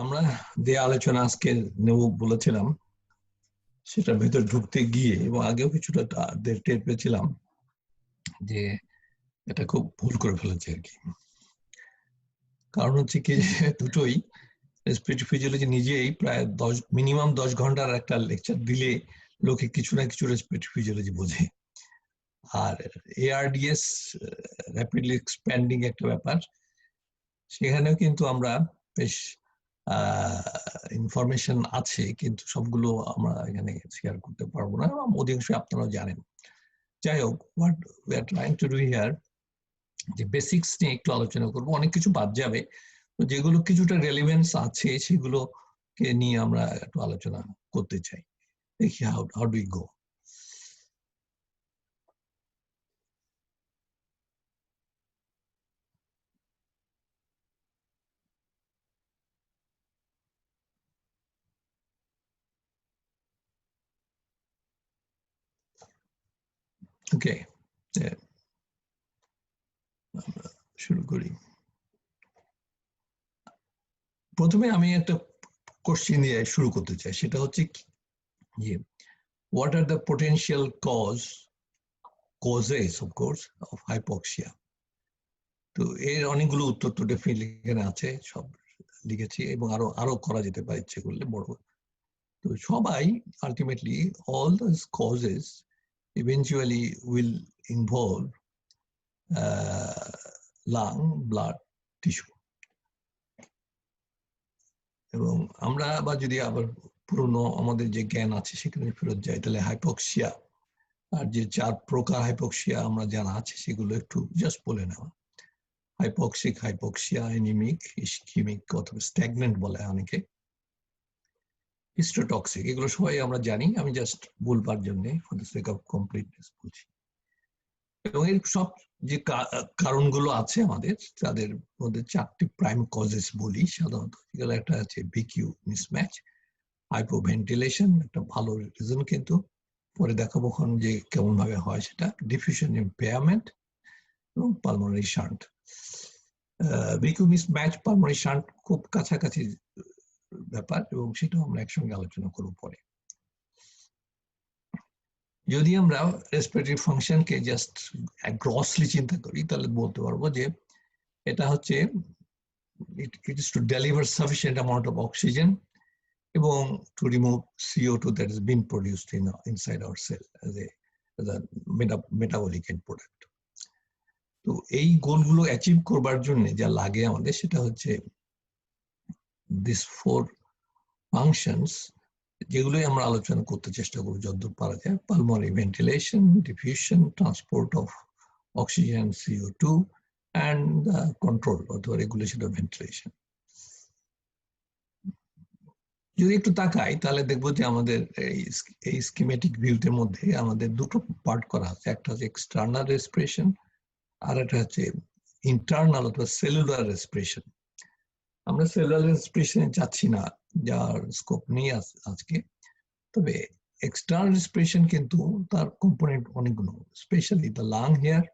আমরা যে আলোচনা আজকে নেব বলেছিলাম সেটার ভেতর ঢুকতে গিয়ে এবং আগেও কিছুটা টের পেয়েছিলাম যে এটা খুব ভুল করে ফেলেছে আর কি। কারণ হচ্ছে কি দুটোই রেসপিরেটরি ফিজিওলজি নিজেই প্রায় মিনিমাম 10 ঘন্টার একটা লেকচার দিলে লোকে কিছু না কিছু রেসপিরেটরি ফিজিওলজি বোঝে। আর ARDS র্যাপিডলি এক্সপ্যান্ডিং একটা ব্যাপার, সেখানেও কিন্তু আমরা বেশ ইনফরমেশন আছে, কিন্তু সবগুলো আমরা এখানে শেয়ার করতে পারবো না, অধিকাংশ আপনারাও জানেন। যাই হোক, what we are trying to do here, যে বেসিক্স নিয়ে একটু আলোচনা করবো, অনেক কিছু বাদ যাবে, যেগুলো কিছুটা রেলিভেন্স আছে সেগুলোকে নিয়ে আমরা একটু আলোচনা করতে চাই। দেখি হাউ ডু উই গো। ওকে, আমরা শুরু করি। প্রথমে আমি একটা কোশ্চেন দিয়ে শুরু করতে চাই, সেটা হচ্ছে যে what are the potential causes of course of hypoxia? তো এর অনেকগুলো উত্তর তো ডেফিনেটলি এখানে আছে, সব লিখেছি এবং আরো করা যেতে পারে ইচ্ছে করলে বড়। তো সবাই ultimately all those causes eventually will involve lung blood tissue। এবং আমরা আবার যদি আবার পুরনো আমাদের যে জ্ঞান আছে সেখানে ফেরত যাই, তাহলে হাইপক্সিয়া আর যে 4 প্রকার হাইপক্সিয়া আমরা জানা আছে সেগুলো একটু জাস্ট বলে নেওয়া। হাইপক্সিক, হাইপক্সিয়া, অ্যানিমিক, ইসকিমিক অথবা স্ট্যাগন্যান্ট বলে অনেকে, হিস্টোটক্সিক, এগুলো সবাই আমরা জানি। আমি জাস্ট বলবার জন্য for the sake of completeness বলছি। এবং এর সব যে কারণগুলো আছে আমাদের, তাদের মধ্যে 4টি প্রাইম কজেস বলি সাধারণত। যেগুলো একটা আছে ভিকিউ মিসম্যাচ, হাইপোভেন্টিলেশন, একটা ভালো রিজন কিন্তু পরে দেখাবো যে কেমন ভাবে হয় সেটা, ডিফিউশন ইম্পেয়ারমেন্ট এবং pulmonary shunt. VQ mismatch, pulmonary shunt খুব কাছাকাছি ব্যাপার এবং সেটাও আমরা একসঙ্গে আলোচনা করবো পরে। যদি আমরা রেসপিরেটরি ফাংশনকে জাস্ট গ্রসলি চিন্তা করি, তাহলে বলতে পারবো যে এটা হচ্ছে it is to deliver sufficient amount of oxygen এবং to remove CO2 that has been produced inside our cell as a metabolic end product। তো এই গোলগুলো অ্যাচিভ করবার জন্য যা লাগে আমাদের সেটা হচ্ছে these 4 functions, যেগুলোই আমরা আলোচনা করতে চেষ্টা করব যতদূর পারা যায়। Pulmonary ventilation, diffusion, transport of oxygen, CO2 and control অথবা রেগুলেশন অফ ভেন্টিলেশন। যদি একটু তাকাই তাহলে দেখবো যে আমাদের এই স্কিমেটিক ভিউটের মধ্যে আমাদের দুটো পার্ট করা আছে, একটা হচ্ছে এক্সটার্নাল রেসপিরেশন আর একটা হচ্ছে ইন্টারনাল অথবা সেলুলার রেসপিরেশন। আমরা সেলুলার রেসপিরেশনে যাচ্ছি না, যার স্কোপ নেই আজকে। তবে এক্সটার্নাল রেসপিরেশন কিন্তু তার কম্পোনেন্ট অনেকগুলো, স্পেশালি দ্য লাং হেয়ার,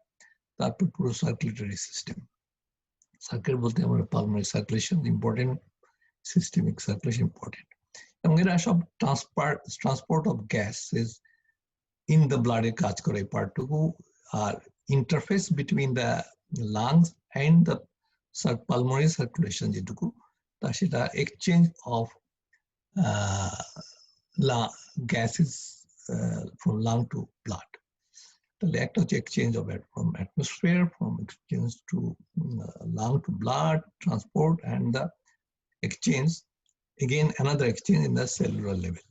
তারপর পুরো সার্কুলেটরি সিস্টেম। সার্কুলেট বলতে আমরা pulmonary circulation important, systemic circulation important, এবং এরা সব transport of gases in the ব্লাডে কাজ করে পার্টটুকু। আর interface between the lungs and the pulmonary circulation যেটুকু, তা সেটা exchange of gases from lung to blood. তাহলে একটা হচ্ছে exchange of from atmosphere, from exchange to lung to blood, transport, and the exchange, again another exchange in the cellular level.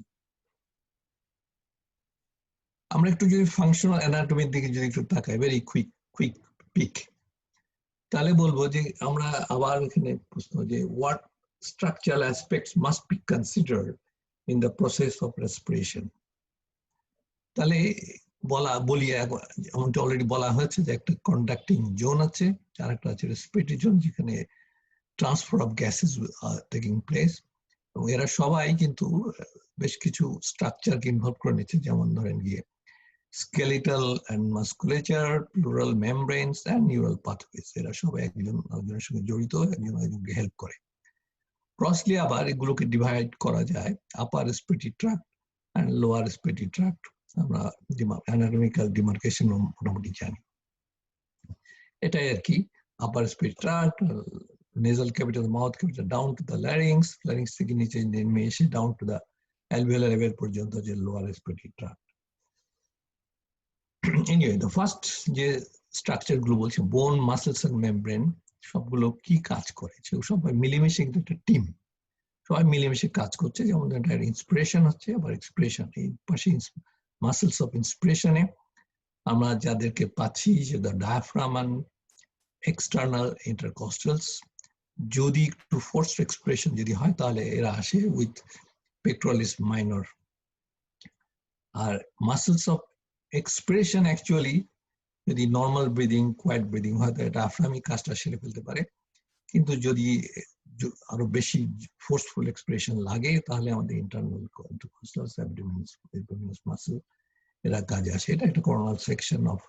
আমরা একটু যদি functional অ্যানাটমির দিকে যদি একটু তাকাই, ভেরি কুইক পিক, তাহলে বলবো যে আমরা আবার এখানে প্রশ্ন যে what structural aspects must be considered in the process of respiration। তাহলে বলি যেমনটা অলরেডি বলা হয়েছে যে একটা কন্ডাক্টিং জোন আছে, আর একটা আছে রেসপিরেটরি জোন, যেখানে transfer of gases taking place, এবং এরা সবাই কিন্তু বেশ কিছু স্ট্রাকচারকে ইনভলভ করে নিচ্ছে, যেমন ধরেন গিয়ে skeletal and musculature, pleural membranes and neural pathways. এরা সবাই একজন আরেকজনের সঙ্গে জড়িত, একজন আরেকজনকে হেল্প করে। ক্রসলি আবার এগুলোকে ডিভাইড করা যায় upper respiratory tract and lower respiratory tract. আমরা অ্যানাটমিক্যাল ডিমার্কেশন মোটামুটি জানি। এটাই আর কি upper respiratory tract, nasal cavity, the mouth cavity down to the larynx, larynx থেকে নিচে নেমে এসে down to the alveolar level পর্যন্ত যে lower respiratory tract. Anyway, the first যে স্ট্রাকচার গুলো বলছে বোন, মাসেলস এন্ড মেমব্রেন, সবগুলো কি কাজ করে সবাই মিলেমিশে কিন্তু একটা টিম, সবাই মিলেমিশে কাজ করছে। যেমন একটা ইন্সপিরেশন হচ্ছে আবার এক্সপ্রেশন, এই পাশে মাসেলস অফ ইন্সপিরেশনে আমরা যাদেরকে পাচ্ছি যে ডায়াফ্রাম এন্ড এক্সটার্নাল ইন্টারকস্টালস। যদি একটু ফোর্স এক্সপ্রেশন যদি হয় তাহলে এরা আসে উইথ পেক্টোরালিস মাইনর। আর মাসেলস অফ এক্সপ্রেশন অ্যাকচুয়ালি যদি নর্মাল ব্রিদিং, কোয়াইট ব্রিদিং হয় তো এটা ডায়াফ্রামিক কাজটা সেরে ফেলতে পারে, কিন্তু যদি আরো বেশি ফোর্সফুল এক্সপ্রেশন লাগে তাহলে আমাদের ইন্টারনাল ইন্টারকস্টালস, অ্যাবডোমিনাস মাসেল এরা কাজে আসে। এটা একটা করোনাল সেকশন অফ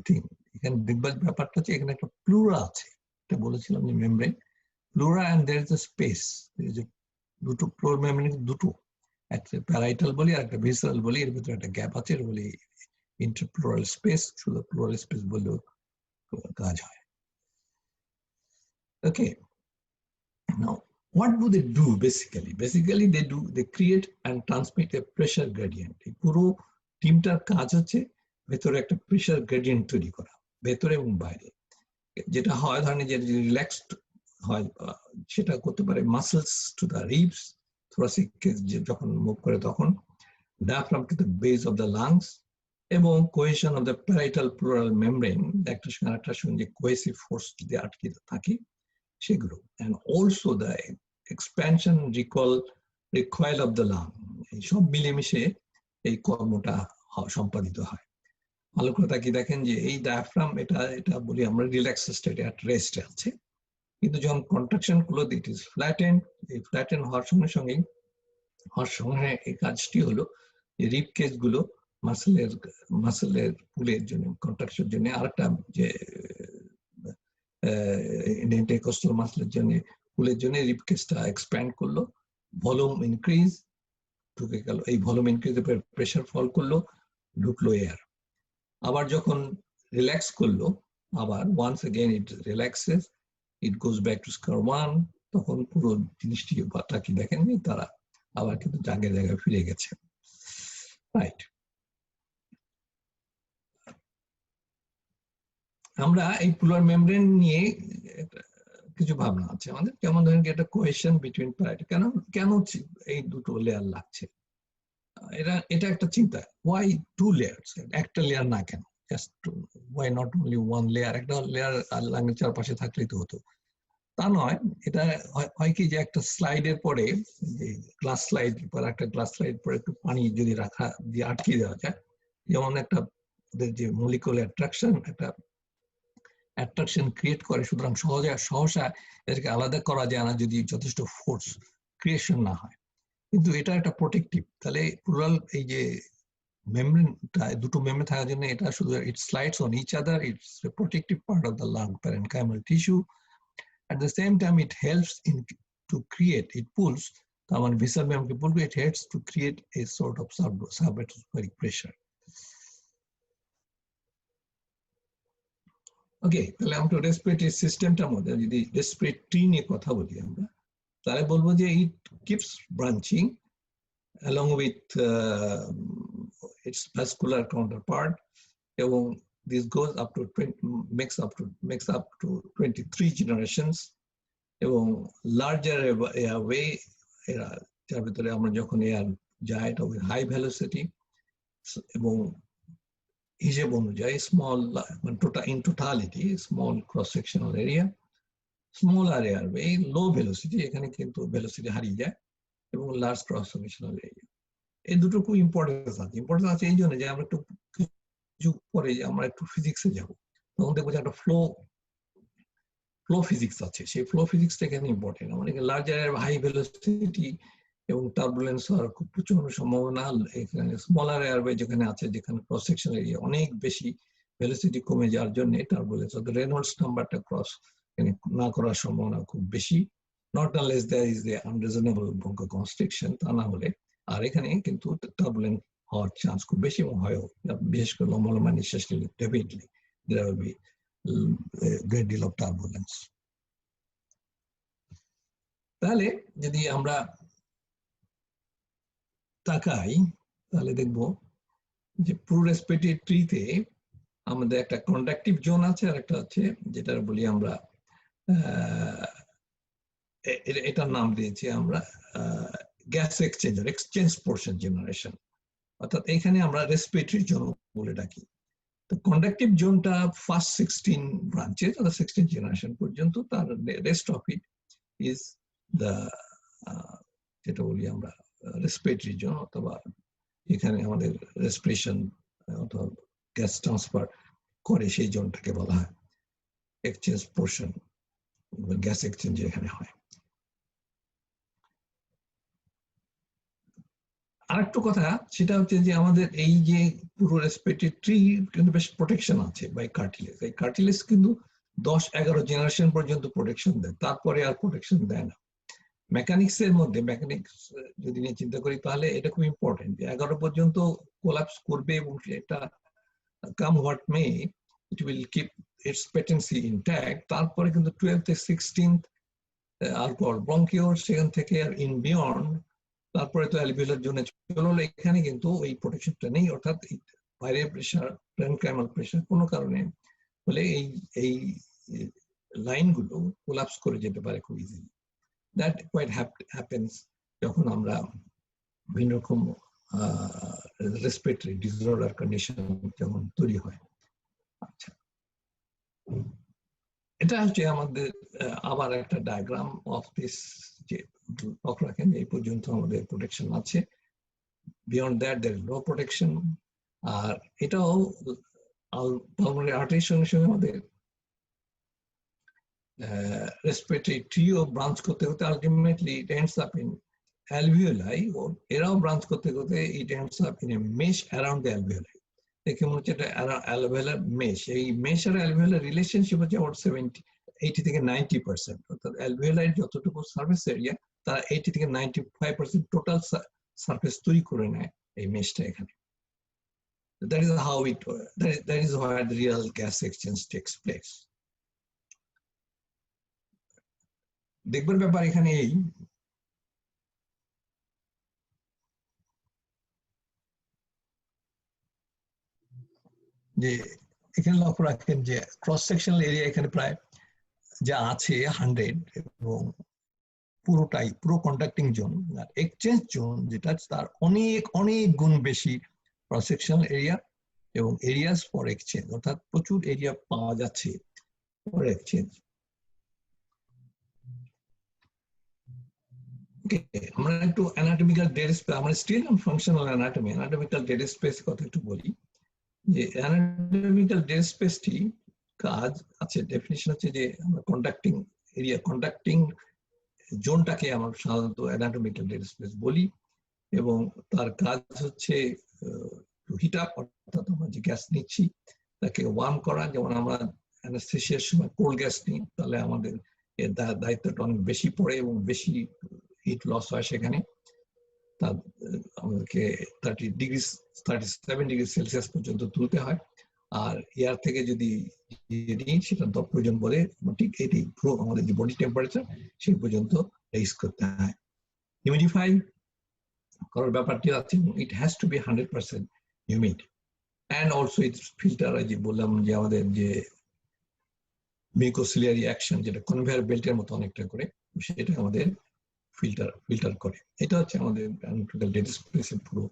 থিং। এখানে দেখবার ব্যাপারটা হচ্ছে এখানে একটা প্লুরা আছে, এটা বলেছিলাম যে membrane pleura and there is a space, দুটো ফ্লোর মেমব্রেন, দুটো একটা প্যারাইটাল বলি আর একটা ভিসারাল বলি, এর ভিতরে একটা গ্যাপ আছে, এর বলি ইন্টারপ্লুরাল স্পেস। শুধু প্লুরাল স্পেস বললেও কাজ হয়। ওকে, নাও what do they do basically? Basically they create and transmit a pressure gradient. এই পুরো টিমটার কাজ হচ্ছে ভেতরে একটা প্রেসার গ্রেডিয়েন্ট তৈরি করা, ভেতরে এবং বাইরে। যেটা হয় ধরেন যে রিল্যাক্সড হয় সেটা করতে পারে muscles to the ribs, thoracic যখন মুভ করে তখন diaphragm to the base of the lungs, এবং cohesion of the parietal pleural membrane, একটা সঙ্গে আরেকটার সঙ্গে কোহেসিভ ফোর্স যদি আটকে থাকে সেগুলো, and also the expansion recoil of the lung, এই সব মিলেমিশে এই কর্মটা সম্পাদিত হয়। ভালো করে তাকিয়ে দেখেন যে এই ডায়াফ্রাম এটা বলি আমরা রিল্যাক্স স্টেটে অ্যাট রেস্টে আছে, কিন্তু যখন কন্ট্রাকশন গুলো ইট ইজ ফ্ল্যাটেন, এই ফ্ল্যাটেন হওয়ার সঙ্গে এই কাজটি হলো যে রিব কেজ গুলো মাসেলের পুলের জন্য, কন্ট্রাকশনের জন্য, আরেকটা যে ইন্টারকস্টাল মাসলের জন্য, পুলের জন্য রিব কেজটা এক্সপ্যান্ড করলো, ভলিউম ইনক্রিজ ঢুকে গেল, এই ভলিউম ইনক্রিজ প্রেসার ফল করলো, ঢুকলো এয়ার। আবার যখন রিল্যাক্স করলো, আবার once again it relaxes, it goes back to square one, তখন পুরো জিনিসটি তাকিয়ে দেখেন তারা আবার কিন্তু জায়গায় ফিরে গেছে। রাইট, আমরা এই প্লুরাল মেমব্রেন নিয়ে কিছু ভাবনা আছে আমাদের। যেমন ধরেন একটা কোয়েশ্চেন বিটুইন কেন এই দুটো লেয়ার লাগছে, এটা একটা চিন্তা। ওয়াই টু লেয়ার্স, একটা লেয়ার না কেন, just why not only one layer? একটা লেয়ার লাংয়ের চারপাশে থাকলেই তো হতো, তা নয়। এটা হয় কি যে একটা স্লাইডের পরে, গ্লাস স্লাইড পর একটা গ্লাস স্লাইড পরে একটু পানি যদি রাখা দিয়ে আটকে দেওয়া যায়, যেমন একটা যে মলিকুলার অ্যাট্রাকশন ক্রিয়েট করে, সুতরাং সহসা এটাকে আলাদা করা যায় না যদি যথেষ্ট ফোর্স ক্রিয়েশন না হয়। কিন্তু এটা একটা প্রোটেক্টিভ, তাহলে প্লুরাল এই যে মেমব্রেনটা দুটো মেমব্রেন থাকার জন্য এটা শুধু it slides on each other, it's a protective part of the lung parenchymal tissue. At the same time, it helps to create, it pulls, visceral memory pull, it helps to create a sort of subatmospheric pressure. Okay, তাহলে আমরা respiratory সিস্টেমটার মধ্যে যদি respiratory নিয়ে কথা বলি আমরা, তাহলে বলবো যে it keeps branching along with its vascular counterpart, এবং this goes up to makes up to 23 generations, এবং লার্জার এয়ারওয়ে যার ভিতরে আমরা যখন এয়ার যায় এটা উইথ হাই ভেলোসিটি, এবং হিসেব অনুযায়ী small in totality small cross sectional area, smaller airway low velocity, এখানে কিন্তু ভেলোসিটি হারিয়ে যায়, এবং লার্জ ক্রস সেকশনাল এরিয়া। এই দুটো খুব ইম্পর্টেন্স আছে এই জন্য যে আমরা একটু কিছু পরে আমরা একটু ফিজিক্সে যাবো, তখন দেখবো যে একটা ফ্লো ফিজিক্স আছে, সেই ফ্লো ফিজিক্সটা এখানে ইম্পর্টেন্ট। আমাদের লার্জার হাই ভেলোসিটি এবং টার্বুলেন্স হওয়ার খুব প্রচুর সম্ভাবনা এখানে স্মলার এয়ারওয়ে যেখানে আছে, যেখানে ক্রস সেকশন এরিয়া অনেক বেশি, ভেলোসিটি কমে যাওয়ার জন্য টার্বুলেন্স, রেনল্ডস নাম্বারটা ক্রস না করার সম্ভাবনা খুব বেশি, not unless there is the unreasonable bronchoconstriction, তা না হলে আর এখানে কিন্তু টার্বুলেন্ট হওয়ার চান্স খুব বেশি হয়ও, বিশেষ করে লম্বা লম্বা নিঃশ্বাস নিলে definitely there will be a great deal of turbulence. তাহলে যদি আমরা তাকাই তাহলে দেখব যে পুরো রেসপিরেটরি ট্রিতে আমাদের একটা কন্ডাক্টিভ জোন আছে আর একটা আছে যেটা বলি আমরা এটার নাম দিয়েছি আমরা গ্যাস এক্সচেঞ্জ পোর্শন জেনারেশন, অর্থাৎ এখানে আমরা রেসপিরেটরি জোন বলে ডাকি। তো কন্ডাক্টিভ জোনটা ফার্স্ট 16 ব্রাঞ্চেস অর্থাৎ 16 জেনারেশন পর্যন্ত, তার rest of it is the যেটা বলি আমরা রেসপিরেটরি জোন, অথবা এখানে আমাদের রেসপিরেশন অথবা গ্যাস ট্রান্সফার করে সেই জোনটাকে বলা হয় এক্সচেঞ্জ পোর্শন, গ্যাস এক্সচেঞ্জ এখানে হয়। আরেকটা কথা সেটা হচ্ছে যে আমাদের এই যে পুরো রেসপিরেটরি ট্রি কিন্তু বেশ প্রোটেকশন আছে বাই কার্টিলেজ। এই কার্টিলেজ কিন্তু 10-11 জেনারেশন পর্যন্ত প্রোটেকশন দেয়, তারপরে আর প্রোটেকশন দেয় না। মেকানিক্স এর মধ্যে মেকানিক্স যদি নিয়ে চিন্তা করি তাহলে এটা খুব ইম্পর্টেন্ট যে 11 পর্যন্ত কোলাপস করবে এবং এটা come what may it will keep its patency intact. তারপরে কিন্তু 12th থেকে 16th আর পর ব্রঙ্কিওর, সেখান থেকে আর ইন বিয়ন্ড, তারপরে তো অ্যালভিওলার জন্য চলে হলো, এখানে কিন্তু এই প্রোটেকশনটা নেই, অর্থাৎ বাইরের প্রেশার প্যারেনকাইমাল প্রেশার কোনো কারণে হলে এই লাইনগুলো কোলাপস করে যেতে পারে খুব ইজিলি। দ্যাট কোয়াইট হ্যাপেন্স যখন আমরা বিভিন্ন রকম রেসপিরেটরি ডিসঅর্ডার কন্ডিশন যখন তৈরি হয়। আচ্ছা, এটা হচ্ছে আমাদের আবার একটা ডায়াগ্রাম অফ দিস, যে রাখেন এই পর্যন্ত আমাদের প্রোটেকশন আছে, beyond that there is no protection. আর এটাও পালমোনারি আর্টারির সঙ্গে সঙ্গে আমাদের রেসপিরেটরি ট্রিও ব্রাঞ্চ করতে করতে ultimately it ends up in alveoli, ও এরাও ব্রাঞ্চ করতে করতে it ends up in a mesh around the alveoli. দেখে মনে হচ্ছে এটা অ্যালভিওলার মেশ। এই মেশ আর অ্যালভিওলার রিলেশনশিপ হচ্ছে আবার 80 থেকে 90%, অর্থাৎ অ্যালভিওলার যতটুকু সার্ফেস এরিয়া তারা 80 থেকে 95% টোটাল সার্ফেস তৈরি করে নেয় এই মেশটা এখানে। That is how that is where the real gas exchange takes place. দেখবার ব্যাপার এখানে এই যে এখানে লক্ষ্য রাখেন যে ক্রস সেকশনাল এরিয়া এখানে প্রায় যা আছে 100 এবং পুরো কন্ডাক্টিং জোন আর এক্সচেঞ্জ জোন যেটা তার অনেক অনেক গুণ বেশি ক্রস সেকশনাল এরিয়া এবং এরিয়াস ফর এক্সচেঞ্জ, অর্থাৎ প্রচুর এরিয়া পাওয়া যাচ্ছে ফর এক্সচেঞ্জ। আমরা একটু অ্যানাটমিক্যাল ডেড স্পেস, আমরা still on functional anatomical dead space কথা একটু বলি। যে অ্যানাটমিক্যাল ডেড স্পেসটি কাজ আছে, ডেফিনিশন হচ্ছে যে আমরা কন্ডাক্টিং এরিয়া, কন্ডাক্টিং জোনটাকে আমরা সাধারণত অ্যানাটমিক্যাল ডেড স্পেস বলি, এবং তার কাজ হচ্ছে হিট আপ, অর্থাৎ আমরা যে গ্যাস নিচ্ছি তাকে ওয়ার্ম করা। যেমন আমরা অ্যানাস্থেসিয়ার সময় কোল্ড গ্যাস নিই, তাহলে আমাদের এর দায়িত্বটা অনেক বেশি পড়ে এবং বেশি হিট লস হয় সেখানে। তার আমাদেরকে 37 ডিগ্রি সেলসিয়াস পর্যন্ত তুলতে হয়, আর এয়ার থেকে যদি নিই সেটা প্রয়োজন পড়ে ঠিক এটি পুরো আমাদের যে বডি টেম্পারেচার সেই পর্যন্ত রেইজ করতে হয়। হিউমিডিফাই করার ব্যাপারটি আছে, it has to be 100% humid, and also it filter, যে বললাম যে আমাদের যে মিউকোসিলিয়ারি অ্যাকশন যেটা কনভেয়ার বেল্টের মতো অনেকটা করে, সেটা আমাদের ফিল্টার করে। এটা হচ্ছে আমাদের অ্যানাটমিক্যাল ডেড স্পেসের পুরো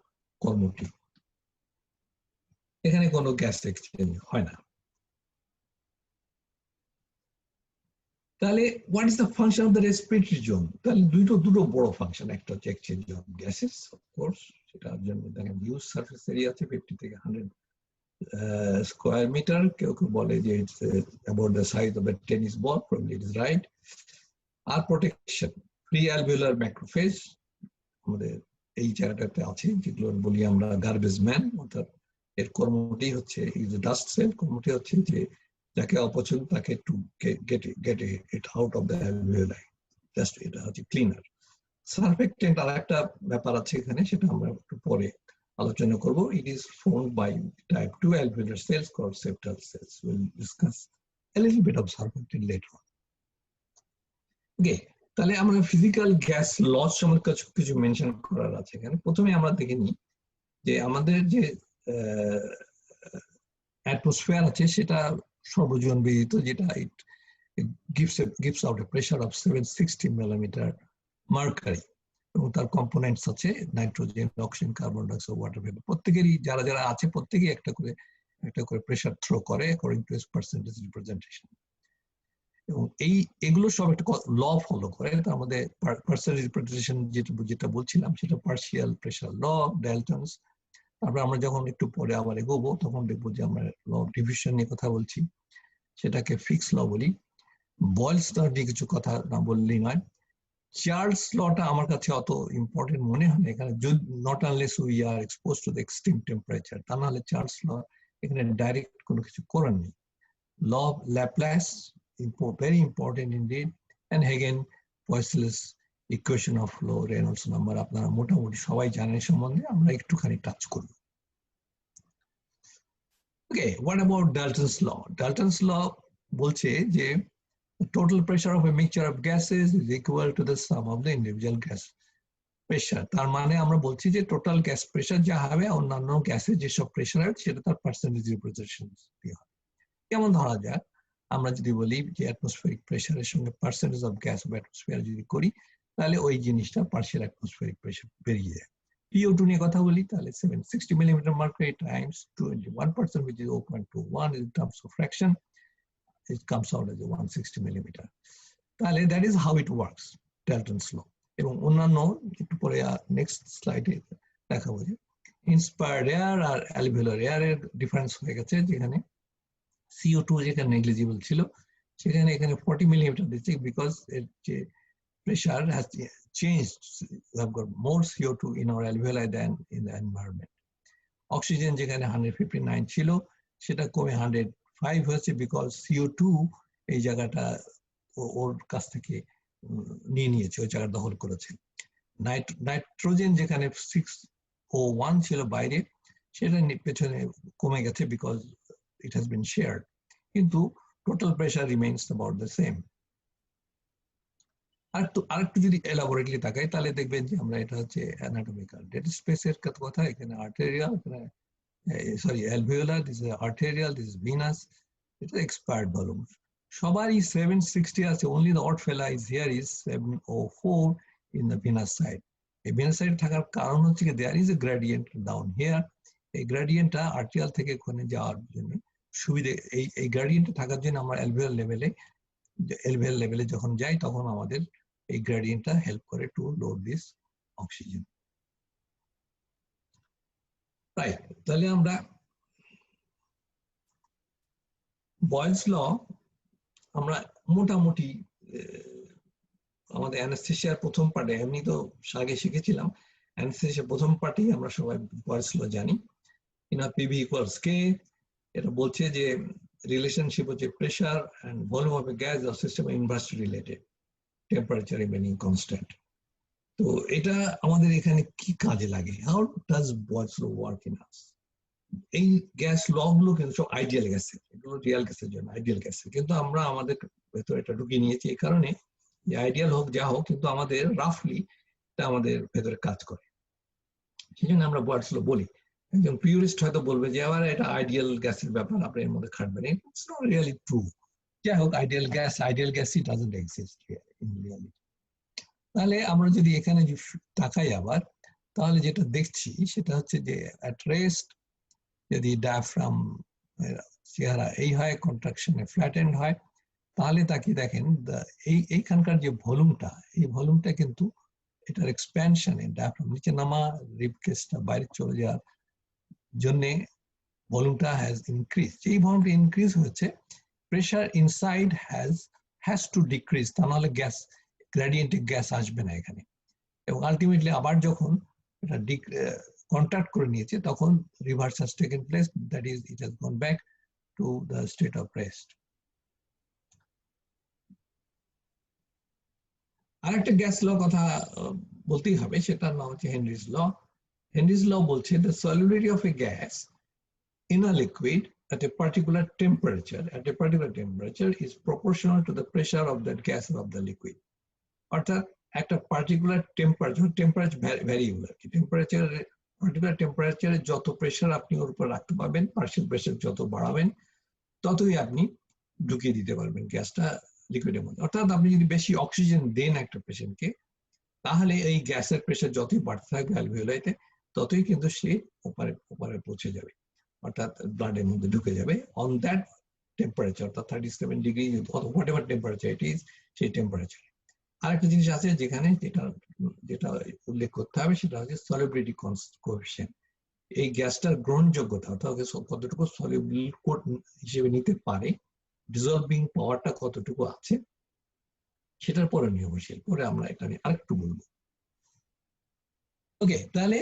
কর্মটি। এখানে কোনো গ্যাস এক্সচেঞ্জ হয় না। তাহলে what is the function of the respiratory zone? তাহলে দুটো বড় ফাংশন, একটা হচ্ছে এক্সচেঞ্জ অফ গ্যাসেস অফকোর্স, সেটার জন্য দেখেন হিউজ সারফেস এরিয়া আছে 50 থেকে 100 স্কোয়ার মিটার। কেউ কেউ বলে যে it's about the size of a tennis ball, probably it is right. আর প্রোটেকশন, প্রি অ্যালভিওলার ম্যাক্রোফেজ আমাদের এই জায়গাটাতে আছে, যেগুলো বলি আমরা গার্বেজ ম্যান, অর্থাৎ এর কর্মটি হচ্ছে ইজ ডাস্ট সেল, কর্মটি হচ্ছে যে যাকে অপছন্দ তাকে to get it out of the alveoli, just এটা হচ্ছে ক্লিনার। সার্ফেক্টেন্ট আর একটা ব্যাপার আছে এখানে, সেটা আমরা একটু পরে আলোচনা করব। It is formed by type 2 alveolar cells called septal cells. We'll discuss a little bit of surfactant later on. ওকে, তাহলে আমরা ফিজিক্যাল গ্যাস লস সম্পর্কে কিছু মেনশন করার আছে এখানে। প্রথমে আমরা দেখে নিই যে আমাদের যে অ্যাটমসফিয়ার আছে সেটা সর্বজন বিদিত, যেটা gives out a pressure of 760 millimeter mercury, এবং তার কম্পোনেন্টস আছে nitrogen, oxygen, carbon dioxide, water vapour. প্রত্যেকেরই যারা যারা আছে প্রত্যেকেই একটা করে প্রেসার থ্রো করে অ্যাকর্ডিং টু পার্সেন্টেজ রিপ্রেজেন্টেশন। এবং এগুলো সব একটা ল ফলো করে। তার মধ্যে পার্সেন্টেজ রিপ্রেজেন্টেশন যেটা বলছিলাম সেটা পার্শিয়াল প্রেসার ল, ডেলটনস। তারপরে আমরা যখন একটু পরে আবার এগোবো তখন দেখবো যে আমরা ল ডিফিউশন নিয়ে কথা বলছি, সেটাকে ফিক্স ল বলি। বয়েলস ল নিয়ে কিছু কথা না বললেই নয়। চার্লস লটা আমার কাছে অত ইম্পর্টেন্ট মনে হয় না এখানে, not unless we are expose to the extreme temperature. তা নাহলে চার্লস ল এখানে ডাইরেক্ট কোনো কিছু করার নেই। Law of Laplace very important indeed, and again Poiseuille's equation of flow, Reynolds number আপনারা মোটামুটি সবাই জানেন সম্বন্ধে, আমরা একটুখানি টাচ করব। Okay, what about Dalton's law? Dalton's law বলছে যে the total pressure of a mixture of gases is equal to the sum of the individual gas pressure. তার মানে আমরা বলছি যে টোটাল গ্যাস প্রেসার যা হবে অন্যান্য গ্যাসের যেসব প্রেসার হয় সেটা তার পার্সেন্টেজ রিপ্রেজেন্টেশন দিয়ে হয়। কেমন ধরা যাক, আমরা যদি বলি যে অ্যাটমসফিয়ারিক প্রেসারের সঙ্গে percentage of gas off atmosphere যদি করি তাহলে ওই জিনিসটা পার্শিয়াল অ্যাটমসফিয়ারিক প্রেসার বেরিয়ে যায়। PO2 নিয়ে কথা বলি তাহলে 760 millimeter mercury times 21%, which is 0.21 in terms of fraction, it comes out as a 160 millimeter. তাহলে that is how it works, Dalton's law. এবং অন্যান্য একটু পরে নেক্সট স্লাইডে দেখাবো যে ইন্সপায়ার্ড এয়ার আর অ্যালভিওলার এয়ারের ডিফারেন্স হয়ে গেছে, যেখানে CO2 যেখানে নেগলিজিবল ছিল সেখানে এখানে 40 millimeter দিচ্ছে, বিকজ এর যে pressure has changed. We have got more CO2 in our alveoli than in the environment. Oxygen যেখানে 159 ছিল সেটা কমে 105 হয়েছে, বিকজ CO2 এই জায়গাটা ওর কাছ থেকে নিয়ে নিয়েছে, ওই জায়গা দখল করেছে। নাইট্রোজেন যেখানে 601 ছিল বাইরে, সেটা পেছনে কমে গেছে because it has been shared, কিন্তু total pressure remains about the same. আরেকটু যদি এলাবোরেটলি তাকাই তাহলে দেখবেন যে আমরা এটা হচ্ছে অ্যানাটমিক্যাল ডেড স্পেসের কথা। এখানে আর্টেরিয়াল, এখানে sorry alveolar, this is arterial, this is Venus, এটা এক্সপায়ার্ড ভলিউম। সবারই 760 আছে, only the odd fella is here is 704 in the venous side. এই venous side থাকার কারণ হচ্ছে কি there is a gradient down here. এই গ্রেডিয়েন্টটা আর্টেরিয়াল থেকে ওখানে যাওয়ার জন্য সুবিধে, এই গ্রেডিয়েন্টে থাকার জন্য আমরা অ্যালভিওলার লেভেলে যখন যাই তখন আমাদের এই গ্রেডিয়েন্টটা হেল্প করে to load this oxygen. Right, তাহলে আমরা বয়েলস ল আমরা মোটামুটি আমাদের অ্যানেস্থেসিয়ার প্রথম পার্টে, এমনি তো আগে শিখেছিলাম, অ্যানেস্থেসিয়ার প্রথম পার্টেই আমরা সবাই বয়েলস ল জানি। PV equals K, এটা বলছে যে রিলেশনশিপ হচ্ছে pressure and volume of a gas or system inversely related, temperature remaining constant. তো এটা আমাদের এখানে কি কাজে লাগে? How does Boyle's law work in us? এই গ্যাস ল গুলো কিন্তু সব আইডিয়াল গ্যাসের, এগুলো রিয়াল গ্যাসের জন্য, আইডিয়াল গ্যাসের, কিন্তু আমরা আমাদের ভেতরে এটা ঢুকিয়ে নিয়েছি এই কারণে যে আইডিয়াল হোক যা হোক, কিন্তু আমাদের রাফলি এটা আমাদের ভেতরে কাজ করে, সেই জন্য আমরা বয়েলস ল বলি। একজন পিউরিস্ট হয়তো বলবে যে আবার এটা আইডিয়াল গ্যাসের ব্যাপার, আপনি এর মধ্যে খাটবেন, ইটস নট রিয়েলি ট্রু। যাই হোক, আইডিয়াল গ্যাসই ডাজন্ট এক্সিস্ট ইন রিয়ালিটি। তাহলে আমরা যদি এখানে তাকাই আবার, তাহলে যেটা দেখছি সেটা হচ্ছে যে অ্যাট রেস্ট যদি ডায়াফ্রাম চেহারা এই হয়, কন্ট্রাকশনে ফ্ল্যাটেন্ড হয়, তাহলে তাকে দেখেন এইখানকার যে ভলিউমটা, এই ভলিউমটা কিন্তু এটার এক্সপ্যানশনে ডায়াফ্রাম নিচে নামা, রিব কেসটা বাইরে চলে যাওয়ার জন্য ভলিউমটা হ্যাজ ইনক্রিজ। এই ভলিউমটা ইনক্রিজ হচ্ছে, pressure inside has to decrease, তা নাহলে গ্যাস গ্রেডিয়েন্টে গ্যাস আসবে না এখানে। এবং আলটিমেটলি আবার যখন এটা কন্ট্যাক্ট করে নিয়েছে তখন reverse has taken place, that is it has gone back to the state of rest. আরেকটা গ্যাস ল কথা বলতেই হবে, সেটার নাম হচ্ছে হেনরিজ ল। হেনরিজ ল বলছে the solubility of a gas in a liquid at a particular temperature is proportional to the pressure of that gas of the liquid. অর্থাৎ একটা পার্টিকুলার টেম্পারেচার ভ্যারিয়েবল, পার্টিকুলার টেম্পারেচারে যত প্রেশার আপনি ওর উপর রাখতে পারবেন, পার্শিয়াল প্রেশার যত বাড়াবেন ততই আপনি ঢুকিয়ে দিতে পারবেন গ্যাসটা লিকুইডের মধ্যে। অর্থাৎ আপনি যদি বেশি অক্সিজেন দেন একটা পেশেন্টকে, তাহলে এই গ্যাসের প্রেশার যতই বাড়তে থাকবে অ্যালভিওলাইতে, ততই কিন্তু সে ওপারে পৌঁছে যাবে, অর্থাৎ ব্লাডের মধ্যে ঢুকে যাবে অন দ্যাট টেম্পারেচার, অর্থাৎ 37 degree what ever temperature it is, সেই টেম্পারেচার। আরেকটা জিনিস আছে যেখানে যেটা উল্লেখ করতে হবে, সেটা হচ্ছে সলিবিলিটি কোএফিসিয়েন্ট। এই গ্যাসটার গ্রহণযোগ্যতা, অর্থাৎ কতটুকু সলিবল হিসেবে নিতে পারে, ডিজলভিং পাওয়ারটা কতটুকু আছে, সেটার পরে নির্ভরশীল। পরে আমরা এটা নিয়ে আরেকটু বলবো। ওকে, তাহলে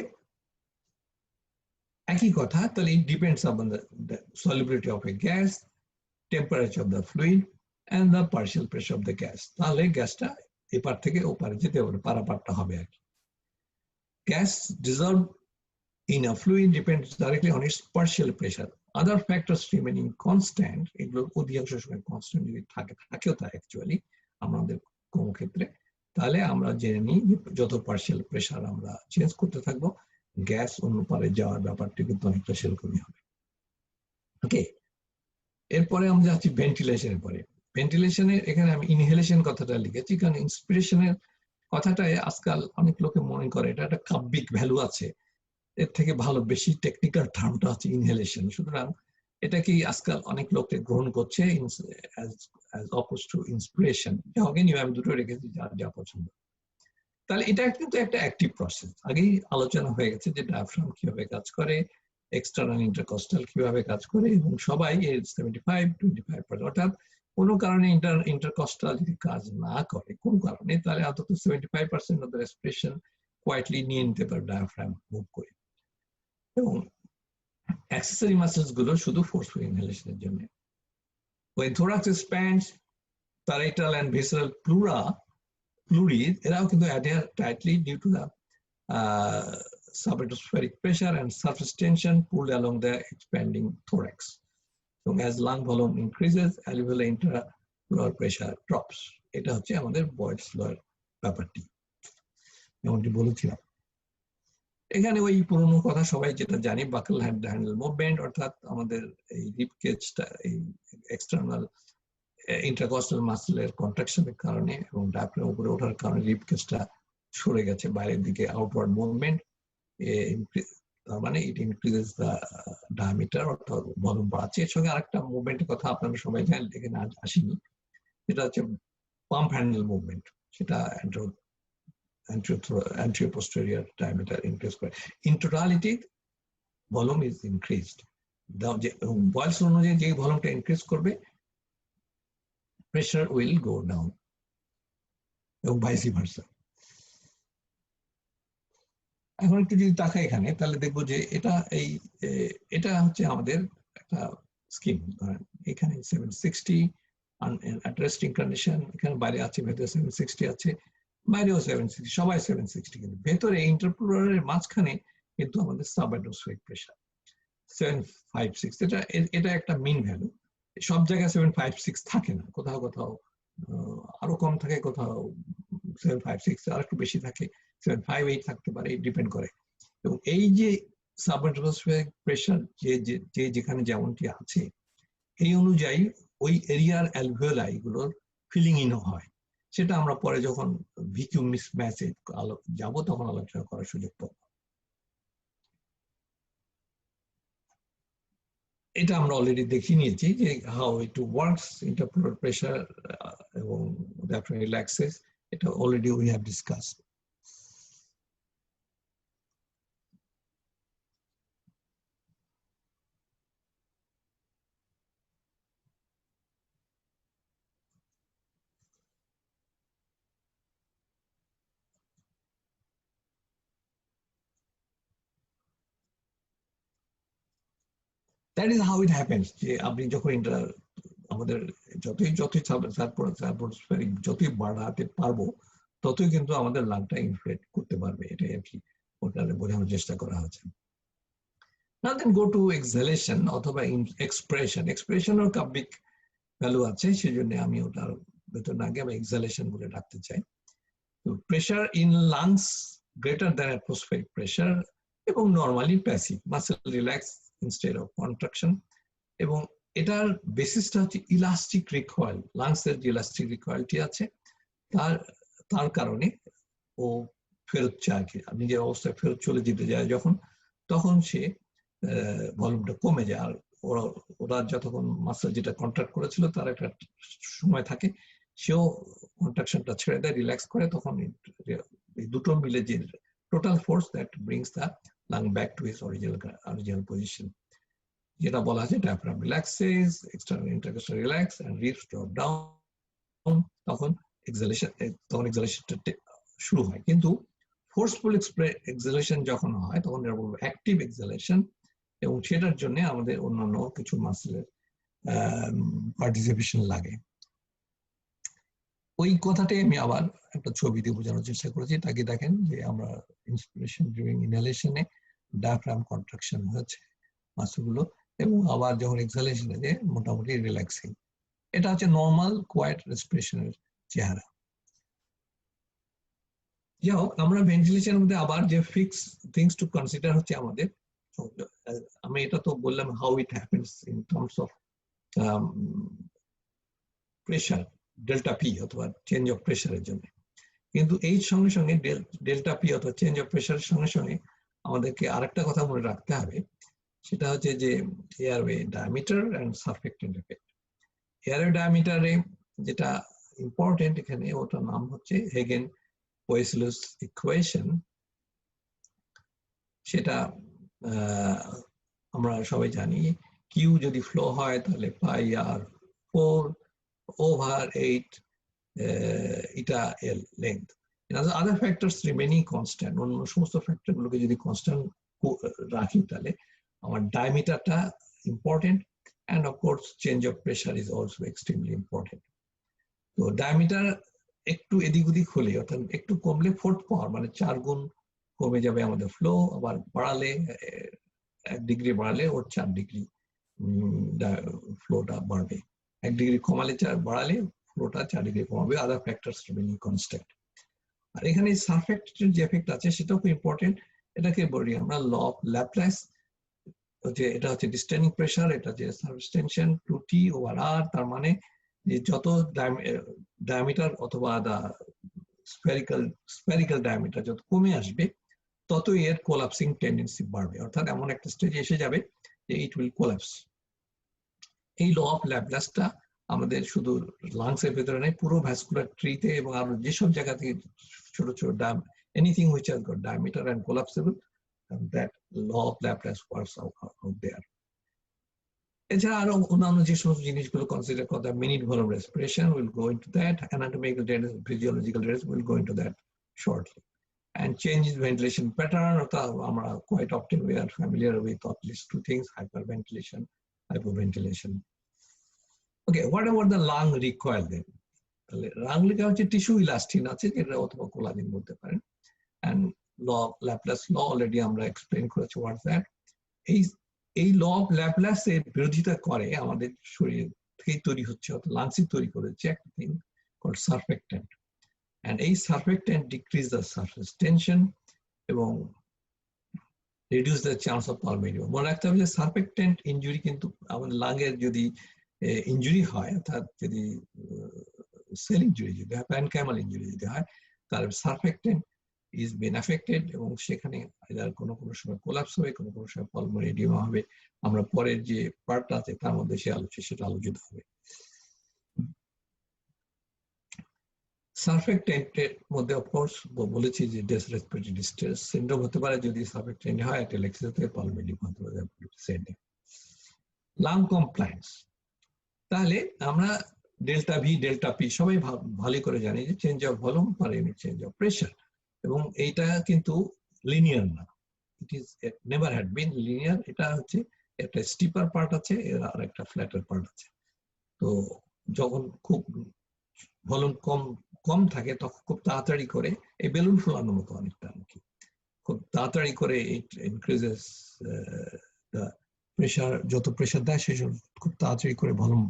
একই কথা, তাহলে it depends on the solubility of a gas, temperature of the fluid and the partial pressure of the gas. তাহলে গ্যাসটা এপার থেকে ওপারে যেতে পারে, পারাপারটা হবে আর কি। Gas dissolved in a fluid depends directly on its partial pressure. Other factors remaining constant, এগুলো অধিকাংশ সময় কনস্ট্যান্ট যদি থাকেও তা অ্যাকচুয়ালি আমাদের কোনো ক্ষেত্রে, তাহলে আমরা জেনে নিই যত পার্শিয়াল প্রেশার আমরা চেঞ্জ করতে থাকবো, গ্যাস অন্য পারে যাওয়ার ব্যাপারটি কিন্তু অনেকটা সেরকমই হবে। ওকে, এরপরে আমরা যাচ্ছি ভেন্টিলেশনের পরে। ভেন্টিলেশনের এখানে আমি ইনহেলেশন কথাটা লিখেছি, কারণ ইন্সপিরেশনের কথাটাই আজকাল অনেক লোকে মনে করে এটা একটা কাব্যিক ভ্যালু আছে, এর থেকে ভালো বেশি টেকনিক্যাল টার্মটা হচ্ছে ইনহেলেশন। সুতরাং এটা কি আজকাল অনেক লোকে গ্রহণ করছে as opposed to inspiration। আমি দুটো রেখেছি যার যা পছন্দ। তাহলে এটা কিন্তু একটা অ্যাক্টিভ প্রসেস, আগেই আলোচনা হয়ে গেছে যে ডায়াফ্রাম কিভাবে কাজ করে, এক্সটার্নাল ইন্টারকস্টাল কিভাবে কাজ করে, এবং সবাই এর 75-25%, অর্থাৎ কোনো কারণে ইন্টারকস্টাল যদি কাজ না করে কোনো কারণে, তাহলে অন্তত 75% অফ দ্য রেসপিরেশন কোয়াইটলি নিয়ে নিতে পারে ডায়াফ্রাম মুভ করে। এবং অ্যাক্সেসরি মাসেলস গুলো শুধু ফোর্সফুল ইনহেলেশনের জন্য। When thorax expands, parietal and visceral pleuris এরাও কিন্তু adhere tightly due to the subatmospheric pressure and surface tension pulled along the expanding thorax. So as lung volume increases, alveolar intrapleural pressure drops. এটা হচ্ছে আমাদের বয়েডস ল এর ব্যাপারটি, যেমনটি বলেছিলাম। এখানে ওই পুরনো কথা সবাই যেটা জানি, বাকল হ্যান্ডেল মুভমেন্ট, অর্থাৎ আমাদের এই রিব কেজটা এই এক্সটার্নাল ইন্টারকস্টাল মাসলের কন্ট্রাকশনের কারণে এবং ডায়াফ্রামের উপরে ওঠার কারণে রিব কেজটা সরে গেছে বাইরের দিকে, আউটওয়ার্ড মুভমেন্ট, তার মানে ইট ইনক্রিজেস দ্য ডায়ামিটার, অর্থাৎ ভলিউম বাড়াচ্ছে। এর সঙ্গে আরেকটা মুভমেন্টের কথা আপনারা সবাই জানেন, এখানে আজ আসেনি, সেটা হচ্ছে পাম্প হ্যান্ডেল মুভমেন্ট। সেটা anterior posterior diameter increase করে। In totality, volume is increased. বয়স অনুযায়ী যে ভলিউমটা ইনক্রিজ করবে, pressure will go down, এবং ভাইস ভার্সা। এখন একটু যদি তাকাই এখানে, তাহলে দেখবো যে এটা হচ্ছে আমাদের একটা স্কিম। এখানে 760 at resting condition, এখানে বাইরে আছে, ভেতরে 760 আছে, বাইরেও 760, সবাই 760, কিন্তু ভেতরে ইন্টারপ্লুরালের মাঝখানে কিন্তু আমাদের সাবঅ্যাটমসফেরিক প্রেসার 756। এটা একটা মিন ভ্যালু। সব জায়গায় 756 থাকে না, কোথাও কোথাও আরো কম থাকে, কোথাও 756 আর একটু বেশি থাকে, 758 থাকতে পারে, ডিপেন্ড করে। এবং এই যে সাবঅ্যাটমসফেরিক প্রেসার যে যেখানে যেমনটি আছে, এই অনুযায়ী ওই এরিয়ার অ্যালভিওলাই গুলোর ফিলিং ইন হয়। সেটা আমরা পরে যখন ভিকিউ মিসম্যাচে যাব তখন আলোচনা করার সুযোগ পাবো। এটা আমরা অলরেডি দেখিয়ে নিয়েছি যে হাউ ইট ওয়ার্কস, ইন্টারপ্লুরাল প্রেসার এবং ডায়াফ্রাম রিল্যাক্সেস, এটা already we have discussed. That is how it happens, যে আপনি যখন আমাদের যতই যতই বাড়াতে পারবো, ততই কিন্তু আমাদের লাংটা ইনফ্লেট করতে পারবে, এটাই আর কি ওটাকে বোঝানোর চেষ্টা করা হয়েছে। Now then go to exhalation অথবা expression. Expression এর কাব্যিক ভ্যালু আছে, সেই জন্য আমি ওটার ভেতর না গিয়ে আমি exhalation বলে ডাকতে চাই। তো pressure in lungs greater than atmospheric pressure এবং normally passive, muscle relax instead of contraction, এবং এটার বেসিসটা হচ্ছে ইলাস্টিক রিকয়েল। লাংসের যে ইলাস্টিক রিকয়েলটি আছে তার কারণে ও ফেরত চায়, নিজের অবস্থায় ফেরত চলে যেতে যায় যখন, তখন সে ভলিউমটা কমে যায়। আর ওরা যতক্ষণ মাসেল যেটা কন্ট্রাক্ট করেছিল তার একটা সময় থাকে, সেও কন্ট্রাকশনটা ছেড়ে দেয়, রিল্যাক্স করে, তখন এই দুটো মিলে যে total force that brings the lung back to his original position, যেটা বলা আছে diaphragm relaxes, external intercostal relax and ribs drop down, তখন এক্সালেশনটা শুরু হয়। কিন্তু ফোর্সফুল এক্সালেশন যখন হয় তখন এটা বলবো অ্যাক্টিভ এক্সালেশন, এবং সেটার জন্য আমাদের অন্যান্য কিছু মাসেলের পার্টিসিপেশন লাগে। ওই কথাটাই আমি আবার একটা ছবি দিয়ে বোঝানোর চেষ্টা করেছি, তাকে দেখেন যে আমরা ইন্সপিরেশন ডিউরিং ইনহেলেশনে ডায়াফ্রাম কন্ট্রাকশন হচ্ছে মাসলগুলো, এবং আবার যখন এক্সালেশনে যে মোটামুটি রিল্যাক্সিং। এটা হচ্ছে নর্মাল কোয়াইট রেসপিরেশনের চেহারা। যাই হোক, আমরা ভেন্টিলেশনের মধ্যে আবার যে ফিক্স থিংস টু কনসিডার হচ্ছে আমাদের, আমি এটা তো বললাম how it happens in terms of pressure delta P অথবা চেঞ্জ অফ প্রেশারের জন্য, কিন্তু এই সঙ্গে সঙ্গে ডেল্টা পি অথবা চেঞ্জ অফ প্রেশারের সঙ্গে সঙ্গে আমাদেরকে আরেকটা কথা মনে রাখতে হবে, সেটা হচ্ছে যে airway diameter and surfactant effect. Airway ডায়ামিটারে যেটা ইম্পর্টেন্ট এখানে, ওটার নাম হচ্ছে হেগেন ওয়েসলুস ইকুয়েশন। সেটা আমরা সবাই জানি, কিউ যদি ফ্লো হয় তাহলে পাই আর 4/8 এটা L length. Other factors remaining constant, অন্য সমস্ত ফ্যাক্টরগুলোকে যদি কনস্ট্যান্ট রাখি তাহলে আমার ডায়ামিটারটা important, and of course change of pressure is also extremely important. তো ডায়ামিটার একটু এদিক ওদিক হলে, অর্থাৎ একটু কমলে 4th পাওয়ার মানে 4 গুণ কমে যাবে আমাদের ফ্লো, আবার বাড়ালে 1 ডিগ্রি বাড়ালে ওর 4 ডিগ্রি ফ্লোটা বাড়বে, 1 ডিগ্রি কমালে বাড়ালে ফ্লোটা 4 ডিগ্রি কমাবে, আদার ফ্যাক্টরস রিমেইনিং কনস্ট্যান্ট। আর এখানে সারফেক্টেন্ট যে এফেক্ট আছে সেটাও খুব ইম্পর্টেন্ট, এটাকে বলি আমরা ল অফ ল্যাপ্লাস। এটা হচ্ছে ডিস্টেন্ডিং প্রেশার, এটা হচ্ছে সারফেস টেনশন 2T/R, তার মানে যে যত ডায়ামিটার অথবা স্ফেরিক্যাল ডায়ামিটার যত কমে আসবে তত এর কোলাপসিং টেন্ডেন্সি বাড়বে, অর্থাৎ এমন একটা স্টেজে এসে যাবে যে ইট উইল কোলাপস। এই ল অফ ল্যাপ্লাসটা আমাদের শুধু লাংসের ভেতরে নেই, পুরো ভ্যাসকুলার ট্রিতে এবং আরো যেসব জায়গা থেকে ছোট ছোট anything which has got diameter and collapsible, that law of Laplace works out there. এছাড়া আরো অন্যান্য যে সমস্ত জিনিসগুলো কনসিডার করা, minute volume respiration will go into that, anatomical ডেটাস, physiological ডেটাস will go into that shortly. And change in ventilation pattern, আমরা quite often we are familiar with at least 2 things, hyperventilation, hypoventilation. Okay, what about the lung recoil then? Lung recoil হচ্ছে tissue elastin আছে, যেটা অথবা collagen বলতে পারেন, and law of Laplace law already আমরা explain করেছি what's that. এই ল of Laplace এর বিরোধিতা করে আমাদের শরীর থেকে তৈরি হচ্ছে, অর্থাৎ লাংসই তৈরি করেছে একটা থিং কল্ড সারফেক্টেন্ট, এন্ড এই surfactant decrease the surface tension এবং রিডিউস দ্য চান্স অফ পালমেরি। মনে রাখতে হবে যে সারফেক্টেন্ট ইনজুরি কিন্তু আমাদের লাংয়ের যদি ইনজুরি হয়, অর্থাৎ যদি সেল ইনজুরি যদি হয়, প্যানক্যামাল ইনজুরি যদি হয়, তাহলে সারফেক্টেন্ট is been affected এবং সেখানে কোনো সময় কোলাপস হবে, কোনো সময় পালমোনারি এডিমা হবে। আমরা পরের যে পার্টটা আছে তার মধ্যে সেটা আলোচিত হবে। সারফেক্টেন্টের মধ্যে অফকোর্স বলেছি যে রেসপিরেটরি ডিস্ট্রেস সিনড্রোম হতে পারে যদি সারফেক্টেন্ট হয়, অ্যাটেলেক্সিস হতে পারে, পালমোনারি এডিমা হতে পারে। লাং কমপ্লায়েন্স, তাহলে আমরা ডেল্টা ভি ডেল্টা পি সবাই ভালো করে জানি যে change of volume per unit change of pressure, এবং এইটা কিন্তু লিনিয়ার না, it is never had been linear. এটা হচ্ছে একটা স্টিপার পার্ট আছে আর একটা ফ্ল্যাটার পার্ট আছে। তো যখন খুব ভলিউম কম কম থাকে তখন খুব তাড়াতাড়ি করে এই বেলুন ফোলানোর মতো অনেকটা আর কি, খুব তাড়াতাড়ি করে ইট ইনক্রিজেস দ্য প্রেশার, যত প্রেশার দেয় সেই খুব তাড়াতাড়ি করে ভলিউম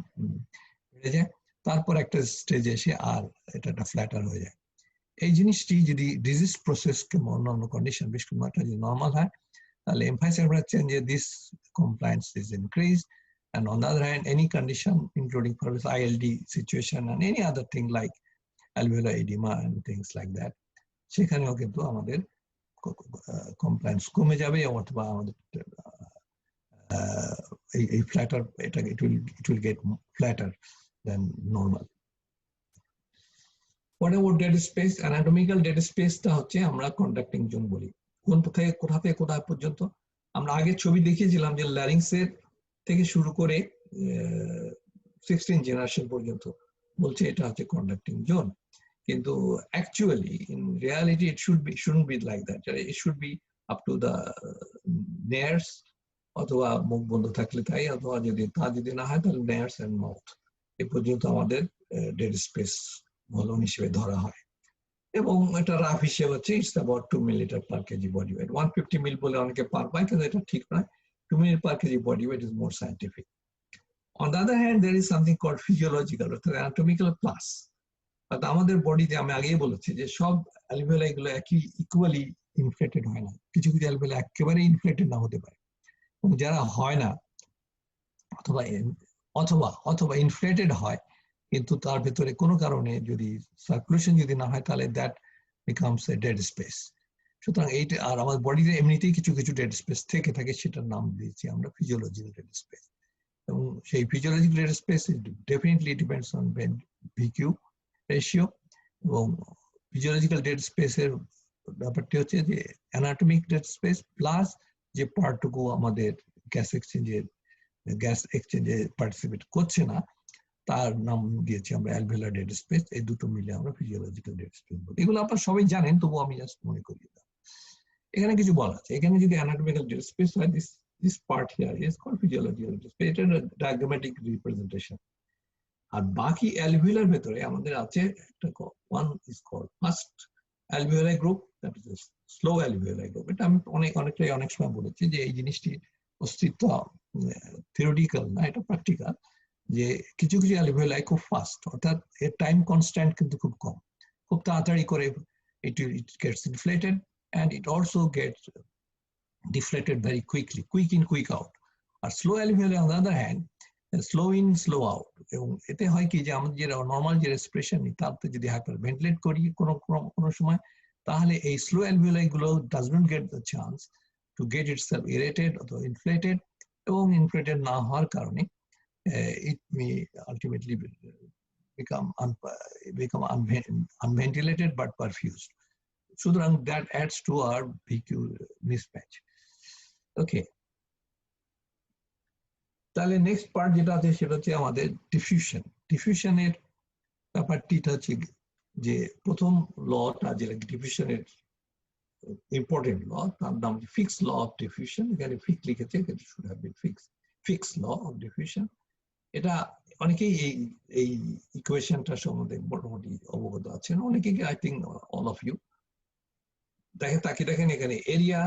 বেড়ে যায়, তারপর একটা স্টেজে এসে আর এটা ফ্ল্যাটার হয়ে যায়। এই জিনিসটি যদি ডিজিজ প্রসেস কিংবা অন্যান্য কন্ডিশন বিশেষ করে যদি নর্মাল হয় তাহলে এমফাসিস আমরা চাচ্ছেন যে this compliance is increase, and on the other hand any condition including for ILD situation and any other thing like alveolar edema and things like that সেখানেও কিন্তু আমাদের কমপ্লায়েন্স কমে যাবে অথবা আমাদের এই ফ্ল্যাটার এটা it will get flatter than normal. What about dead space? Anatomical dead space টা হচ্ছে আমরা কন্ডাক্টিং জোন বলি। কোথা থেকে কোথায় পর্যন্ত? আমরা আগে ছবি দেখিয়েছিলাম যে ল্যারিংসের থেকে শুরু করে 16 জেনারেশন পর্যন্ত বলছে এটা হচ্ছে কন্ডাক্টিং জোন, কিন্তু actually in reality it shouldn't be like that. It should be up to the nares, অথবা মুখ বন্ধ থাকলে তাই, অথবা যদি না হয় তাহলে nares and mouth এ পর্যন্ত আমাদের ডেড স্পেস ভলিউম হিসেবে ধরা হয়। এবং এটা রাফ হিসেবে হচ্ছে it's about 2 millilitre per KG body weight. 150 মিল বলে অনেকে পার পায়, কিন্তু এটা ঠিক নয়। 2 millilitre per KG body weight is more scientific. On the other hand, there is something called physiological, অর্থাৎ anatomical plus. অর্থাৎ আমাদের বডিতে আমি আগেই বলেছি যে সব অ্যালভিওলাই গুলো একই ইকুয়ালি ইনফ্লেটেড হয় না, কিছু কিছু অ্যালভিওলাই একেবারে ইনফ্লেটেড না হতে পারে, এবং যারা হয় না অথবা অথবা অথবা ইনফ্লেটেড হয় কিন্তু তার ভিতরে কোনো কারণে যদি সার্কুলেশন যদি না হয় তাহলে that becomes a dead space. সুতরাং এইটা, আর আমাদের বডিতে এমনিতেই কিছু কিছু ডেড স্পেস থেকে থাকে, সেটার নাম দিয়েছি আমরা ফিজিওলজিক্যাল ডেড স্পেস। এবং সেই physiological dead space definitely depends on VQ ratio. এবং ফিজিওলজিক্যাল ডেড স্পেসের ব্যাপারটি হচ্ছে যে অ্যানাটমিক ডেড স্পেস প্লাস যে পার্টটুকু আমাদের গ্যাস এক্সচেঞ্জে পার্টিসিপেট করছে না তার নাম দিয়েছি আমরা অ্যালভিওলার ডেড স্পেস। এই দুটো মিলে আমরা ফিজিওলজিক্যাল ডেড স্পেস বলি। এগুলো আপনারা সবাই জানেন, তবু আমি জাস্ট মনে করিয়ে দিলাম। এখানে কিছু বলা আছে, এখানে যদি অ্যানাটমিক্যাল ডেড স্পেস হয়, this part here is called physiological dead space. এটা ডায়াগ্রামেটিক রিপ্রেজেন্টেশন। আর বাকি অ্যালভিওলার ভেতরে আমাদের আছে একটা one is called first alveoli group, that is slow alveoli group. এটা আমি অনেক সময় বলেছি যে এই জিনিসটি অস্তিত্ব থিওরিটিক্যাল না, এটা প্র্যাকটিক্যাল, যে কিছু কিছু অ্যালভিওলাই খুব ফাস্ট, অর্থাৎ এর টাইম কনস্ট্যান্ট কিন্তু খুব কম, খুব তাড়াতাড়ি করে it gets inflated and it also gets deflated very quickly, quick in quick out. আর slow alveoli on the other hand slow in slow out. এবং এতে হয় কি যে আমাদের যে নর্মাল যে রেসপিরেশন তাতে যদি হাইপার ভেন্টিলেট করি কোনো সময়, তাহলে এই স্লো অ্যালভিওলাই গুলো does not get the chance to get itself aerated অথবা ইনফ্লেটেড, এবং ইনফ্লেটেড না হওয়ার কারণে it may ultimately become unventilated but perfused. So that adds to our VQ mismatch. Okay. তাহলে নেক্সট পার্ট যেটা আছে সেটা হচ্ছে আমাদের ডিফিউশন। ডিফিউশনের ব্যাপারটিটা হচ্ছে যে প্রথম লটা যেটা ডিফিউশনের ইম্পর্টেন্ট ল, তার নাম ফিক্স ল অফ ডিফিউশন। এখানে ফিক্স লিখেছে, it should have been Fick's law of diffusion. এটা অনেকেই এই ইকুয়েশনটা সম্বন্ধে মোটামুটি অবগত আছেন, অনেকেই, I think all of you. দেখেন এখানে এরিয়া,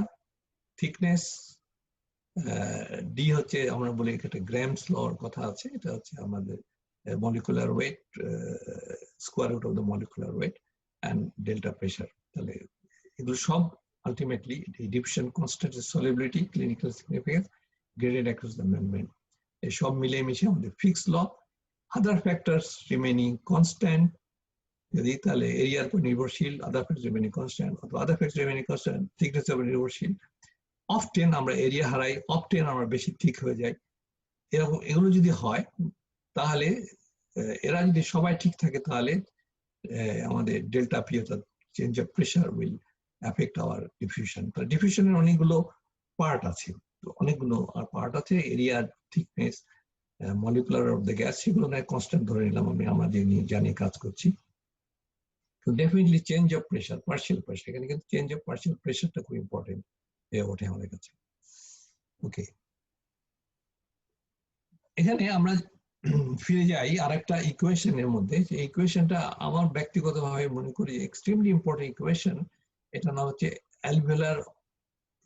থিকনেস, ডি হচ্ছে আমরা বলি একটা গ্রামস লর কথা আছে, এটা হচ্ছে আমাদের molecular weight, square root of the molecular weight and delta pressure. তাহলে এগুলো সব ultimately diffusion constant, solubility, clinical significance, graded across the membrane, এই সব মিলেমিশে আমাদের Fick's law. Other factors remaining constant, যদি তাহলে এরিয়ার উপর নির্ভরশীল, আদার ফ্যাক্টর রিমেনিং কনস্ট্যান্ট, অথবা আদার ফ্যাক্টর রিমেনিং কনস্ট্যান্ট, থিকনেসের উপর নির্ভরশীল। অফটেন আমরা এরিয়া হারাই, অফটেন আমরা বেশি ঠিক হয়ে যাই। এরকম এগুলো যদি হয় তাহলে এরা যদি সবাই ঠিক থাকে তাহলে আমাদের ডেল্টা পি অর্থাৎ change of pressure will affect our diffusion. ডিফিউশনের অনেকগুলো পার্ট আছে, অনেকগুলো পার্ট আছে, এরিয়ার, thickness, molecular of the gas, সেগুলো নয় কনস্ট্যান্ট ধরে নিলাম আমি, আমরা যে নিয়ে জানিয়ে কাজ করছি। তো definitely change of pressure, partial pressure, এখানে কিন্তু চেঞ্জ অফ পার্শিয়াল প্রেশারটা খুব ইম্পর্টেন্ট হয়ে ওঠে আমাদের কাছে। ওকে, এখানে আমরা ফিরে যাই আরেকটা ইকুয়েশনের মধ্যে। যে ইকুয়েশনটা আমার ব্যক্তিগতভাবে মনে করি এক্সট্রিমলি ইম্পর্টেন্ট ইকুয়েশন। এটা নাম হচ্ছে অ্যালভিওলার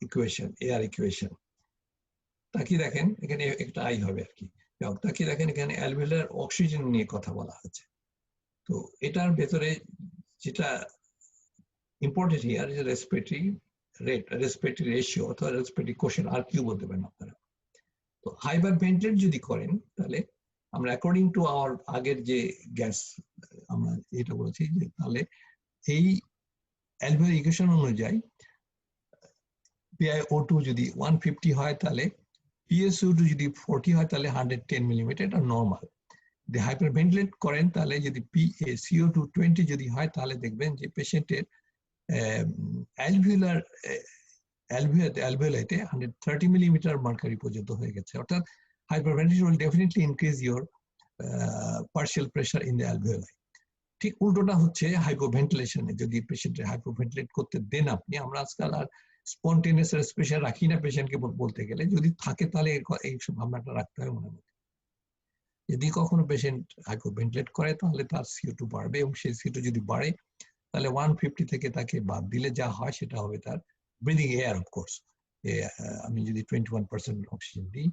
ইকুয়েশন, এআর ইকুয়েশন। তাকিয়ে দেখেন এখানে একটা আই হবে আর কি। তাকিয়ে দেখেন এখানে অ্যালভিওলার অক্সিজেন নিয়ে কথা বলা হচ্ছে। তো এটার ভেতরে যেটা ইম্পর্টেন্ট হিয়ার যে রেসপিরেটরি রেট, রেসপিরেটরি রেশিও অথবা রেসপিরেটরি কোশেন্ট, আর কিউ বলতে পারেন আপনারা। তো হাইপার ভেন্টিলেট যদি করেন তাহলে আমরা অ্যাকর্ডিং টু আওয়ার আগের যে গ্যাস আমরা এটা বলেছি, যে তাহলে এই অ্যালভিওলার ইকুয়েশন অনুযায়ী PiO2 যদি 150 হয় তাহলে PSO2 যদি 40 হয় তাহলে 110 মিলিমিটার, এটা নর্মাল। যদি হাইপার ভেন্টিলেট করেন তাহলে যদি PaCO2 20 যদি হয় তাহলে দেখবেন যে পেশেন্টের অ্যালভিওলার alveoli 130 millimeter mercury পর্যন্ত হয়ে গেছে। অর্থাৎ hyperventilation will definitely increase your partial pressure in the alveoli. ঠিক উল্টোটা হচ্ছে হাইপোভেন্টিলেশনে। যদি পেশেন্টের হাইপোভেন্টিলেট করতে দেন আপনি, আমরা আজকাল আর স্পন্টেনিয়াস রেসপিরেশন রাখি না পেশেন্টকে বলতে গেলে, যদি থাকে তাহলে এই ভাবনাটা রাখতে হয় মনে মধ্যে। যদি কখনো পেশেন্ট হাইপোভেন্টিলেট করে তাহলে তার CO2 বাড়বে, এবং সেই CO2 যদি বাড়ে তাহলে 150 থেকে তাকে বাদ দিলে যা হয় সেটা হবে তার ব্রিদিং এয়ার। অফকোর্স আমি যদি 21% অক্সিজেন দিই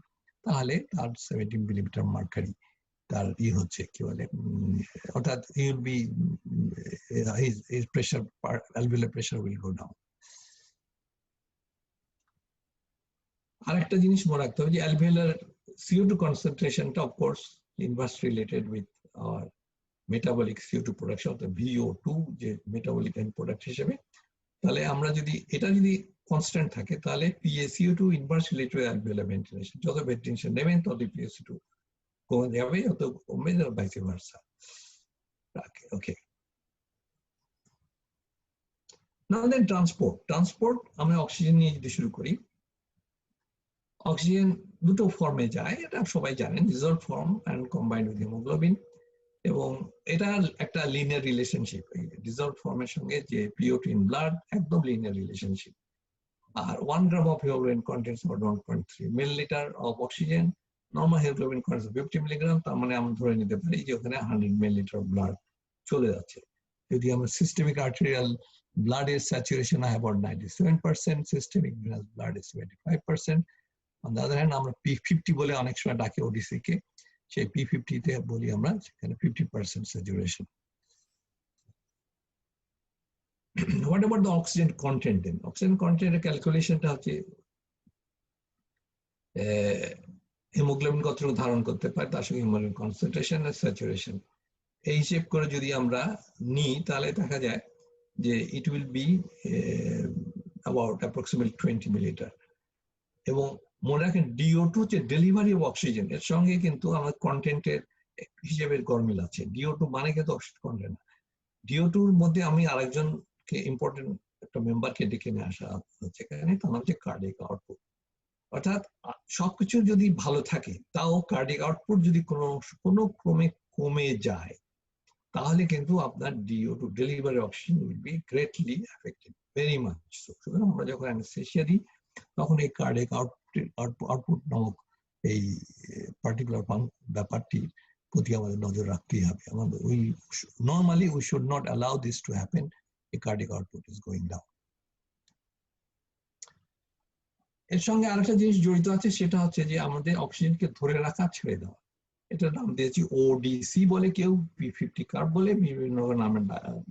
তাহলে তার 17 মিলিমিটার মার্কারি তার হচ্ছে কি বলে, অর্থাৎ he will be his pressure, alveolar pressure will go down. আরেকটা জিনিস মনে রাখতে হবে যে অ্যালভিওলার CO2 কনসেন্ট্রেশনটা of course inverse related with our metabolic CO2 production, অর্থাৎ VO2 যে মেটাবলিক এন্ড প্রোডাক্ট হিসেবে। তাহলে আমরা যদি এটা যদি কনস্ট্যান্ট থাকে তাহলে PaCO2 inverse related with alveolar ventilation. যত ভেন্টিলেশন নেবেন তত PaCO2 কমে যাবে, অত কমবে, ভাইস ভার্সা। ওকে, নাও দেন ট্রান্সপোর্ট আমরা অক্সিজেন নিয়ে যদি শুরু করি, অক্সিজেন দুটো ফর্মে যায়, এটা সবাই জানেন, dissolved form and combined with haemoglobin. এবং এটার একটা লিনিয়ার রিলেশনশিপ, ডিজলভ ফর্মের সঙ্গে যে PO2 ইন ব্লাড একদম লিনিয়ার রিলেশনশিপ। আর 1 gram of hemoglobin contains about 1.3 milliliter of oxygen. Normal hemoglobin contains 50 milligram, তার মানে আমরা ধরে নিতে পারি যে ওখানে 100 milliliter ব্লাড চলে যাচ্ছে। যদি আমরা সিস্টেমিক আর্টেরিয়াল ব্লাডের স্যাচুরেশন হয় about 97%, systemic venous blood is 25%. On the other hand আমরা P50 বলে অনেক সময় ডাকে ওডিসি কে, সেই P50 তে বলি আমরা সেখানে 50% saturation. What about the oxygen content then? Oxygen content ক্যালকুলেশনটা হচ্ছে হিমোগ্লোবিন কতটুকু ধারণ করতে পারে তার সঙ্গে হিমোগ্লোবিন কনসেন্ট্রেশন আর স্যাচুরেশন এই হিসেব করে যদি আমরা নিই তাহলে দেখা যায় যে it will be about approximately 20 millilitre. এবং মনে রাখেন DO2 যে ডেলিভারি অফ অক্সিজেন, এর সঙ্গে কিন্তু আমার কন্টেন্টের হিসেবের গরমিল আছে। DO2 মানে কিন্তু অক্সিজেন কন্টেন্ট না। DO2-র মধ্যে আমি আরেকজনকে ইম্পর্টেন্ট একটা মেম্বারকে ডেকে নিয়ে আসা হচ্ছে এখানে, তার নাম হচ্ছে কার্ডিয়াক আউটপুট। অর্থাৎ সবকিছু যদি ভালো থাকে তাও কার্ডিয়াক আউটপুট যদি কোনো ক্রমে কমে যায় তাহলে কিন্তু আপনার DO2 delivery oxygen will be greatly affected, very much. সুতরাং আমরা যখন অ্যানেস্থেসিয়া দিই তখন এই কার্ডিয়াক আউটপুট নামক এই পার্টিকুলার ব্যাপারটির প্রতি আমাদের নজর রাখতেই হবে। আমাদের normally we should not allow this to happen, A cardiac output is going down. এর সঙ্গে আরেকটা জিনিস জড়িত আছে, সেটা হচ্ছে যে আমাদের অক্সিজেনকে ধরে রাখা, ছেড়ে দেওয়া। এটার নাম দিয়েছি ODC বলে, কেউ P50 কার্ভ বলে, বিভিন্ন নামে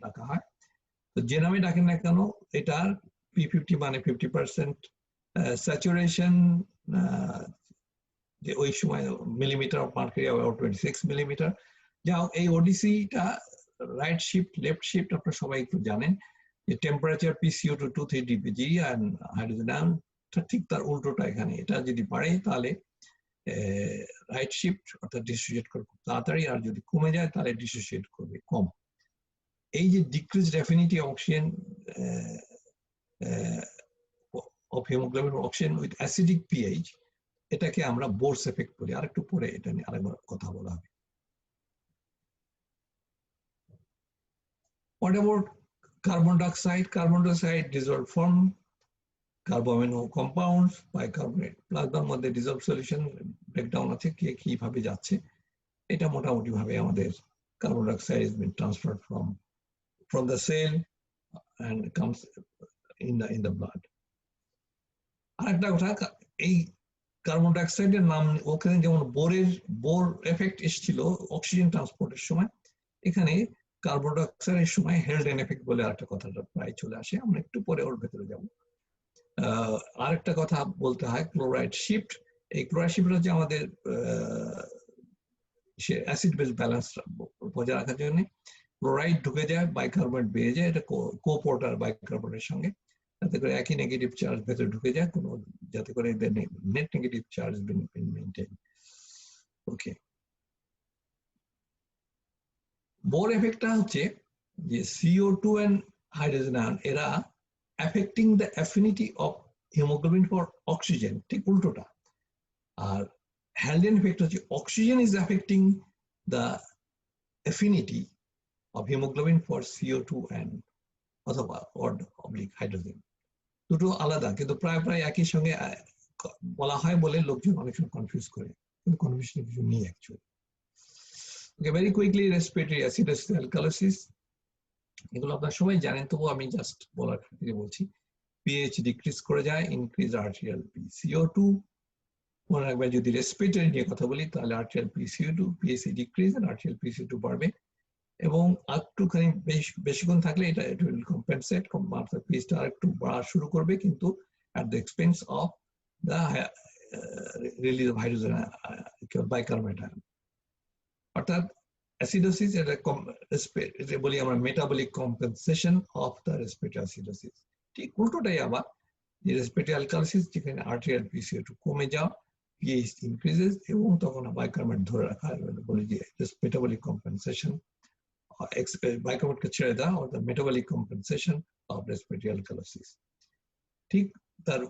ডাকা হয়। তো যে নামে ডাকেন না কেন, এটার P50 মানে 50% স্যাচুরেশন, যে ওই সময় মিলিমিটার অফ মার্কারি 26 মিলিমিটার। যাও এই ODC-টা রাইট শিফট লেফট শিফট আপনারা সবাই একটু জানেন, যে temperature PCO2 23 dPg and hydrogen ঠিক তার উল্টোটা এখানে। এটা যদি বাড়ে তাহলে রাইট শিফট অর্থাৎ ডিসোসিয়েট করবে খুব তাড়াতাড়ি, আর যদি কমে যায় তাহলে ডিসোসিয়েট করবে কম। এই যে decrease affinity oxygen of haemoglobin oxygen with acidic pH, এটাকে আমরা বোর্স এফেক্ট বলি। আর একটু পরে এটা নিয়ে আরেকবার কথা বলা হবে। What about carbon dioxide? Carbon dioxide dissolved form, carbamino compounds, bicarbonate প্লাজমার মধ্যে ডিজলভ সলিউশন ব্রেকডাউন আছে, কে কিভাবে যাচ্ছে এটা মোটামুটি ভাবে আমাদের carbon dioxide has been transferred from the cell and comes in the blood. আরেকটা কথা, এই কার্বন ডাইঅক্সাইডের নাম ওখানে যেমন বোর এফেক্ট এসেছিল অক্সিজেন ট্রান্সপোর্টের সময়, এখানে কার্বন ডাইঅক্সাইডের সময় হেলডেন এফেক্ট বলে আরেকটা কথাটা প্রায় চলে আসে, আমরা একটু পরে ওর ভেতরে যাব। আরেকটা কথা বলতে হয় ক্লোরাইড শিফট। এই ক্লোরাইড শিফট হচ্ছে আমাদের অ্যাসিড বেস ব্যালেন্স বজায় রাখার জন্য ক্লোরাইড ঢুকে যায়, বাইকার্বনেট বেড়ে যায়, এটা কোপোর্টার বাইকার্বনেটের সঙ্গে, যাতে করে একই নেগেটিভ চার্জ ভেতরে ঢুকে যায়, কোনো যাতে করে নেট নেগেটিভ চার্জ মেনটেন। ওকে, বোর এফেক্টটা হচ্ছে যে CO2 and হাইড্রোজেন আয়ন এরা affecting the affinity of haemoglobin for oxygen, ঠিক উল্টোটা। আর হ্যালডেন এফেক্ট হচ্ছে oxygen is affecting the affinity of hemoglobin for CO2 and অথবা হাইড্রোজেন, দুটো আলাদা কিন্তু প্রায় একই সঙ্গে বলা হয় বলে লোকজন অনেক সময় কনফিউজ করে, কিন্তু কনফিউশনের কিছু নেই actually. Okay, very quickly respiratory acidosis alkalosis, এগুলো আপনারা সবাই জানেন, তবু আমি জাস্ট বলার ক্ষেত্রে বলছি। পিএইচ ডিক্রিজ করে যায়, ইনক্রিজ আর্টেরিয়াল PCO2। মনে রাখবেন যদি রেসপিরেটরি নিয়ে কথা বলি তাহলে আর্টেরিয়াল PCO2 পিএইচ ডিক্রিজ আর আর্টেরিয়াল PCO2 বাড়বে, এবং একটুখানি বেশিক্ষণ থাকলে এটা উইল কম্পেনসেট, পিএইচটা আরেকটু বাড়া শুরু করবে, কিন্তু at the expense of the release of hydrogen bicarbonate ion। অর্থাৎ অ্যাসিডোসিস এটা বলি আমরা metabolic compensation of the respiratory acidosis. ঠিক উল্টোটাই আবার যে রেসপিরেটরি অ্যালকালিসিস, যেখানে আর্টেরিয়াল PCO2 কমে যাওয়া, পিএইচ ইনক্রিজেস, এবং তখন বাইকার্বনেট ধরে রাখা বলি যে মেটাবলিক কম্পেনসেশন বাইকার্বনেটকে ছেড়ে দেওয়া, or the metabolic compensation of respiratory alkalosis। ঠিক তার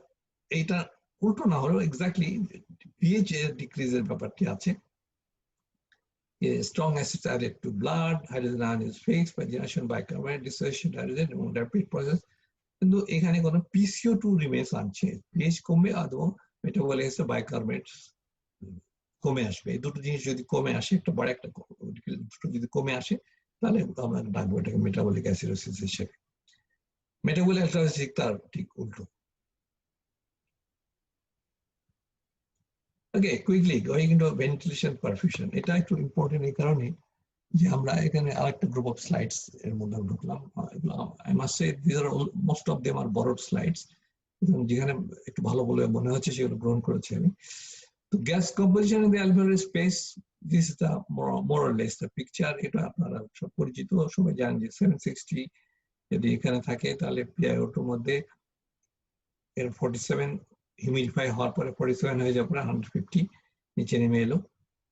এইটা উল্টো না হলেও এক্স্যাক্টলি পিএইচ ডিক্রিজের ব্যাপারটি আছে। Strong acids added to blood, hydrogen ion is fixed by generation bicarbonate, dissociation hydrogen এবং rapid process, কিন্তু এখানে কোনো PCO2 remains unchanged, পিএইচ কমবে এবং মেটাবলিক বাইকার্বনেট কমে আসবে। এই দুটো জিনিস যদি কমে আসে, একটা বড় একটা দুটো যদি কমে আসে, তাহলে আমরা ডাকবো এটাকে মেটাবলিক অ্যাসিডোসিস হিসেবে। মেটাবলিক অ্যাসিডোসিস তার ঠিক উল্টো। Okay, quickly going into ventilation perfusion, এটা একটু ইম্পর্টেন্ট এই কারণে যে আমরা এখানে আরেকটা গ্রুপ অফ স্লাইডস এর মধ্যে ঢুকলাম। I must say this are most of them are borrowed slides, যেখানে একটু ভালো বলে মনে হচ্ছে সেগুলো গ্রহণ করেছি আমি। তো gas composition in the alveolar space, this is the more or less the picture. এটা আপনারা সব পরিচিত, সবাই জানেন যে 760 যদি এখানে থাকে তাহলে PiO2 মধ্যে এর 47 হিউমিডিফাই হওয়ার পরে 47 হয়ে যাওয়ার পরে 150 নিচে নেমে এলো।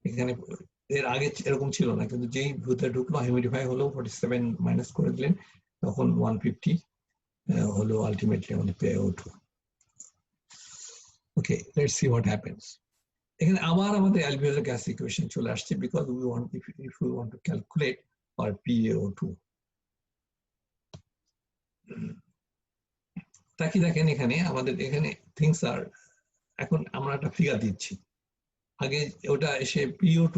এখানে এর আগে এরকম ছিল না, কিন্তু যেই ভিতরে ঢুকলো হিউমিডিফাই হলো 47 মাইনাস করে দিলেন, তখন 150 হলো আলটিমেটলি আমাদের PiO2। Okay, let's see what happens. এখানে আবার আমাদের অ্যালভিওলার গ্যাস ইকুয়েশন চলে আসছে, because we want if we want to calculate our PaO2। তাকি দেখেন এখানে আমাদের এখানে থিংস আর, এখন আমরা একটা ফিগার দিচ্ছি। আগে ওটা এসে PO2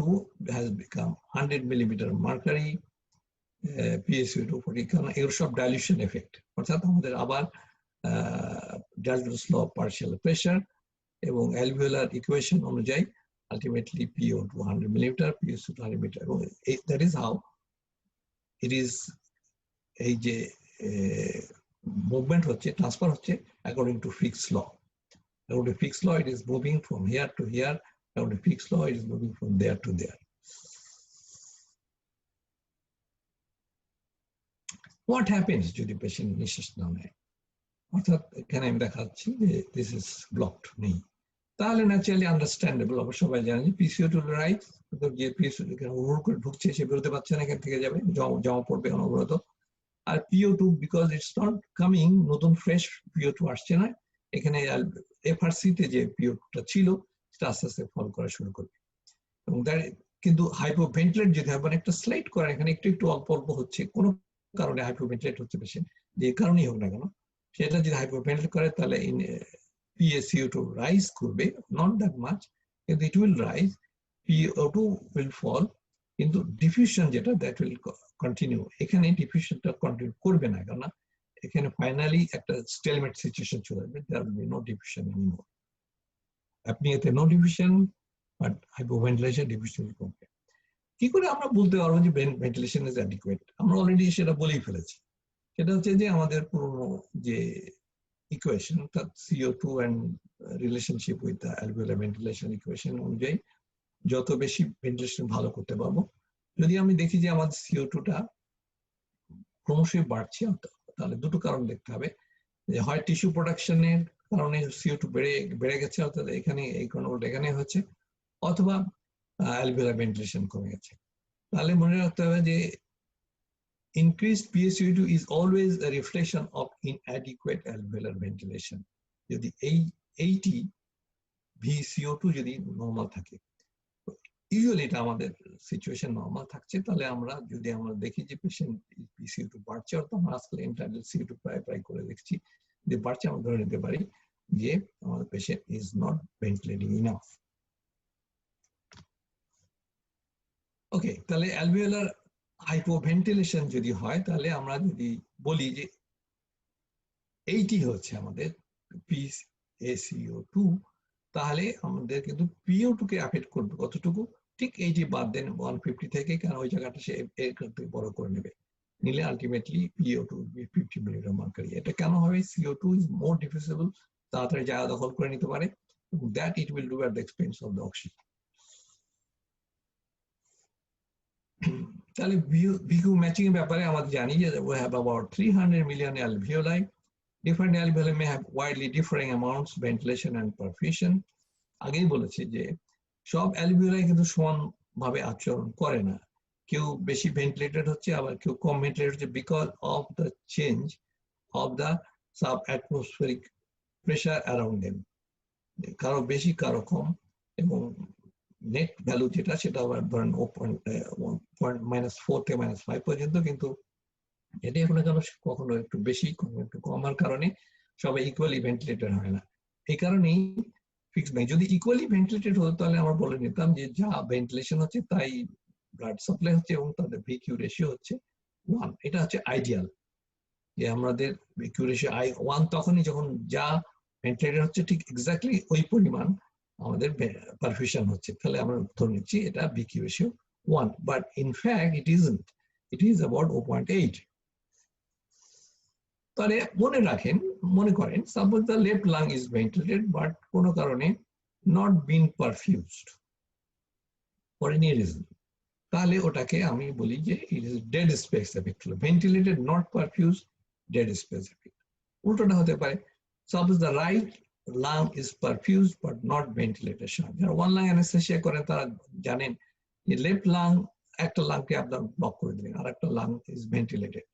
has become 100 millimeter mercury, PaCO2 40, কারণ এগুলো সব ডাইলিউশন এফেক্ট, অর্থাৎ আমাদের আবার Dalton's law of partial pressure এবং অ্যালভিওলার ইকুয়েশন অনুযায়ী ultimately PO2 100 millimeter, PaCO2 100 millimeter, এবং that is how it is. এই যে মুভমেন্ট হচ্ছে, ট্রান্সফার হচ্ছে according to fixed law. According to fixed law, it is moving from here to here. According to fixed law, it is moving from there to there. What happens যদি patient নিঃশ্বাস না নেয়? অর্থাৎ এখানে আমি দেখাচ্ছি যে দিস ইজ ব্লকড নেই, তাহলে ন্যাচারালি আন্ডারস্ট্যান্ডেবল, অবশ্য সবাই জানেন যে PCO2 রাইজ, যে PCO2 ওভার করে ঢুকছে সে বেরোতে পারছে না, এখান থেকে যাবে, জমা পড়বে অনবরত। আর PO2 because it's not coming, নতুন ফ্রেশ PO2 আসছে না, এখানে FRC-তে যে PO2টা ছিল সেটা আস্তে আস্তে ফল করা শুরু করবে। এবং কিন্তু হাইপোভেন্টিলেট যদি হয়, মানে একটা স্লাইড করা, এখানে একটু একটু অল্প অল্প হচ্ছে, কোনো কারণে হাইপোভেন্টিলেট হচ্ছে পেশেন্ট, যে কারণেই হোক না কেন, সেটা যদি হাইপোভেন্টিলেট করে তাহলে PaCO2 রাইজ করবে, নট দ্যাট মাচ, কিন্তু it will rise, PO2 will fall, কিন্তু ডিফিউশন যেটা দ্যাট উইল কন্টিনিউ, এখানে ডিফিউশনটা কন্টিনিউ করবে না, কারণ এখানে ফাইনালি একটা স্টেলমেট সিচুয়েশন চলে আসবে, there will be no diffusion anymore. অ্যাপনিয়াতে no diffusion, but hypoventilation diffusion কমবে। কি করে আমরা বলতে পারবো যে ভেন্টিলেশন ইজ অ্যাডিকুয়েট? আমরা অলরেডি সেটা বলেই ফেলেছি। সেটা হচ্ছে যে আমাদের পুরনো যে ইকুয়েশন, অর্থাৎ CO2 and relationship with the alveolar ventilation equation অনুযায়ী যত বেশি ভেন্টিলেশন ভালো করতে পারবো। যদি আমি দেখি যে আমাদের CO2টা ক্রমশই বাড়ছে, তাহলে দুটো কারণ দেখতে হবে, যে হয় টিস্যু প্রোডাকশনের কারণে CO2 বেড়ে গেছে, অর্থাৎ এখানে এই কন্ট্রোলটা এখানে হচ্ছে, অথবা অ্যালভিওলার ভেন্টিলেশন কমে গেছে। তাহলে মনে রাখতে হবে যে increased PaCO2 is always a reflection of inadequate alveolar ventilation. যদি এই 80 VCO2 যদি নরমাল থাকে, ইউজুয়ালি এটা আমাদের সিচুয়েশন নরমাল থাকছে, তাহলে আমরা যদি আমরা দেখি যে পেশেন্ট PaCO2 বাড়ছে, অর্থাৎ আমরা আজকাল ইন্টারনাল CO2 প্রায় করে দেখছি যে বাড়ছে, আমরা ধরে নিতে পারি যে আমাদের পেশেন্ট ইজ নট ভেন্টিলেটিং ইনাফ। ওকে, তাহলে অ্যালভিওলার হাইপোভেন্টিলেশন যদি হয়, তাহলে আমরা যদি বলি যে 80 হচ্ছে আমাদের PaCO2, তাহলে আমাদের কিন্তু PO2 কে অ্যাফেক্ট করবে কতটুকু, ঠিক 80 বাদ দেন 150 থেকে, কারণ ওই জায়গাটা সে এর থেকে বড় করে নেবে, নিলে আলটিমেটলি PO2 50 মিলিগ্রাম মার্কারি। এটা কেন হবে? CO2 ইজ মোর ডিফিউজিবল, তাড়াতাড়ি জায়গা দখল করে নিতে পারে, that it will do at the expense of the oxygen. তাহলে ভিকিউ ম্যাচিং এর ব্যাপারে আমাদের জানি যে we have about 300 million alveoli. Different alveoli may have widely differing amounts ventilation and perfusion. আগেই বলেছি যে সব অ্যালভিওলাই কিন্তু সমান ভাবে আচরণ করে না, কেউ বেশি ভেন্টিলেটেড হচ্ছে, আবার কেউ কম ভেন্টিলেটেড হচ্ছে, because of the change of the sub atmospheric pressure around them. কারো বেশি কারো কম, এবং নেট ভ্যালু যেটা সেটা আবার ধরেন -4 থেকে -5 পর্যন্ত, কিন্তু এটা এখন কখনো একটু বেশি কখনো একটু কমার কারণে সবাই ইকুয়ালি ভেন্টিলেটেড হয় না। এই কারণেই ফিক্স নাই। যদি ইকুয়ালি ভেন্টিলেটেড হতো তাহলে আমরা বলে নিতাম যে যা ভেন্টিলেশন হচ্ছে তাই ব্লাড সাপ্লাই হচ্ছে এবং তাদের ভিকিউ রেশিও হচ্ছে 1। এটা হচ্ছে আইডিয়াল, যে আমাদের ভিকিউ রেশিও 1 তখনই যখন যা ভেন্টিলেটেড হচ্ছে ঠিক এক্স্যাক্টলি ওই পরিমাণ আমাদের পারফিউশন হচ্ছে, তাহলে আমরা ধরে নিচ্ছি এটা VQ ratio 1, but in fact it isn't, it is about 0.8। তাহলে মনে করেন suppose the left lung is ventilated but কোনো কারণে not been perfused for any reason, তাহলে ওটাকে আমি বলি যে it is dead space effect হলো, ventilated not perfuse, dead space effect. উল্টোটা হতে পারে, suppose the right lung is perfuse but not ventilated. যারা ওয়ান লাং অ্যানেস্থেসিয়া করেন তারা জানেন যে লেফট লাং, একটা লাংকে আপনার ব্লক করে দিলেন, আর একটা লাং ইজ ভেন্টিলেটেড।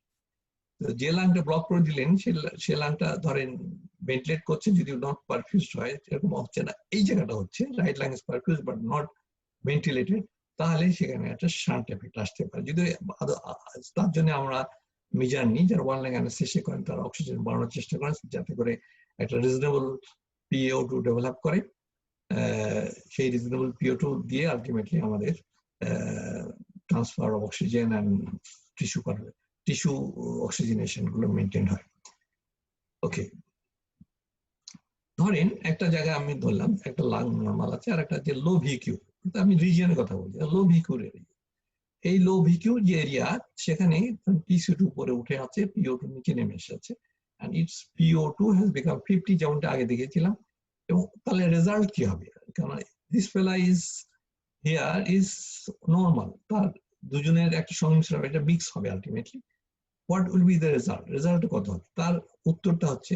যে লাংটা ব্লক করে দিলেন সে লাংটা ধরেন ভেন্টিলেট করছে, যদি নট পারফিউজড হয়, এরকম হচ্ছে না, এই জায়গাটা হচ্ছে right lung is perfused but not ventilated, তাহলে সেখানে একটা শান্ট এফেক্ট আসতে পারে। যদি তার জন্য আমরা মেজার নিই, যারা ওয়ান লাং অ্যানেস্থেসিয়া করেন তারা অক্সিজেন বাড়ানোর চেষ্টা করেন যাতে করে একটা রিজনেবল PaO2 ডেভেলপ করে, সেই রিজনেবল PaO2 দিয়ে আলটিমেটলি আমাদের transfer of oxygen and tissue oxygenation গুলো মেনটেন হয়। ওকে, ধরেন একটা জায়গায় আমি ধরলাম একটা লাং নর্মাল আছে আর একটা যে লো ভিকিউ, আমি রিজিয়নের কথা বলছি, লো ভিকিউর এরিয়া, এই লো ভিকিউ যে এরিয়া সেখানে PaCO2 উপরে উঠে আছে, PO2 নিচে নেমে এসেছে, and its PO2 has become 50 যেমনটা আগে দেখেছিলাম। এবং তাহলে রেজাল্ট কি হবে? কারণ দিস ফেলা ইজ হিয়ার ইজ নর্মাল, তার দুজনের একটা সংমিশ্রণ, একটা মিক্স হবে ultimately. What will be the result? Result কত হবে? তার উত্তরটা হচ্ছে,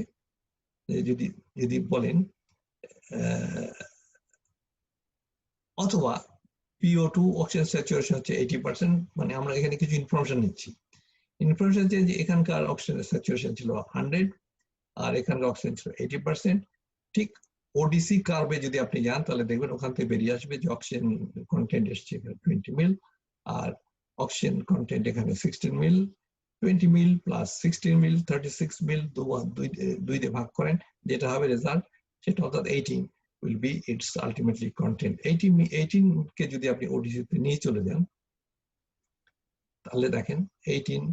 যদি বলেন অথবা PO2 অক্সিজেন স্যাচুরেশন হচ্ছে 80%, মানে আমরা এখানে কিছু ইনফরমেশন নিচ্ছি। ইনফরমেশন যে এখানকার অক্সিজেন স্যাচুরেশন ছিল 100 আর এখানকার অক্সিজেন ছিল 80%। ঠিক ODC কার্ভে যদি আপনি যান তাহলে দেখবেন ওখান থেকে বেরিয়ে আসবে যে অক্সিজেন কন্টেন্ট এসছে 20 মিল, আর অক্সিজেন কন্টেন্ট এখানে 16 মিল। 20 মিল প্লাস 16 মিল 36 মিল, দুই দিয়ে ভাগ করেন, যেটা হবে রেজাল্ট সেটা অর্থাৎ 18 will be its ultimately content. 18 কে যদি আপনি ODC তে নিয়ে চলে যান তাহলে দেখেন 18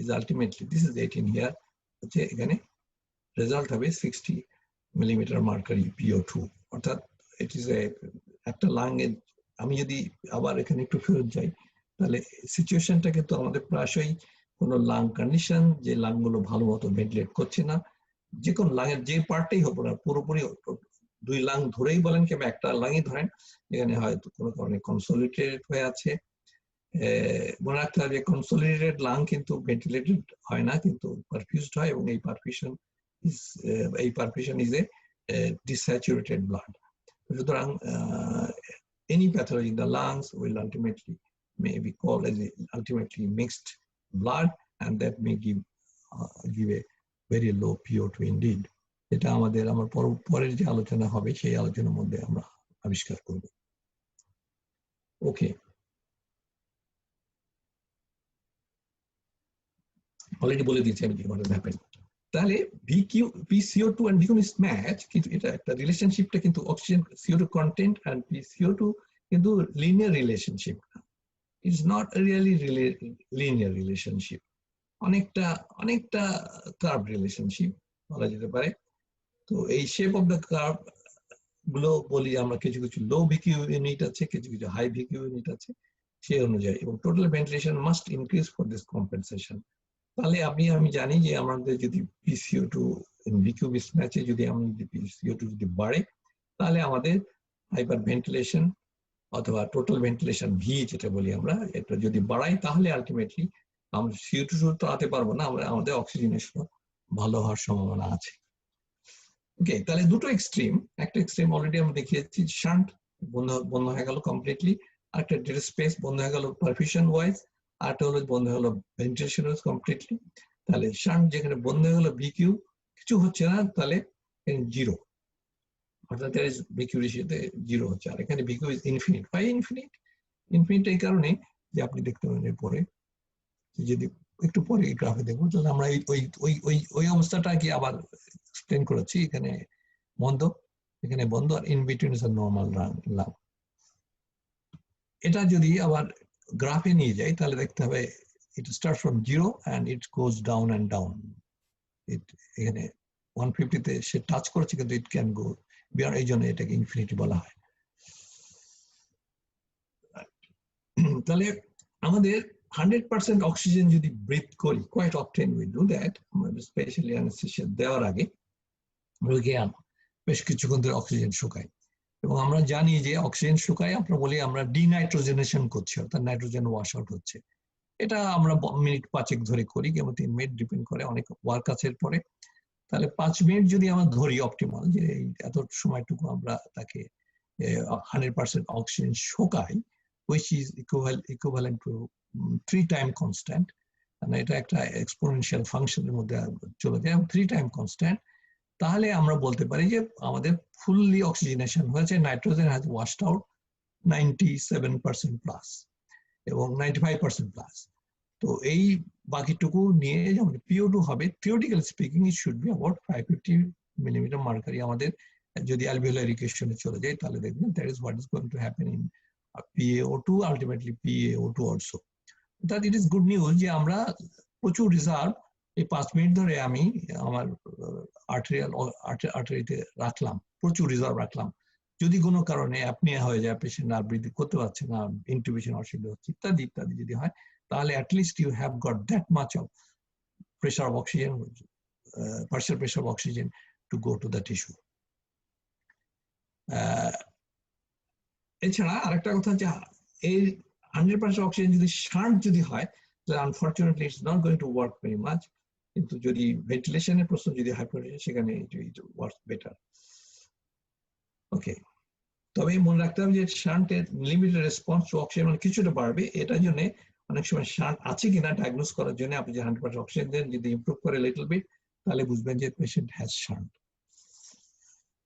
is ultimately, this is 18 here, হচ্ছে এখানে রেজাল্ট হবে 60 মিলিমিটার মার্কারি PO2, অর্থাৎ ইট ইজ একটা লাংয়ের। আমি যদি আবার এখানে একটু ফেরত যাই, তাহলে সিচুয়েশনটা কিন্তু আমাদের প্রায়শই কোনো লাং কন্ডিশন, যে লাংগুলো ভালো মতো ভেন্টিলেট করছে না, যে কোনো লাংয়ের যে পার্টটাই হোক না, পুরোপুরি দুই লাং ধরেই বলেন কিংবা একটা লাংই ধরেন, যেখানে হয়তো কোনো কারণে কনসোলিডেটেড হয়ে আছে। মনে রাখতে হবে কনসোলিডেটেড লাং কিন্তু ভেন্টিলেটেড হয় না, কিন্তু পারফিউজড হয়, এবং এই perfusion is a desaturated blood. সুতরাং any pathology in the lungs will ultimately may be called as ultimately mixed blood, and that may give a very low PO2 indeed. এটা আমাদের আমার পরের যে আলোচনা হবে সেই আলোচনার মধ্যে আমরা আবিষ্কার করব। ওকে, অলরেডি বলে দিয়েছি আমি what has happened. তাহলে PCO2 and VQ mismatch, কিন্তু এটা একটা রিলেশনশিপটা কিন্তু oxygen CO2 content and PCO2 কিন্তু লিনিয়ার রিলেশনশিপ না, it's not really linear relationship, অনেকটা কার্ভ রিলেশনশিপ বলা যেতে পারে। তো এই শেপ অফ দ্য কার্ভ গুলো বলি আমরা, কিছু লো ভিকিউ ইউনিট আছে, কিছু হাই ভিকিউ ইউনিট আছে, সেই অনুযায়ী, এবং total ventilation must increase for this compensation. তাহলে আমি জানি যে আমাদের যদি PCO2 ভিকিউ মিসম্যাচে যদি আমাদের PCO2 যদি বাড়ে, তাহলে আমাদের হাইপার ভেন্টিলেশন অথবা টোটাল ভেন্টিলেশন ভি যেটা বলি আমরা, এটা যদি বাড়াই, তাহলে আলটিমেটলি আমরা CO2 তো আনতে পারবো না, আমাদের অক্সিজেনেশন ভালো হওয়ার সম্ভাবনা আছে। ওকে, তাহলে দুটো এক্সট্রিম, একটা এক্সট্রিম অলরেডি আমরা দেখিয়েছি, শান্ট বন্ধ হয়ে গেল কমপ্লিটলি, আর একটা ডেড স্পেস বন্ধ হয়ে গেল পারফিউশন ওয়াইজ, আর একটা হলো বন্ধ হয়ে গেল ভেন্টিলেশন ওয়াইজ কমপ্লিটলি। তাহলে শান্ট যেখানে বন্ধ হয়ে গেল ভিকিউ কিছু হচ্ছে না, তাহলে জিরো, অর্থাৎ ভিকিউ রেশিওতে জিরো হচ্ছে, আর এখানে ভিকিউ ইজ ইনফিনিট। বাই ইনফিনিট এই কারণে যে আপনি দেখতে পাবেন এরপরে, যদি একটু পরে এই গ্রাফে দেখবো, তাহলে আমরা ওই অবস্থাটা কি আবার এক্সপ্লেন করেছি, এখানে বন্ধ, এখানে বন্ধ, আর in between is a normal lung. এটা যদি আবার গ্রাফে নিয়ে যাই, তাহলে দেখতে হবে it starts from 0 and it goes down and down. এখানে 150 তে সে টাচ করেছে, কিন্তু it can go beyond, এই জন্য এটাকে ইনফিনিটি বলা হয়। তাহলে আমাদের 100% অক্সিজেন যদি ব্রিথ করি, quite often we do that, specially anaesthesia দেওয়ার আগে রোগীকে বেশ কিছুক্ষণ ধরে অক্সিজেন শুকায়, এবং আমরা জানি যে অক্সিজেন শুকায় আমরা বলি আমরা ডিনাইট্রোজেনেশন করছি, অর্থাৎ নাইট্রোজেন ওয়াশ আউট হচ্ছে। এটা আমরা মিনিট 5 ধরে করি, কেমন 3 মিনিট, ডিপেন্ড করে অনেক ওয়ার্ক আছে পরে। তাহলে 5 মিনিট যদি আমরা ধরি অপটিমাল, যে এত সময়টুকু আমরা তাকে 100% অক্সিজেন শুকাই, which is equivalent to 3 time constant, মানে এটা একটা এক্সপোনেনশিয়াল ফাংশনের মধ্যে চলে যায়, 3 time constant, তাহলে আমরা বলতে পারি যে আমাদের ফুললি অক্সিজেনেশন হয়েছে, nitrogen has washed out 97% plus এবং 95% প্লাস। তো এই বাকিটুকু নিয়ে যেমন PO2 হবে, theoretical speaking it should be about 550 millimetre mercury. আমাদের যদি অ্যালভিওলার ইরিগেশনে চলে যায়, তাহলে দেখবেন that is what is going to happen in PaO2, ultimately PaO2 also. That it is good news যে আমরা প্রচুর রিজার্ভ এই 5 মিনিট ধরে আমি আমার আর্টারিতে রাখলাম, প্রচুর রিজার্ভ রাখলাম। যদি কোনো কারণে অ্যাপনিয়া হয়ে যায়, পেশেন্ট আর ব্রিথ করতে পারছে না, ইন্টুবেশন অসুবিধা হচ্ছে, ইত্যাদি ইত্যাদি যদি হয়, তাহলে at least you have got that much of pressure of oxygen, partial pressure of oxygen to go to the tissue. এছাড়া আরেকটা কথা, যে এই 100% অক্সিজেন যদি শান্ট যদি হয়, তাহলে unfortunately it's not going to work very much, কিন্তু যদি ভেন্টিলেশনের প্রশ্ন যদি হাইপারটেনশন, সেখানে ইট ওয়ার্কস বেটার। ওকে, তবে মনে রাখতে হবে যে শান্টের লিমিটেড রেসপন্স টু অক্সিজেন মানে কিছুটা বাড়বে, এটার জন্য অনেক সময় শান্ট আছে কিনা ডায়াগনোস করার জন্য আপনি যে 100% অক্সিজেন দেন, যদি ইমপ্রুভ করে লিটল বিট, তাহলে বুঝবেন যে পেশেন্ট হ্যাজ শান্ট।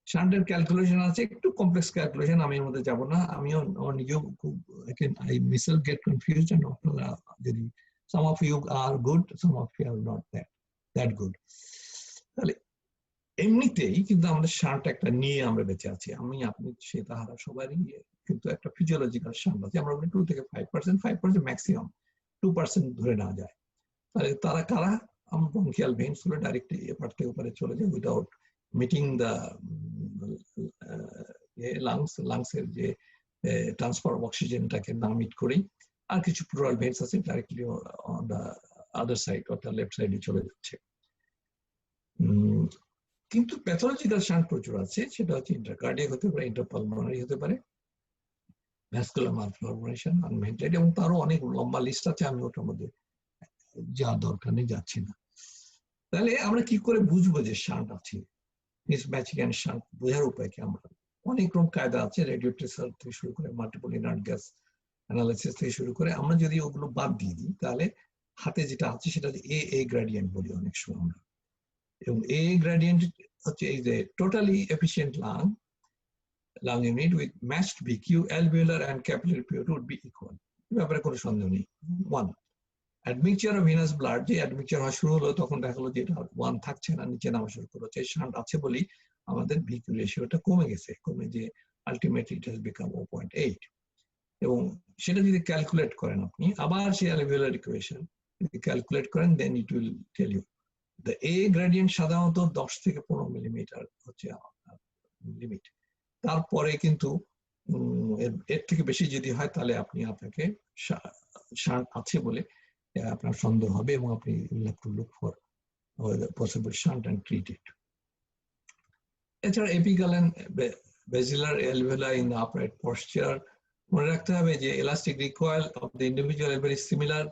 শান্টের ক্যালকুলেশন আছে, একটু কমপ্লেক্স ক্যালকুলেশন, আমি এর মধ্যে যাব না, আমিও আমার নিজেও খুব I myself get confused, and আপনারা যদি some of you are good, some of you are not that good। তাহলে এমনিতেই কিন্তু আমাদের শান্ট একটা নিয়ে আমরা বেঁচে আছি, আমি আপনি সে তাহারা সবারই কিন্তু একটা ফিজিওলজিক্যাল শান্ট আছে, আমরা বলি 2 থেকে 5% ম্যাক্সিমাম, 2% ধরে নেওয়া যায়, তাহলে তারা কারা? আমরা ব্রঙ্কিয়াল ভেন্স গুলো ডাইরেক্টলি এপার থেকে উপরে চলে যায় উইদাউট মিটিং দ্য লাংসের যে ট্রান্সফার অফ অক্সিজেনটাকে না মিট করেই। আর কিছু প্লুরাল ভেন্স আছে directly on the other side অর্থাৎ লেফট সাইডে চলে যাচ্ছে। কিন্তু প্যাথোলজিক্যাল শান্ট প্রচুর আছে, সেটা হচ্ছে ইন্টারকার্ডিয়াক হতে পারে, ইন্টারপালমোনারি হতে পারে, ভ্যাসকুলার মালফরমেশন, আনভেন্টিলেটেড, এবং তারও অনেক লম্বা লিস্ট আছে, আমি ওটার মধ্যে যা দরকার নেই যাচ্ছি না। তাহলে আমরা কি করে বুঝবো যে শান্ট আছে? মিসম্যাচিং এন্ড শান্ট বোঝার উপায় কি? আমরা অনেক রকম কায়দা আছে, রেডিও ট্রেসার থেকে শুরু করে মাল্টিপল ইনার্ট গ্যাস অ্যানালাইসিস থেকে শুরু করে, আমরা যদি ওগুলো বাদ দিয়ে দিই তাহলে হাতে যেটা আছে সেটা এ গ্রেডিয়েন্ট বলি অনেক সময় আমরা। এবং এ গ্রেডিয়েন্ট হচ্ছে এই যে totally efficient lung unit with matched VQ, alveolar and capillary purity would be equal. ব্যাপারে কোনো সন্দেহ নেই। 1. Admixture of venous blood, যে অ্যাডমিকচার হওয়া শুরু হলো তখন দেখা গেলো যে এটা 1 থাকছে না, নিচে নামা শুরু করলো। শান্ট আছে বলেই আমাদের VQ রেশিওটা কমে গেছে, কমে যে আলটিমেটলি ইট হ্যাজ বিকাম 0.8। এবং সেটা যদি ক্যালকুলেট করেন আপনি আবার সেই alveolar ইকুয়েশন যদি ক্যালকুলেট করেন, then it will tell you the A gradient সাধারণত 10 থেকে 15 মিলিমিটার হচ্ছে লিমিট। তারপরে কিন্তু এর থেকে বেশি যদি হয় তাহলে আপনাকে শান্ট আছে বলে আপনার সন্দেহ হবে, এবং আপনি will have to look for possible shunt and treat it. এছাড়া apical and basilar alveoli in the upright posture, মনে রাখতে হবে যে elastic recoil of the individual alveoli is similar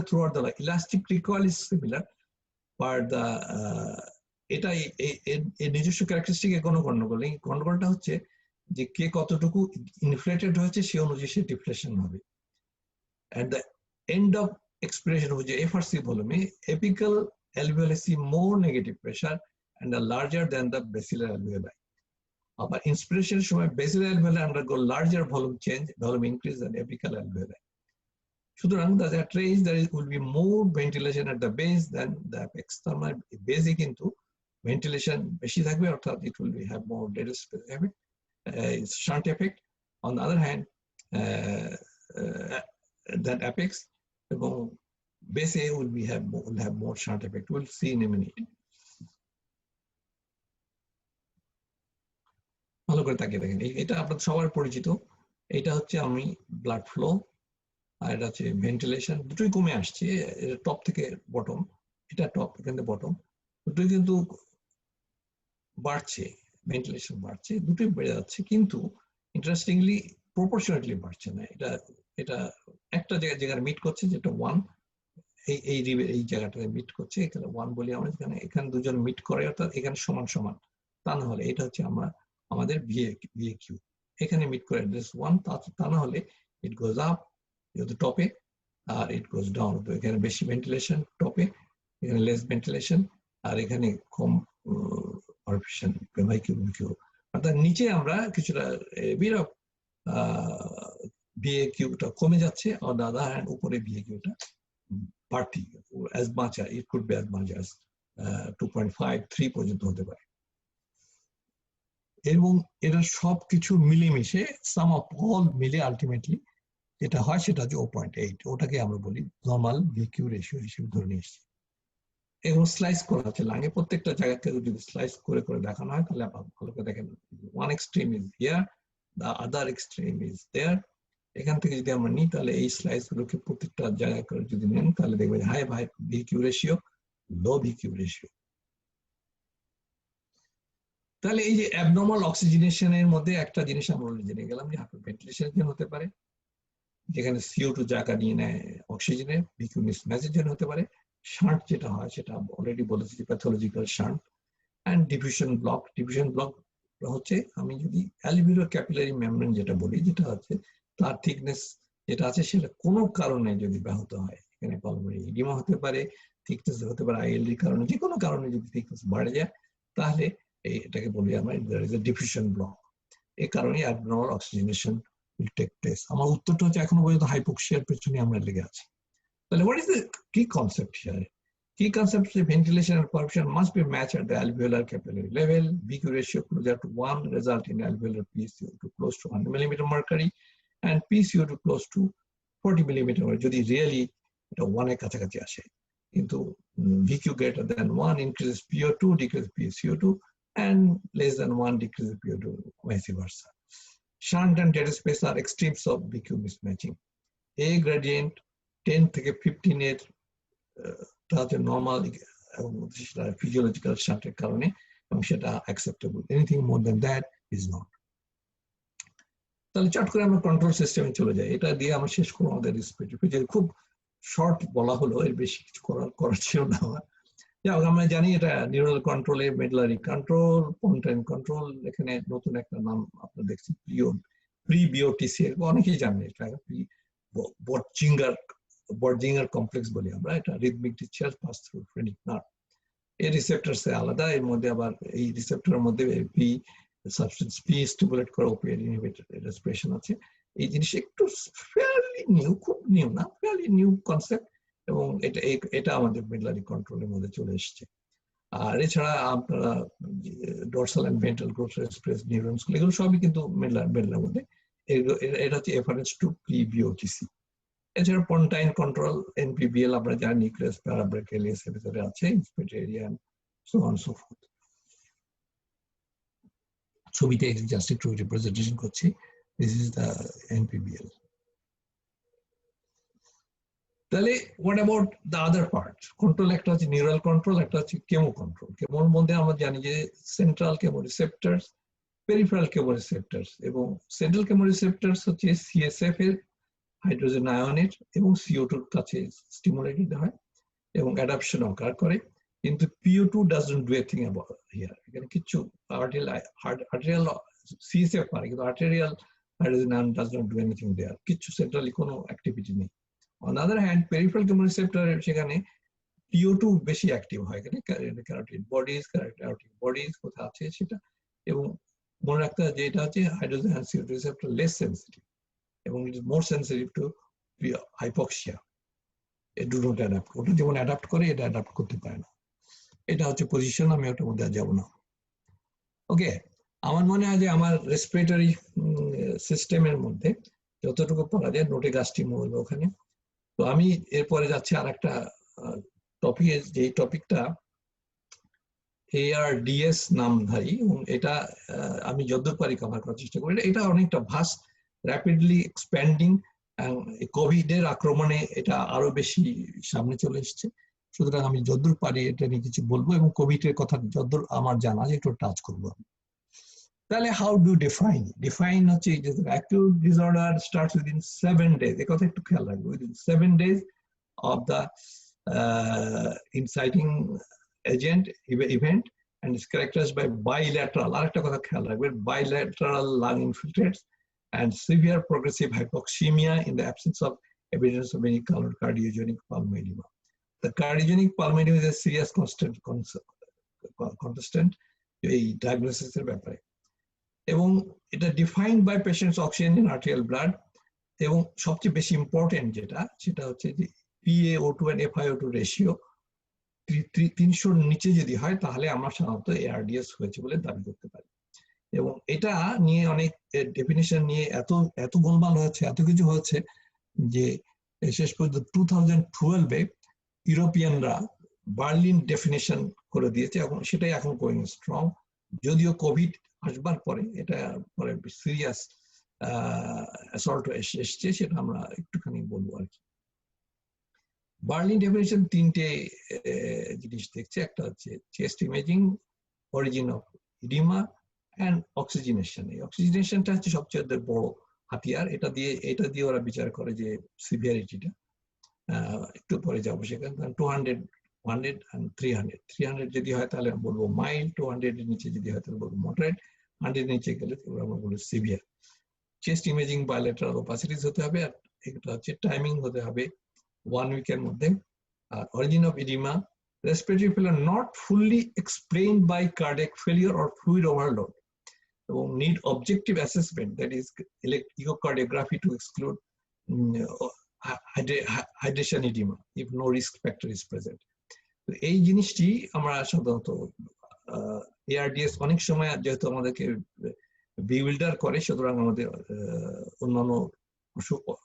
throughout the life. Elastic recoil is similar, but the এটা এই নিজস্ব ক্যারেক্টারিস্টিকে কোনো গন্ডগোল নেই। গন্ডগোলটা হচ্ছে যে কে কতটুকু ইনফ্লেটেড হয়েছে সে অনুযায়ী সে ডিফ্লেকশন হবে। At the end of expiration, which is FRC volume, apical alveoli see more negative pressure and are larger than the basilar alveoli. But inspiration সময় basilar alveoli undergo larger volume change, volume increase than apical alveoli. সুতরাং that range there will be more ventilation at the base than the apex. তার মানে বেসে কিন্তু ventilation বেশি থাকবে, অর্থাৎ it will have more dead space effect, shunt effect. On the other hand, that apex এবং base will have more shunt effect. We'll see in a minute. ভালো করে তাকিয়ে দেখেন, এটা আপনার সবার পরিচিত। এটা হচ্ছে আমি ব্লাড ফ্লো, আর এটা হচ্ছে ভেন্টিলেশন। দুটোই কমে আসছে, টপ থেকে বটম, এটা টপ এখান থেকে বটম, দুটোই কিন্তু বাড়ছে, ভেন্টিলেশন বাড়ছে, দুটোই বেড়ে যাচ্ছে, কিন্তু ইন্টারেস্টিংলি প্রপোর্শনেটলি বাড়ছে না। এটা একটা জায়গায় মিট করছে, যেটা 1, এই জায়গাটায় মিট করছে, এখানে 1 বলি আমরা, এখানে দুজন মিট করে, অর্থাৎ এখানে সমান সমান। তা না হলে এটা হচ্ছে আমাদের ভিএকিউ, এখানে মিট করে 1, তা না হলে ইট গোজ আপ টপে আর ইট গোজ ডাউন। তো এখানে বেশি ভেন্টিলেশন টপে, এখানে লেস ভেন্টিলেশন, আর এখানে কম পারফিউশন ভিকিউ। অর্থাৎ নিচে আমরা কিছুটা বিরূপ ভিএকিউটা কমে যাচ্ছে, আর দাদা হ্যান্ড উপরে ভিএকিউটা বাড়তি, as much as it could be as much as 2.5, 3 পর্যন্ত হতে পারে। এবং এরা সবকিছু মিলেমিশে সাম অফ অল মিলে আলটিমেটলি যেটা হয় সেটা হচ্ছে 0.8, ওটাকে আমরা বলি নর্মাল ভিকিউ রেশিও হিসেবে ধরে নিয়ে এসেছি। এবং স্লাইস করা হচ্ছে লাঙে, প্রত্যেকটা জায়গাকে যদি স্লাইস করে করে দেখানো হয় তাহলে ভালো করে দেখেন, one extreme is here, the other extreme is there. এখান থেকে যদি আমরা নিই তাহলে এই স্লাইস গুলোকে প্রত্যেকটা জায়গা করে যদি নেন তাহলে দেখবেন হাই ভিকিউ রেশিও, লো ভিকিউ রেশিও। তাহলে এই যে অ্যাবনর্মাল অক্সিজেনেশনের মধ্যে একটা জিনিস আমরা জেনে গেলাম যে হাইপারভেন্টিলেশনের জন্য হতে পারে, যেখানে CO2 জায়গা নিয়ে নেয় অক্সিজেনের, ভিকিউ মিসম্যাচের জন্য হতে পারে। শান্ট যেটা হয় সেটা অলরেডি বলেছি, pathological shunt. And diffusion block হচ্ছে আমি যদি অ্যালভিওলার ক্যাপিলারি মেমব্রেন যেটা বলি, যেটা হচ্ছে তার থিকনেস যেটা আছে সেটা কোনো কারণে যদি ব্যাহত হয়, এখানে পালমোনারি এডিমা হতে পারে, থিকনেস হতে পারে ILD কারণে, যে কোনো কারণে যদি থিকনেস বাড়ে যায় তাহলে এটাকে বলি আমরা there is a diffusion block. এই কারণে abnormal oxygenation will take place. আমার উত্তরটা হচ্ছে এখনো পর্যন্ত হাইপোক্সিয়ার পেছনে আমরা লেগে আছি। তাহলে what is the key concept here? Key concept is ventilation and perfusion must be matched at the alveolar capillary level. VQ ratio closer to 1 result in alveolar PCO2 close to 100 mm mercury and PCO2 close to 40 millimetre যদি really এটা 1 এর কাছাকাছি আসে, কিন্তু VQ greater than 1 increases PO2, decreases CO2, and less than 1 decreases PO2, vice versa. Shunt and dead space are extremes of VQ mismatching. A gradient 10 থেকে 15 এর তাতে normal physiological শান্টের কারণে, এবং সেটা acceptable. Anything more than that is not. তাহলে চট করে আমরা কন্ট্রোল সিস্টেমে চলে যাই। এটা দিয়ে আমরা শেষ করবো আমাদের রেসপিরেটরি। খুব শর্ট বলা হলো, এর বেশি কিছু করার ছিল না আমার। যাই আমরা জানি এটা নিউরাল কন্ট্রোলে মেডুলারি কন্ট্রোল, পন্টাইন কন্ট্রোল। এখানে নতুন একটা নাম আপনারা দেখছি, প্রি-বিওটিসি, অনেকেই জানেন এটা। বর্জিঙ্গার কমপ্লেক্স বলি আমরা। এটা rhythmic discharge pass through phrenic nerve. এই রিসেপ্টরস আলাদা, এর মধ্যে আবার এই রিসেপ্টরের মধ্যে পি সাবস্টেন্স পি স্টিমুলেট করা ওপিয়েড ইনহিবিটর রেসপিরেশন আছে। এই জিনিস একটু ফেয়ারলি নিউ, খুব নিউ না, ফেয়ারলি নিউ কনসেপ্ট, এবং এটা আমাদের মেডুলারি কন্ট্রোলের মধ্যে চলে এসেছে। আর এছাড়া আপনারা dorsal and ventral growth respiratory neurons, এগুলো সবই কিন্তু মেডুলার মধ্যে। এটা হচ্ছে এফারেন্স টু প্রি-বিওটিসি। এছাড়া পন্টাইন কন্ট্রোল, NPBL আমরা জানি, নিউক্লিয়াস প্যারাব্রাকিয়ালিয়াস এর ভিতরে আছে, inspiratory and so on so forth. ছবিতে জাস্ট একটু রিপ্রেজেন্টেশন করছি। This is the NPBL। তাহলে what about the other part? Control একটা হচ্ছে নিউরাল কন্ট্রোল, একটা হচ্ছে কেমো কন্ট্রোল। কেমোর মধ্যে আমরা জানি যে সেন্ট্রাল কেমোরিসেপ্টরস, পেরিফেরাল কেমোরিসেপ্টরস, এবং সেন্ট্রাল কেমোরিসেপ্টরস হচ্ছে CSF এর হাইড্রোজেন আয়নের এবং CO2 এর কাছে স্টিমুলেটেড হয় এবং অ্যাডাপশন অকার করে। কিন্তু PO2 doesn't do anything about here. এখানে কিছু আর্টেরিয়াল CSF পারে, কিন্তু arterial hydrogen ion does not do anything there. কিছু সেন্ট্রালি কোনো অ্যাক্টিভিটি নেই। On the other hand, peripheral chemoreceptor সেখানে PO2 বেশি অ্যাক্টিভ হয়। এখানে ক্যারোটিড বডিজ কোথায় আছে সেটা, এবং মনে রাখতে হবে যে এটা হচ্ছে hydrogen and CO2 receptor less sensitive, এবং it is more sensitive to hypoxia. it do not adapt. ওটা যেমন অ্যাডাপ্ট করে, এটা অ্যাডাপ্ট করতে পারে না। এটা হচ্ছে পজিশন, আমি ওটার মধ্যে যাব না। ওকে, আমার মনে হয় যে আমার রেসপিরেটরি সিস্টেমের মধ্যে যতটুকু পড়া যায় নোটে গাছটি মূল ওখানে। তো আমি এরপরে যাচ্ছি আর একটা টপিকে, যে টপিকটা ARDS নামধারী, এবং এটা আমি যতদূর পারি কভার করার চেষ্টা করি। এটা অনেকটা ভাস্ট, র্যাপিডলি এক্সপ্যান্ডিং, কোভিড এর আক্রমণে এটা আরো বেশি সামনে চলে এসেছে। সুতরাং আমি যতদূর পারি এটা নিয়ে কিছু বলবো, এবং কোভিড এর কথা যতদূর আমার জানা আছে একটু টাচ করবো। তাহলে হাউ ডু ডিফাইন হচ্ছে acute disorder starts within 7 days। এই কথা একটু খেয়াল রাখবো, within 7 days of the inciting agent event, and is characterized by bilateral, আরেকটা কথা খেয়াল রাখবেন, bilateral lung infiltrates and severe progressive hypoxemia in the absence of evidence of any cardiogenic pulmonedema. The cardiogenic pulmonedema is a serious contestant এই ডায়াগনোসিসের ব্যাপারে, এবং এটা defined by patient's oxygen in arterial blood, এবং সবচেয়ে বেশি ইম্পর্টেন্ট যেটা সেটা হচ্ছে যে PaO2 and FiO2 রেশিও 300 নিচে যদি হয় তাহলে আমরা সাধারণত ARDS হয়েছে বলে দাবি করতে পারি। এবং এটা নিয়ে অনেক ডেফিনিশন নিয়ে এত গোলমাল হয়েছে, এত কিছু হচ্ছে যে শেষ পর্যন্ত 2012-এ ইউরোপিয়ানরা বার্লিন ডেফিনিশন করে দিয়েছে, এবং সেটাই এখন গোয়িং স্ট্রং। যদিও কোভিড আসবার পরে এটা পরে সিরিয়াস অ্যাসল্ট এসছে, সেটা আমরা একটুখানি বলবো আর কি। বার্লিন ডেফিনিশন 3টে জিনিস দেখছে, একটা হচ্ছে chest imaging, origin of oedema, and oxygenation. এই অক্সিজেনেশনটা হচ্ছে সবচেয়ে বড় হাতিয়ার। এটা দিয়ে ওরা বিচার করে যে সিভিয়ারিটিটা, একটু পরে যাবো সেখানে। 200, 100 and 300 যদি হয় তাহলে বলবো মাইল্ড, 200 এর নিচে যদি হয় তাহলে বলবো মডারেট, 100 এর নিচে গেলে আমরা বলবো সিভিয়ার। চেস্ট ইমেজিং বায়োলেটারাল ওপাসিটিস হতে হবে, আর এটা হচ্ছে টাইমিং হতে হবে 1 week-এর মধ্যে। আর origin of oedema, respiratory failure not fully explained by cardiac failure or fluid overload, এবং need objective assessment, that is echocardiography to exclude hydration edema if no risk factor is present. তো এই জিনিসটি আমরা সাধারণত ARDS অনেক সময় যেহেতু আমাদেরকে বিউইল্ডার করে, সুতরাং আমাদের অন্যান্য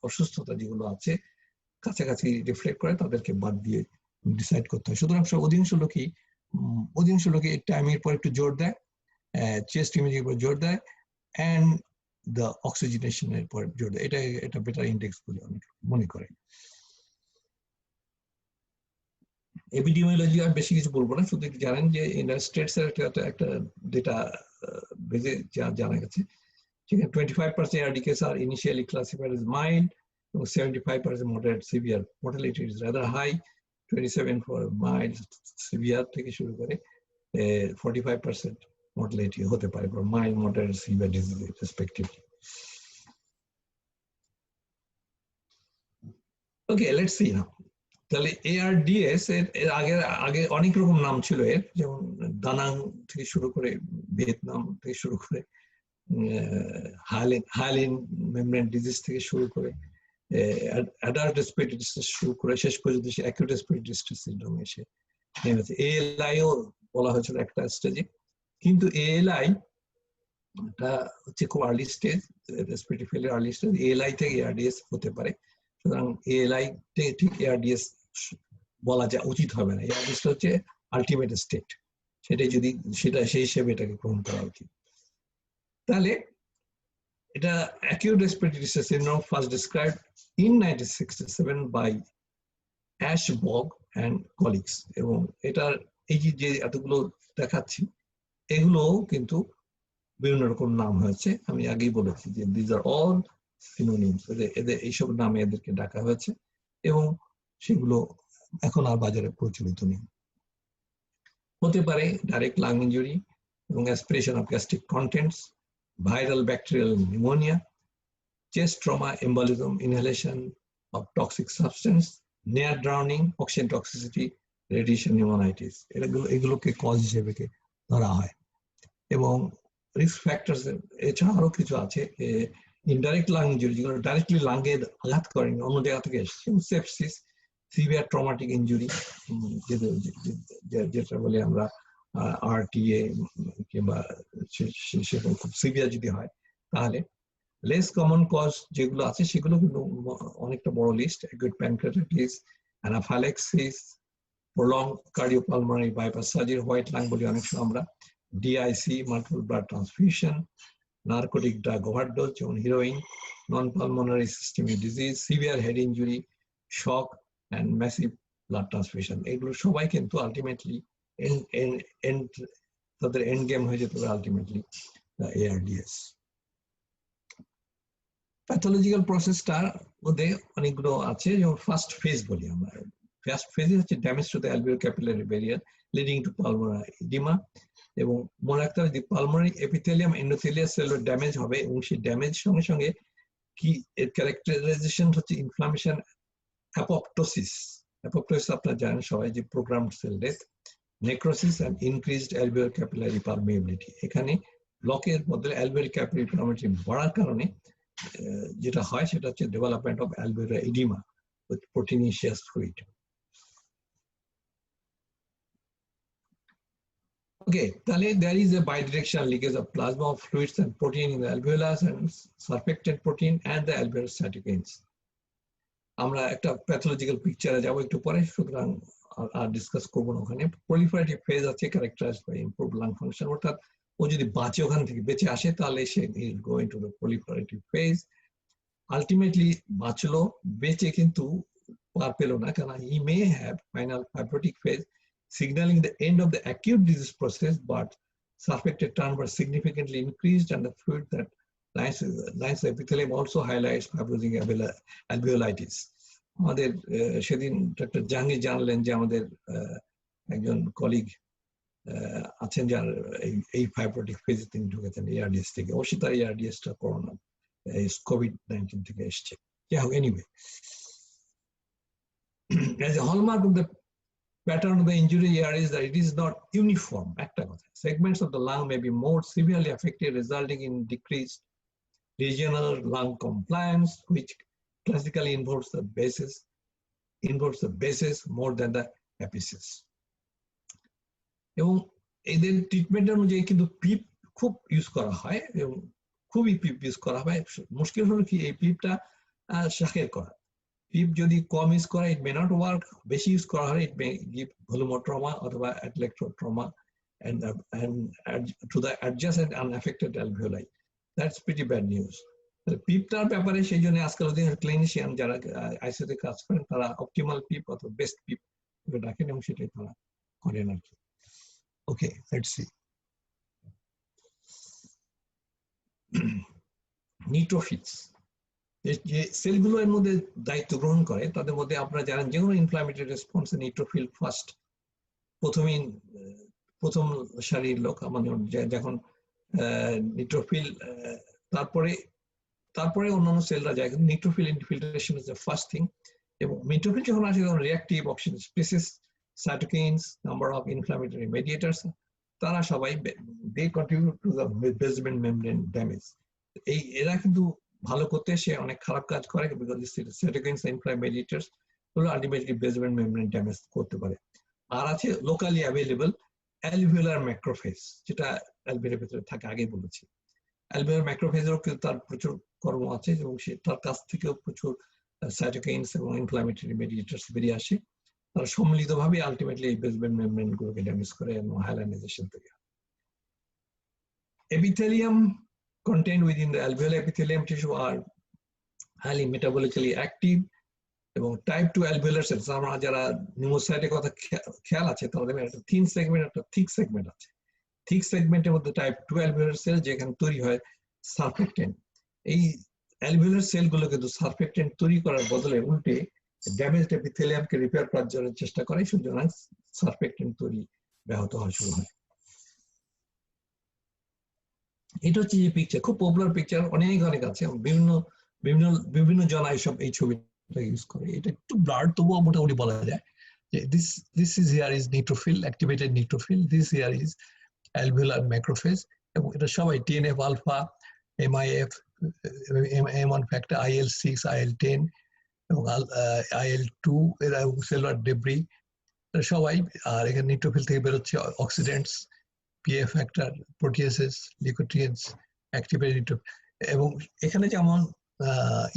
অসুস্থতা যেগুলো আছে কাছাকাছি রিফ্লেক্ট করে তাদেরকে বাদ দিয়ে ডিসাইড করতে হয়। সুতরাং অধিকাংশ লোকই টাইমের পর একটু জোর দেয়, চেস্ট ইমেজিং এর উপর জোর দেয়, অ্যান্ড দ্য অক্সিজেনেশনের পর জোর দেয়। এটা বেটার ইন্ডেক্স বলে অনেক মনে করে। এপিডেমিওলজি আর বেশি কিছু বলবো না, শুধু জানেন যে ইউনাইটেড স্টেটস এর একটা ডেটা বেজে জানা গেছে, সেখানে 25% ARD cases are initially classified as mild, 75% moderate severe. Mortality is rather high, 27 for mild severe থেকে শুরু করে 45% mortality হতে পারে for mild, moderate, severe disease respectively. Okay, let's see now. তাহলে ARDS এর আগে অনেক রকম নাম ছিল এর, যেমন দানাং থেকে শুরু করে ভিয়েতনাম থেকে শুরু করে হাইলিন মেমব্রেন ডিজিজ থেকে শুরু করে অ্যাডাল্ট রেসপিরেটরি ডিস্ট্রেস শুরু করে শেষ পর্যন্ত সে অ্যাকিউট রেসপিরেটরি ডিস্ট্রেস সিনড্রোমে এসে নেমেছে। ALI ও বলা হয়েছিল একটা স্টেজে, কিন্তু ALI টা হচ্ছে খুব early stage, respiratory failure early stage. ALI থেকে ARDS হতে পারে, সুতরাং ALI তে ঠিক ARDS বলা যা উচিত হবে না। ARDS হচ্ছে আলটিমেট স্টেট, সেটা সেই হিসেবে এটাকে গ্রহণ করা উচিত। তাহলে এটা acute respiratory distress syndrome first described in 1967 by Ashbog and colleagues, এবং এটার এই যে এতগুলো দেখাচ্ছি এগুলো কিন্তু বিভিন্ন রকম নাম হয়েছে। আমি আগেই বলেছি যে these are all synonyms, এদের এইসব নামে এদেরকে ডাকা হয়েছে এবং সেগুলো এখন আর বাজারে প্রচলিত নেই। হতে পারে ডাইরেক্ট লাং ইনজুরি এবং aspiration of gastric contents, viral bacterial pneumonia, chest trauma, embolism, inhalation of toxic substance, near drowning, oxygen toxicity, radiation pneumonitis, এগুলোকে কজ হিসেবে ধরা হয়। এবং রিস্ক ফ্যাক্টরস এছাড়া আরো কিছু আছে, ইনডাইরেক্ট লাং ইনজুরি যেগুলো ডাইরেক্টলি লাঙ্গে আঘাত করেনি, অন্য জায়গা থেকে এসেছে, সেপসিস, সিভিয়ার ট্রমাটিক ইনজুরি যেটা বলে আমরা RTA কিংবা সেরকম খুব সিভিয়ার যদি হয় তাহলে। লেস কমন কজ যেগুলো আছে সেগুলো কিন্তু অনেকটা বড় list, acute pancreatitis, anaphylaxis, prolong cardiopulmonary bypass surgery, white lung বলি অনেক সময় আমরা, DIC, multiple blood transfusion, narcotic drug overdose যেমন heroin, non pulmonary systemic disease, severe head injury, shock and massive blood transfusion, এগুলো সবাই কিন্তু আলটিমেটলি তাদের and game হয়ে যেতে হবে আলটিমেটলি ARDS। প্যাথোলজিক্যাল প্রসেসটার মধ্যে অনেকগুলো আছে, যেমন ফার্স্ট ফেজ বলি আমরা। ফার্স্ট ফেজে হচ্ছে damage to the alveolar capillary barrier leading to pulmonary oedema, এবং মনে রাখতে হবে যে পালমোনারি এপিথেলিয়াম এন্ডোথেলিয়াল সেলের ড্যামেজ হবে এবং সেই ড্যামেজ সঙ্গে সঙ্গে কি এর ক্যারেক্টারাইজেশন হচ্ছে ইনফ্লামেশন, অ্যাপোপ্টোসিস আপনারা জানেন সবাই যে programmed sell death, necrosis and increased alveolar capillary permeability. এখানে ব্লকের মধ্যে অ্যালভিওলার ক্যাপিলারি পারমিয়াবিলিটি বাড়ার কারণে যেটা হয় সেটা হচ্ছে development of alveolar oedema with proteinaceous fluid. Okay, there is a bidirectional leakage of plasma of fluids and protein in the alveolus and surfactant protein and the alveolar cytokines. আমরা একটা pathological পিকচারে যাব একটু পরে, সুতরাং আর ডিসকাস করবো না ওখানে। Proliferative phase আছে characterised by improve lung function, অর্থাৎ ও যদি বাঁচে ওখান থেকে বেঁচে আসে তাহলে সে is going to the proliferative phase. Ultimately বাঁচলো, বেঁচে কিন্তু পার পেল না, কারণ he may have final fibrotic phase signaling the end of the acute disease process, but surfactant turnover significantly increased and the fluid that lines the epithelium also highlights fibrosing alveolitis. আমাদের সেদিন doctor Jahangir জানলেন যে আমাদের একজন colleague আছেন যার এই fibrotic ফেজে তিনি ঢুকেছেন ARDS থেকে, অবশ্যই তার ARDS টা করোনা COVID-19 থেকে এসছে। Anyway, as a hallmark of the pattern of the injury here is that it is not uniform. Segments of the lung may be more severely affected, resulting in decreased regional lung compliance, which classically involves the bases more than the apices. এবং এদের ট্রিটমেন্টের অনুযায়ী কিন্তু পিপ খুব use করা হয় এবং খুবই পিপ ইউজ করা হয়। মুশকিল হলো কি এই পিপটা শাখের করা। পিপ যদি কম ইউজ করা ইট মে নট ওয়ার্ক, বেশি ইউজ করা হয় ইট মে গিভ ভলুমোট্রমা অথবা অ্যাটলেক্ট্রোট্রমা and to the adjacent unaffected alveoli. That's pretty bad news. পিপটার ব্যাপারে সেই জন্য আজকাল ক্লিনিশিয়ান যারা আইসিইউতে কাজ করেন তারা অপটিমাল পিপ অথবা বেস্ট পিপ ডাকেন এবং সেটাই তারা করেন আর কি। ওকে, লেটস সি। নিউট্রোফিলস যে সেলগুলো এর মধ্যে দায়িত্ব গ্রহণ করে তাদের মধ্যে আপনারা জানেন যে কোনো ইনফ্ল্যামেটরি রেসপন্সে নিউট্রোফিল ফার্স্ট প্রথম সারির লোক মানে যখন নিউট্রোফিল তারপরে অন্যান্য সেলরা যায়, neutrophil infiltration is the first thing. এবং নিউট্রোফিল যখন আসে তখন reactive oxygen species, cytokines, number of inflammatory mediators, তারা সবাই they contribute to the basement membrane damage. এরা কিন্তু ভালো করতে সে অনেক খারাপ কাজ করে, বিকজ সাইটোকিনস ইনফ্ল্যামেটরি মেডিয়েটার্স হলো আলটিমেটলি বেসমেন্ট মেমব্রেন ড্যামেজ করতে পারে। আর আছে লোকালি অ্যাভেলেবল অ্যালভিওলার ম্যাক্রোফেজ, যেটা অ্যালভিওলার ভিতরে থাকে, আগে বলেছি। অ্যালভিওলার ম্যাক্রোফেজেরও কিন্তু তার প্রচুর কর্ম আছে এবং তার কাছ থেকেও প্রচুর সাইটোকাইনস এবং ইনফ্ল্যামেটরি মেডিয়েটার্স বেরিয়ে আসে। তারা সম্মিলিতভাবে আলটিমেটলি এই বেসমেন্ট মেমব্রেন গুলোকে ড্যামেজ করে এবং হায়ালাইনাইজেশন তৈরি হয়। Epithelium contained within the alveolar epithelium tissue are highly metabolically active এবং টাইপ 2 alveolar cells, আমরা যারা নিউমোসাইটের কথা খেয়াল আছে তাহলে একটা থিন সেগমেন্ট একটা থিক সেগমেন্ট আছে। থিক সেগমেন্টের মধ্যে টাইপ 2 alveolar সেল যেখানে তৈরি হয় সারফেক্টেন্ট। এই alveolar সেলগুলো কিন্তু সারফেক্টেন্ট তৈরি করার বদলে উল্টে ড্যামেজড এপিথেলিয়ামকে রিপেয়ার করার জন্য চেষ্টা করে, সুতরাং সারফেক্টেন্ট তৈরি ব্যাহত হওয়া শুরু হয়। এটা হচ্ছে যে পিকচার, খুব পপুলার পিকচার, অনেক আছে, বিভিন্ন জন এই ছবিটা ইউজ করে। এটা একটু ব্লার, তবুও মোটামুটি বলা যায় যে this is here is neutrophil, activated neutrophil, this here is alveolar macrophage, এবং এটা সবাই TNF alpha, MIF, M1 factor, IL6, IL10 এবং IL2 এরা সেলুলার ডেব্রি সবাই। আর এখানে নিউট্রোফিল থেকে বেরোচ্ছে অক্সিডেন্টস, PA ফ্যাক্টর, প্রোটিয়াসেস, লিউকোট্রিয়েন্টস, অ্যাক্টিভেটেড। এবং এখানে যেমন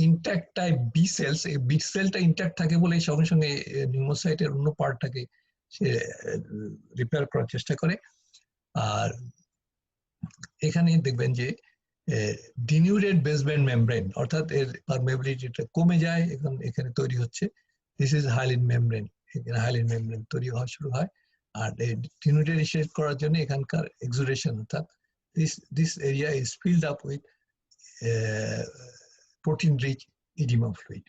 ইনট্যাক্ট টাইপ বি সেলস, এই বি সেলটা ইনট্যাক্ট থাকে বলে সঙ্গে সঙ্গে নিউমোসাইটের অন্য পার্টটাকে সে রিপেয়ার করার চেষ্টা করে। আর এখানে দেখবেন যে ডিনিউটেড বেসমেন্ট মেমব্রেন, অর্থাৎ এর পারমেবিলিটিটা কমে যায়, এখানে তৈরি হচ্ছে দিস ইজ হাইলিন মেমব্রেন, এখানে হাইলিন মেমব্রেন তৈরি হওয়া শুরু হয়। আর ডিনিউটেড শেড করার জন্য এখানকার এক্সুডেশন, অর্থাৎ this area is filled up with protein rich edema fluid.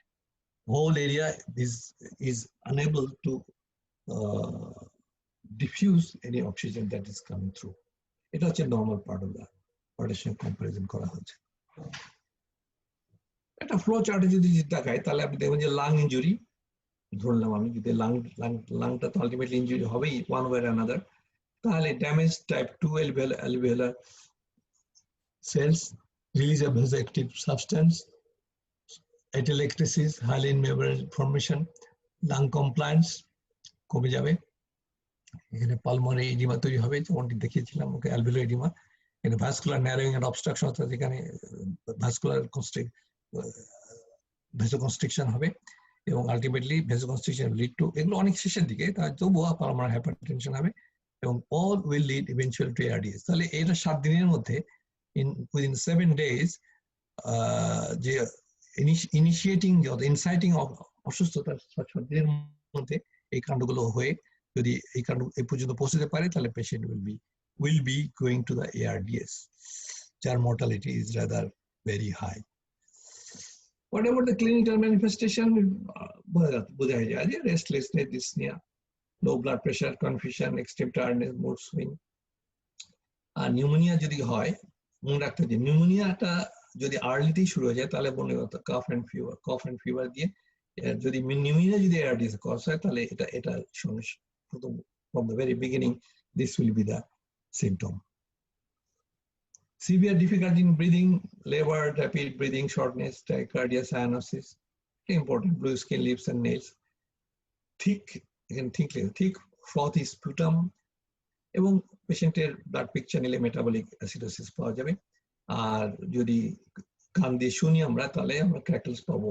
Whole area is unable to diffuse any oxygen that is coming through. এটা হচ্ছে normal part of the partition comparison করা হচ্ছে। একটা ফ্লো চার্টে যদি দেখায় তাহলে আপনি দেখবেন যে লাং ইনজুরি ধরলাম আমি, যদি লাংটা তো আলটিমেটলি ইনজুরি হবেই ওয়ান ওয়ে অর অ্যানাদার, তাহলে damage type 2 alveolar cells, release of vasoactive substance, atelectasis, hyaline membrane formation, lung compliance কমে যাবে, এখানে পালমোনারি এডিমা তৈরি হবে যেমনটি দেখিয়েছিলাম, ওকে অ্যালভিওলার এডিমা, এখানে ভাস্কুলার ন্যারোইং এন্ড অবস্ট্রাকশন, অর্থাৎ এখানে ভাস্কুলার ভেসোকনস্ট্রিকশন হবে এবং আলটিমেটলি ভেসোকনস্ট্রিকশন লিড টু, এগুলো অনেক শেষের দিকে, তার তবুও পালমোনারি হাইপারটেনশন হবে এবং all will lead eventually to ARDS. তাহলে এটা 7 দিনের মধ্যে within 7 days যে ইনিশিয়েটিং ইনসাইটিং অসুস্থতার 7 দিনের মধ্যে এই কাণ্ডগুলো হয়ে যদি এই কাণ্ড এই পর্যন্ত পৌঁছতে পারে তাহলে patient will be going to the ARDS, যার mortality is rather very high. What about the clinical manifestation? বোঝা যায় যে restlessness, dyspnea, low blood pressure, confusion, extreme tiredness, mood swing. আর নিউমোনিয়া যদি হয়, মনে রাখতে হবে নিউমোনিয়াটা যদি আর্লিতেই শুরু হয়ে যায় তাহলে মনে করতে কফ এন্ড ফিভার দিয়ে, যদি নিউমোনিয়া যদি ARDS কজ হয় তাহলে এটা প্রথম from the very beginning this will be the symptom. Severe difficulty in breathing, labor, rapid breathing, shortness, tachycardia, cyanosis, important, blue skin, lips and nails, thick frothy sputum, এবং পেশেন্টের blood picture নিলে metabolic acidosis পাওয়া যাবে। আর যদি কান দিয়ে শুনি আমরা তাহলে আমরা ক্র্যাকলস পাবো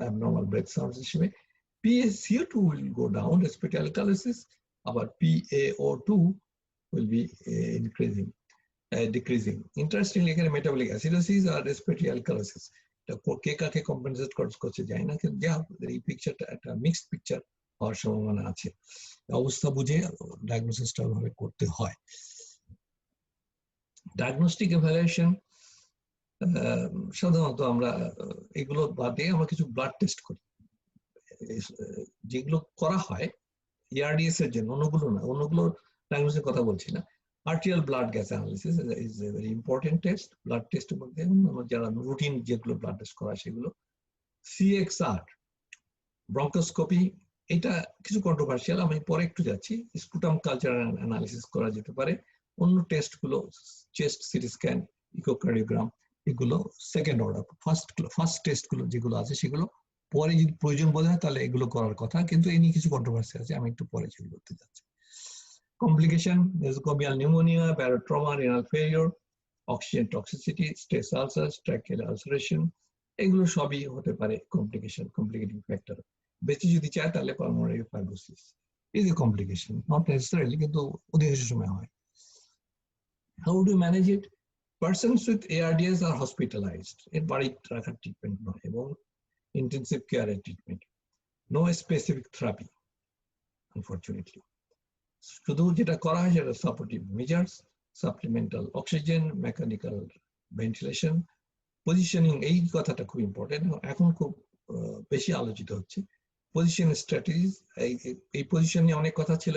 abnormal breath sounds হিসেবে, PaCO2 will go down, respiratory alkalosis, our PaO2 will be decreasing. Interestingly, এখানে metabolic acidosis আর respiratory alkalosis কে কাকে কম্পেনসেট করছে যায় না, কিন্তু যা এই পিকচারটা একটা মিক্সড পিকচার হওয়ার সম্ভাবনা আছে। অবস্থা বুঝে ডায়াগনোসিসটা ভাবে করতে হয়। ডায়াগনস্টিক ইভ্যালুয়েশন সাধারণত আমরা এগুলো বাদে আমরা কিছু ব্লাড টেস্ট করি, যেগুলো করা হয় ARDS এর জন্য, অন্যগুলো না, অন্যগুলো ডায়াগনোসিসের কথা বলছি না। Arterial blood gas analysis is a very important test. Blood test মধ্যে যারা রুটিন যেগুলো ব্লাড টেস্ট করা সেগুলো। CXR, ব্রঙ্কোস্কোপি, এটা কিছু কন্ট্রোভার্সিয়াল, আমি পরে একটু যাচ্ছি। স্পুটাম কালচার অ্যানালিসিস করা যেতে পারে। অন্য টেস্টগুলো চেস্ট সিটি স্ক্যান, ইকোকার্ডিওগ্রাম, এগুলো সেকেন্ড অর্ডার। ফার্স্ট টেস্টগুলো যেগুলো আছে সেগুলো পরে যদি প্রয়োজন বোধ হয় তাহলে এগুলো করার কথা, কিন্তু এই নিয়ে কিছু কন্ট্রোভার্সি আছে, আমি একটু পরে সেগুলো করতে যাচ্ছি। Complication, nosocomial pneumonia, barotrauma, renal failure, oxygen toxicity, stress ulcers, tracheal ulceration, এগুলো সবই হতে পারে কমপ্লিকেশন, কমপ্লিকেটিং ফ্যাক্টর। বেশি যদি চায় তাহলে pulmonary fibrosis is a complication, not necessarily, কিন্তু অধিকাংশ সময় হয়। How do you manage it? Persons with ARDS are hospitalized. এর বাড়ি রাখার ট্রিটমেন্ট নয়, এবং ইন্টেন্সিভ কেয়ারের treatment. No specific therapy, unfortunately. শুধু যেটা করা হয় সেটা supportive measures, supplemental oxygen, mechanical ventilation, positioning, এই কথাটা খুব ইম্পর্টেন্ট, এখন খুব বেশি আলোচিত হচ্ছে। পজিশন স্ট্র্যাটেজিস, এই পজিশন নিয়ে অনেক কথা ছিল।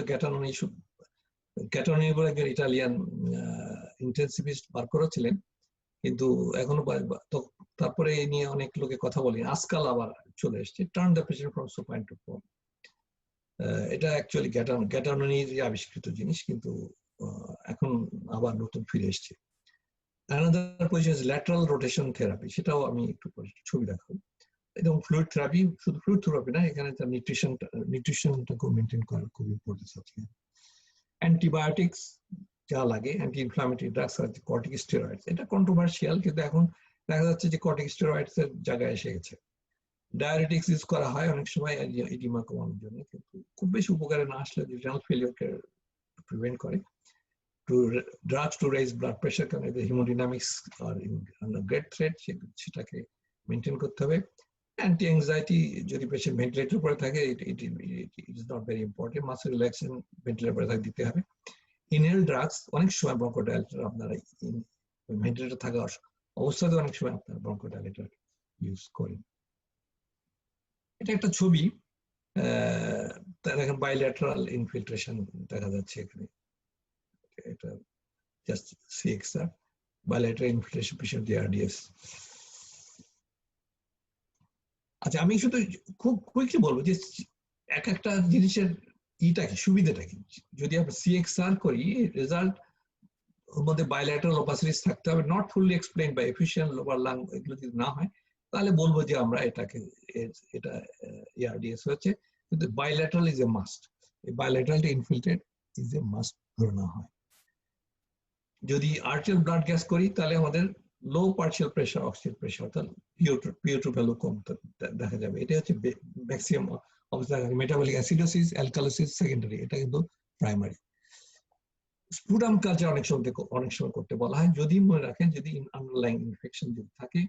গ্যাটারনি বলে একজন ইটালিয়ান ইন্টেন্সিভিস্ট বার করেছিলেন, কিন্তু এখনো তারপরে এই নিয়ে অনেক লোকে কথা বলেন। আজকাল আবার চলে এসছে turn the patient from supine to prone. এটা অ্যাকচুয়ালি গ্যাটারনির আবিষ্কৃত জিনিস, কিন্তু এখন আবার নতুন ফিরে এসছে। Another position is lateral rotation therapy, সেটাও আমি একটু ছবি দেখাবো। এবং ফ্লুইড থেরাপি, শুধু ফ্লুইড থেরাপি না, এখানে তার নিউট্রিশনটাকে মেনটেন করার খুব ইম্পর্টেন্স আছে। অ্যান্টিবায়োটিক্স যা লাগে, অ্যান্টি ইনফ্লামেটরি ড্রাগস আছে, কর্টিকোস্টেরয়েডস, এটা কন্ট্রোভার্সিয়াল, কিন্তু এখন দেখা যাচ্ছে যে কর্টিকোস্টেরয়েডস এর জায়গায় এসে গেছে। ডায়াবেটিক্স ইউজ করা হয় অনেক সময় এডিমা কমানোর জন্য, কিন্তু খুব বেশি উপকারে না আসলে রিনাল ফেলিওরকে প্রিভেন্ট করে। Drugs to raise blood pressure, কারণ এদের হিমোডাইনামিক্স আর আন্ডার গ্রেট থ্রেট, সেটাকে মেনটেন করতে হবে। অ্যান্টি অ্যাংজাইটি, যদি পেশেন্ট ভেন্টিলেটর পরে থাকে, it is not very important, muscle relaxation ventilator পরে থাকে দিতে হবে। ইনহেল ড্রাগস, অনেক সময় ব্রঙ্কোডাইলেটর আপনারা ভেন্টিলেটর থাকা অবস্থাতে অনেক সময় আপনারা ব্রঙ্কোডাইলেটর ইউজ করেন। এটা একটা ছবি, দেখেন বাইল্যাটারাল ইনফিল্ট্রেশন দেখা যাচ্ছে এখানে, এটা just CXR, bilateral infiltration patient ARDS। আচ্ছা, আমি শুধু খুব কুইকলি বলবো যে এক একটা জিনিসের ইটা কি, সুবিধাটা কি। যদি আমরা CXR করি, রেজাল্ট ওর মধ্যে বাইল্যাটারাল ওপাসিটিস থাকতে হবে, not fully explained by efficient lower lung, এগুলো যদি না হয় তাহলে বলবো যে আমরা এটা ARDS হয়েছে। কিন্তু বাইল্যাটারাল ইজ এ মাস্ট, এই বাইল্যাটারালটা ইনফিল্ট্রেট ইজ এ মাস্ট ধরে নেওয়া হয়। যদি আর্টিরিয়াল ব্লাড গ্যাস করি তাহলে আমাদের লো পার্শিয়াল প্রেশার, অক্সিজেন প্রেশার, অর্থাৎ PO2 ভ্যালু কম দেখা যাবে। এটা হচ্ছে ম্যাক্সিমাম অবস্থা। মেটাবলিক অ্যাসিডোসিস, অ্যালকালোসিস সেকেন্ডারি, এটা কিন্তু প্রাইমারি। স্পুটাম কালচার অনেক সময় করতে বলা হয়, যদি মনে রাখেন যদি আন্ডারলাইং ইনফেকশন যদি থাকে।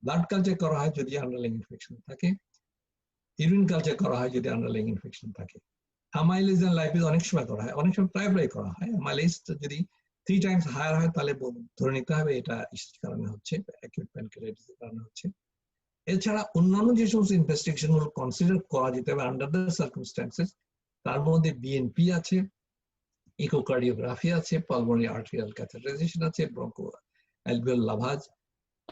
ব্লাড কালচার করা হয় যদি আন্ডারলাইং ইনফেকশন থাকে। ইউরিন কালচার করা হয় যদি আন্ডারলাইং ইনফেকশন থাকে। অ্যামাইলেজ এন্ড লাইপেজ অনেক সময় করা হয়, অনেক সময় প্রায় করা হয়। অ্যামাইলেজ যদি 3 times হায়ার হয় তাহলে ধরে নিতে হবে এটা ইসের কারণে হচ্ছে, অ্যাকিউট প্যানক্রিয়াটাইটিসের কারণে হচ্ছে। এছাড়া অন্যান্য যে সমস্ত ইনভেস্টিগেশন গুলো কনসিডার করা যেতে হবে আন্ডার দ্য সার্কামস্ট্যান্সেস, তার মধ্যে BNP আছে, ইকোকার্ডিওগ্রাফি আছে, পালমোনারি আর্টেরিয়াল ক্যাথেটারাইজেশন আছে, bronchoalveolar lavage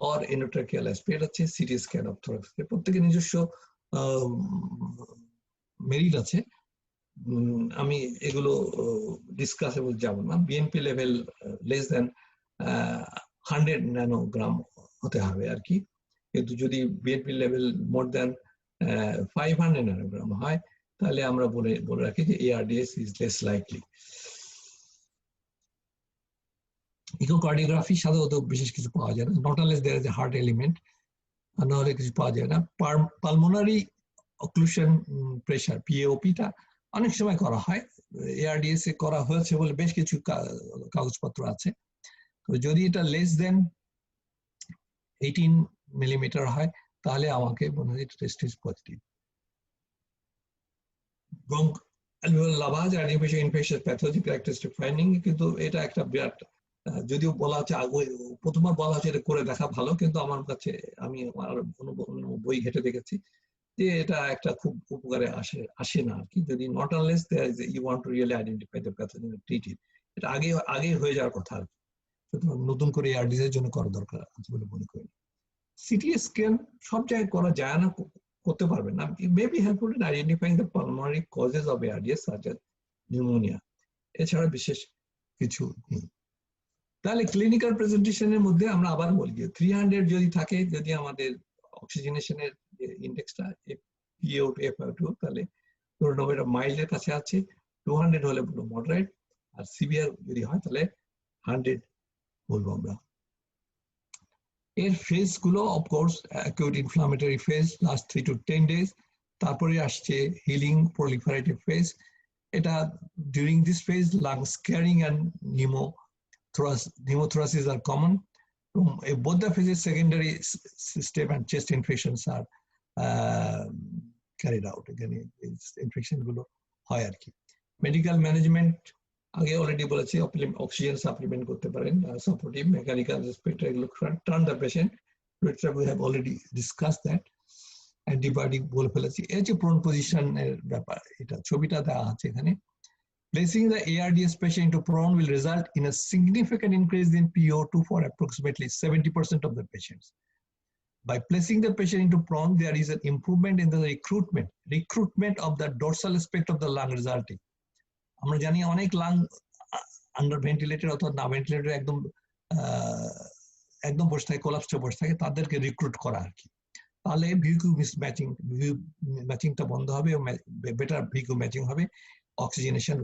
or endotracheal aspirate আছে, সিটি স্ক্যান অফ থোরাক্স। প্রত্যেকের নিজস্ব মেরিট আছে, আমি এগুলো ডিসকাসেবল যাব না। BNP level less than 100 nanogram হতে হবে আর কি, কিন্তু যদি BNP level more than 500 nanogram হয় তাহলে আমরা বলে রাখি যে ARDS is less likely. Echocardiography সাধারণত বিশেষ কিছু পাওয়া যায় না, not unless there is a heart element. আর নাহলে কিছু পাওয়া যায় না। পালমোনারি অক্লুশন প্রেশার পিএওপিটা অনেক সময় করা হয়, ARDS এ করা হয়েছে বলে বেশ কিছু কাগজপত্র আছে। তো যদি এটা লেস দেন 18 মিলিমিটার হয় তাহলে আমাকে মনে হয় test is positive. bronchoalveolar lavage and infectious pathology characteristic finding, কিন্তু এটা একটা বিরাট, যদিও বলা হচ্ছে আগে প্রথমবার বলা হচ্ছে এটা করে দেখা ভালো, কিন্তু আমার কাছে আমি বই ঘেটে দেখেছি যে এটা একটা খুব উপকারে আসে না আর কি, যদি not unless you want to really identify the pathogen and treat it. এটা আগে হয়ে যাওয়ার কথা আর কি, সুতরাং নতুন করে ARDS এর জন্য করা দরকার আছে বলে মনে করি। সিটি স্ক্যান সব জায়গায় করা যায় না, করতে পারবেন না। It may be helpful in identifying the pulmonary causes of ARDS such as pneumonia. এছাড়া বিশেষ কিছু নেই। তাহলে ক্লিনিক্যাল প্রেজেন্টেশনের মধ্যে আমরা আবার বলি 300 যদি থাকে, যদি আমাদের অক্সিজেনেশনের ইন্ডেক্সটা PaO to FiO2, তাহলে ধরে নেব এটা মাইল্ডের কাছে আছে, 200 হলে বলবো মডারেট, আর সিভিয়ার যদি হয় তাহলে 100 বলবো আমরা। এর ফেজ গুলো of course acute inflammatory phase last 3 to 10 days, তারপরে আসছে হিলিং প্রলিফারেটিভ ফেজ। এটা during this phase lung scarring and pneumothoraces are common. Both the phases, secondary step and chest infections are carried out. Again, infection গুলো হয় আর কি। Medical management আগে already বলেছি, oxygen supplement করতে পারেন, supportive mechanical respiratory turn the patient, we have already discussed that. Antibiotic বলে ফেলেছি। এই যে প্রোন পজিশনের ব্যাপার, এটা ছবিটা দেওয়া আছে এখানে। Placing the ARDS patient into prone will result in a significant increase in PO2 for approximately 70% of the patients. By placing the patient into prone, there is an improvement in the recruitment of the dorsal aspect of the lung resulting. আমরা জানি অনেক lung under ventilated অথবা না ventilated একদম বসে থাকে, কোলাপসে বসে থাকে, তাদেরকে রিক্রুট করা আর কি। তাহলে ভিকিউ ম্যাচিংটা বন্ধ হবে, বেটার ভিকিউ ম্যাচিং হবে, অক্সিজেনেশন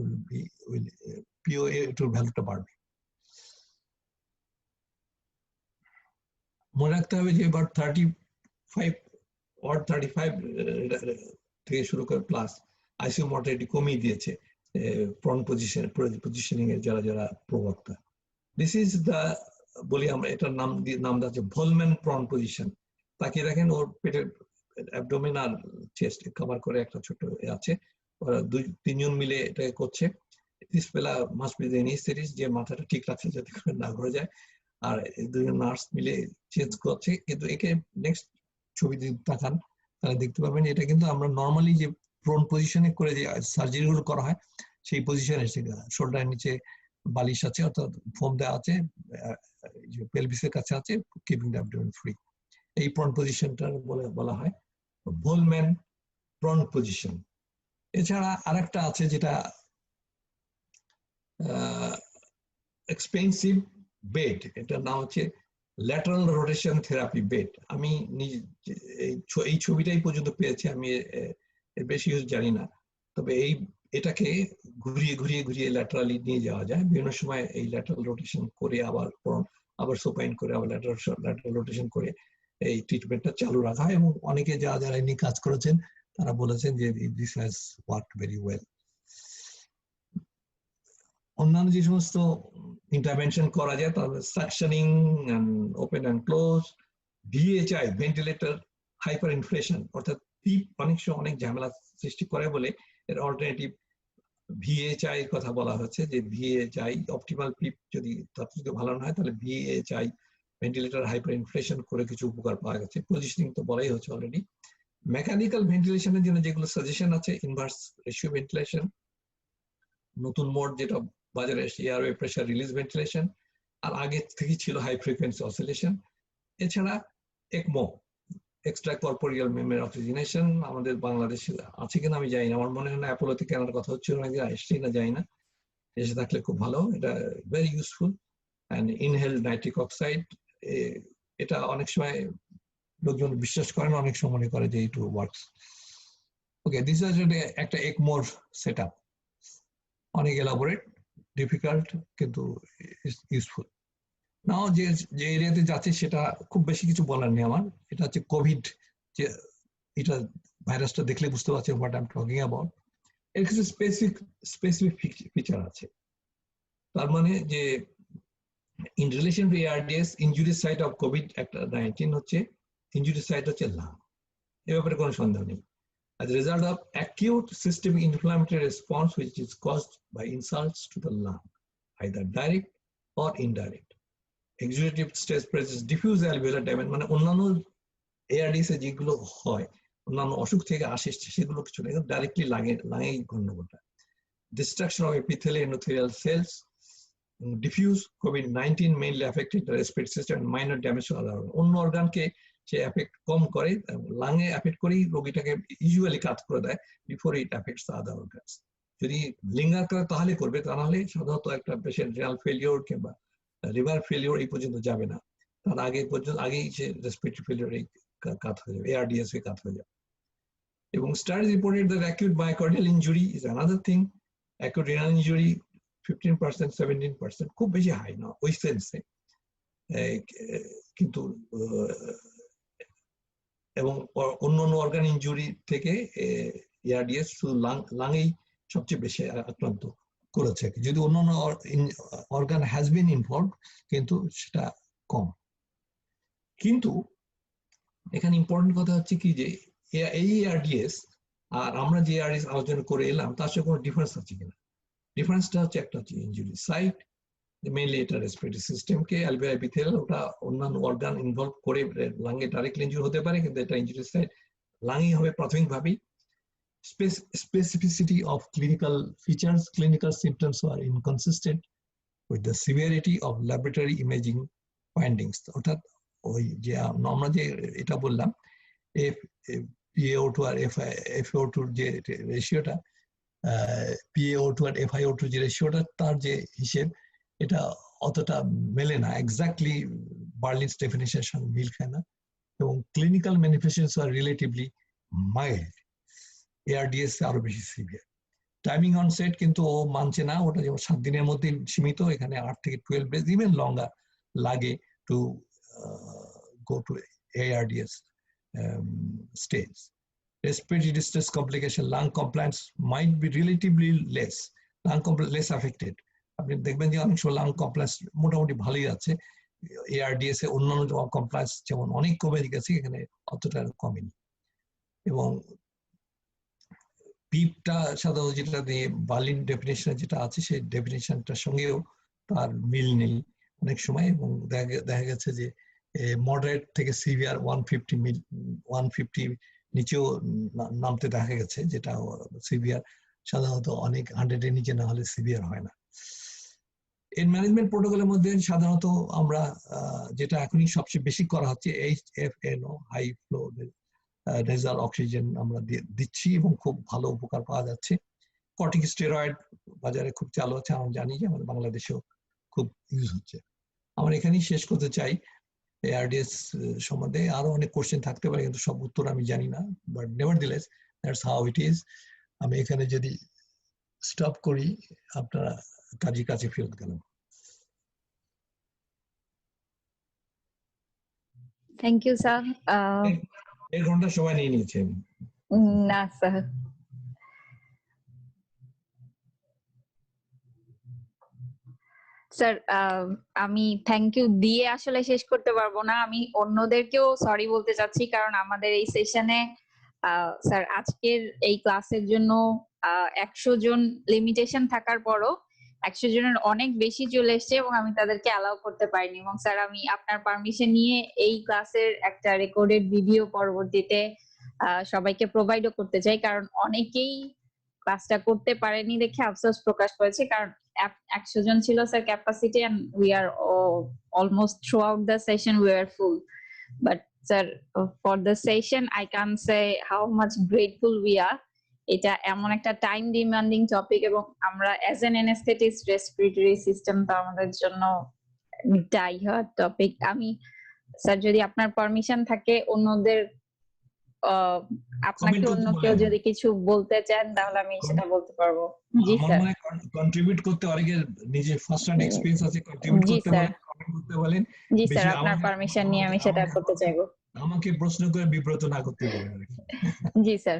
PaO2 ভ্যালুটা বাড়বে। মনে রাখতে হবে যে এবার 35 থেকে শুরু করে প্লাস আইসিইউ মর্টালিটি কমিয়ে দিয়েছে প্রন পজিশনিং এর যারা প্রবক্তা। দিস ইজ দ্য বলি আমরা, এটার নাম আছে ভলম্যান প্রন পজিশন। তাকে দেখেন ওর পেটের অ্যাবডোমেন আর চেস্ট কভার করে একটা ছোট আছে, ওরা 2-3 জন মিলে এটাকে করছে। দিস ফেলা মাস্ট বি দ্য অ্যানেস্থেটিস্ট, যে মাথাটা ঠিক রাখছে যাতে করে না ঘুরে যায়, আর 2জন নার্স মিলে চেঞ্জ করছে। কিন্তু একে নেক্সট ছবি যদি তাকান তাহলে দেখতে পাবেন এটা কিন্তু আমরা নর্মালি যে প্রোন পজিশনে করে যে সার্জারি গুলো করা হয় সেই পজিশনে এসে শোল্ডারের নিচে বালিশ আছে, অর্থাৎ ফোম দেওয়া আছে, পেলভিসের কাছে আছে, কিপিং দ্য অ্যাবডোমেন ফ্রি। এই প্রন পজিশনটা বলা হয় ভলম্যান প্রন পজিশন। এছাড়া আরেকটা আছে যেটা এক্সপেন্সিভ বেড, এটার নাম হচ্ছে ল্যাটারাল রোটেশন থেরাপি বেড। আমি এই ছবিটাই পর্যন্ত পেয়েছি, আমি এর বেশি জানি না, তবে এটাকে ঘুরিয়ে ল্যাটারালি নিয়ে যাওয়া যায়। বিভিন্ন সময় এই ল্যাটারাল রোটেশন করে আবার সোপাইন করে আবার ল্যাটারাল রোটেশন করে এই ট্রিটমেন্টটা চালু রাখা হয়, এবং অনেকে যারা এনে কাজ করেছেন তারা বলেছেন যে this has worked very well. অন্যান্য যে সমস্ত ইন্টারভেনশন করা যায় তাহলে suctioning and open and close, VHI ventilator hyper inflation, অর্থাৎ পিপ অনেক সময় অনেক ঝামেলা সৃষ্টি করে বলে এর অল্টারনেটিভ ভিএইচআই এর কথা বলা হচ্ছে, যে ভিএইচআই অপটিমাল পিপ যদি তাৎক্ষণিক ভালো না হয় তাহলে ভিএইচআই ভেন্টিলেটর হাইপার ইনফ্লেশন করে কিছু উপকার পাওয়া গেছে। পজিশনিং তো বলাই হচ্ছে অলরেডি। মেকানিক্যাল ভেন্টিলেশনের জন্য যেগুলো সাজেশন আছে, ইনভার্স রেশিও ভেন্টিলেশন, নতুন মোড যেটা বাজারে এসে এয়ারওয়ে প্রেসার রিলিজ ভেন্টিলেশন, আর আগে থেকে ছিল হাই ফ্রিকোয়েন্সি অসিলেশন। এছাড়া একমো এক্সট্রা কর্পোরিয়াল মেমোরি অক্সিজেনেশন আমাদের বাংলাদেশে আছে কিনা আমি জানি না, আমার মনে হয় না, অ্যাপোলোতে কেনার কথা হচ্ছিল নাকি, আসছেই না জানি না, এসে থাকলে খুব ভালো, এটা very useful. And inhaled nitric oxide, এটা অনেক সময় লোকজন বিশ্বাস করেন, অনেক সময় মনে করে যে it works. Okay, this is একটা একমোর সেট আপ, অনেক এলাবোরেট, ডিফিকাল্ট, কিন্তু ইউজফুল। নাও যে এরিয়াতে যাচ্ছে সেটা খুব বেশি কিছু বলার নেই আমার। এটা হচ্ছে কোভিড, যে এটা ভাইরাসটা দেখলে বুঝতে পারছে what I am talking about. এর কিছু স্পেসিফিক ফিচার আছে। তার মানে যে in relation to ARDS, injury site of COVID-19 হচ্ছে, ইনজুরি সাইট হচ্ছে লাং, এ ব্যাপারে কোনো সন্দেহ নেই। As a result of acute systemic inflammatory response which is caused by insults to the lung, either direct or indirect. Exudative stress presses diffuse alveolar damage, মানে অন্যান্য ARDS এ যেগুলো হয়, অন্যান্য অসুখ থেকে আসে সেগুলো কিছু না, ডাইরেক্টলি লাগেই গণ্ডগোলটা। Destruction of epithelial endothelial cells. Diffuse COVID-19 mainly affected the respiratory system and minor damage to other organ. অন্য অর্গানকে সে এফেক্ট কম করে, লাংয়ে এফেক্ট করেই রোগীটাকে ইউজুয়ালি কাজ করে দেয় before it effects the other organs. যদি লিঙ্গার করে তাহলে করবে, তা নাহলে সাধারণত একটা পেশেন্ট রেনাল ফেলিওর কিংবা লিভার ফেলিওর এই পর্যন্ত যাবে না, তার আগেই সে রেসপিরেটরি ফেলিওর কাজ হয়ে যাবে, ARDS এ কাজ হয়ে যাবে। এবং studies reported that acute myocardial injury is another thing. Acute renal injury 15%, 17%, খুব বেশি হাই না ওই সেন্সে, কিন্তু এবং অন্যান্য অর্গান ইনজুরি থেকে ARDS শুধু লাংয়েই সবচেয়ে বেশি আক্রান্ত করেছে, যদি অন্যান্য অর্গান হ্যাজ বিন ইনভলভ, কিন্তু সেটা কম। কিন্তু এখানে ইম্পর্টেন্ট কথা হচ্ছে কি, যে এই ARDS আর আমরা যে ARDS আলোচনা করে এলাম তার সাথে কোনো ডিফারেন্স আছে কিনা। ডিফারেন্সটা হচ্ছে, একটা হচ্ছে ইনজুরি সাইট, মেইনলি এটা রেসপিরেটরি সিস্টেমকে, অ্যালভিওলার এপিথেলিয়াল, ওটা অন্যান্য অর্গান ইনভলভ করে লাংয়ে ডাইরেক্টলি ইনজুরি হতে পারে, কিন্তু এটা ইনজুরি সাইট লাংই হবে প্রাথমিকভাবেই। Specificity of clinical features, clinical symptoms are inconsistent with the severity of laboratory imaging findings. অর্থাৎ ওই যে আমরা যে এটা বললাম PaO2 আর FiO2 যে রেশিওটা, PaO2 আর FiO2 যে রেশিওটা, তার যে হিসেব, এটা অতটা মেলে না, এক্স্যাক্টলি বার্লিনস ডেফিনিশনের সঙ্গে মিল খায় না, এবং ক্লিনিক্যাল ম্যানিফেস্টেশনস আর রিলেটিভলি মাইল্ড, ARDS আরো বেশি সিভিয়ার। টাইমিং অনসেট কিন্তু ও মানছে না, ওটা যেমন 7 দিনের মধ্যে সীমিত, এখানে 8 থেকে 12 days, ইভেন লঙ্গার লাগে two go to ARDS stage. Respiratory distress complication, lung compliance might be relatively less, less affected. আপনি দেখবেন যে অনেক সময় লাং কমপ্লেক্স মোটামুটি ভালোই আছে, ARDS এ অন্যান্য কমপ্লেক্স যেমন অনেক কমে গেছে, এখানে অতটা কমেনি। এবং পিপটা সাধারণত যেটা দিয়ে বার্লিন ডেফিনেশন যেটা আছে, সেই ডেফিনেশনটার সঙ্গেও তার মিল নেই অনেক সময়, এবং দেখা গেছে যে মডারেট থেকে সিভিয়ার 150 নিচেও নামতে দেখা গেছে, যেটা সিভিয়ার সাধারণত অনেক 100 এর নিচে না হলে সিভিয়ার হয় না। এর ম্যানেজমেন্ট প্রোটোকলের মধ্যে সাধারণত আমরা যেটা এখনই সবচেয়ে বেশি করা হচ্ছে, HFNO, high flow nasal oxygen আমরা দিচ্ছি এবং খুব ভালো উপকার পাওয়া যাচ্ছে। কর্টিকোস্টেরয়েড বাজারে খুব চালু আছে, আমরা জানি যে আমাদের বাংলাদেশেও খুব ইউজ হচ্ছে। আমরা এখানেই শেষ করতে চাই। ARDS সম্বন্ধে আরো অনেক কোশ্চেন থাকতে পারে, কিন্তু সব উত্তর আমি জানি না, but নেভারদিলেস that's how it is. আমি এখানে যদি স্টপ করি, আপনারা কাছে ফেরত গেলাম। Thank you sir. 1 ঘন্টা সময় নিয়ে নিয়েছেন। না স্যার, স্যার আমি থ্যাংক ইউ দিয়ে আসলে শেষ করতে পারবো না, আমি অন্যদেরকেও সরি বলতে চাচ্ছি, কারণ আমাদের এই সেশনে স্যার আজকের এই ক্লাসের জন্য 100 জন লিমিটেশন থাকার পরও 100 জনের অনেক বেশি চলে এসছে এবং আমি তাদেরকে অ্যালাউ করতে পারিনি। এবং স্যার আমি আপনার পারমিশন নিয়ে এই ক্লাসের একটা রেকর্ডেড ভিডিও পরবর্তীতে সবাইকে প্রোভাইডও করতে চাই, কারণ অনেকেই ক্লাসটা করতে পারেনি দেখে আফসোস প্রকাশ করেছে, কারণ 100 জন ছিল sir capacity, and we are almost throughout the session we were full. But sir, for the session I can't say how much grateful we are. এটা এমন একটা টাইম ডিমান্ডিং টপিক, এবং আমরা as an anaesthetist respiratory system তো আমাদের জন্য die hard topic. আমি sir যদি আপনার পারমিশন থাকে, অন্যদের আপনাকে অন্য কেউ যদি কিছু বলতে চান তাহলে আমি সেটা বলতে পারবো। জি স্যার। কন্ট্রিবিউট করতে অনেকের নিজের ফার্স্ট হ্যান্ড এক্সপেরিয়েন্স আছে, কন্ট্রিবিউট করতে পারে, করতে বলেন জি স্যার, বেশি আপনার পারমিশন নিয়ে আমি সেটা করতে চাইবো। আমাকে প্রশ্ন করে বিব্রত না করতে বলেন আর কি। জি স্যার,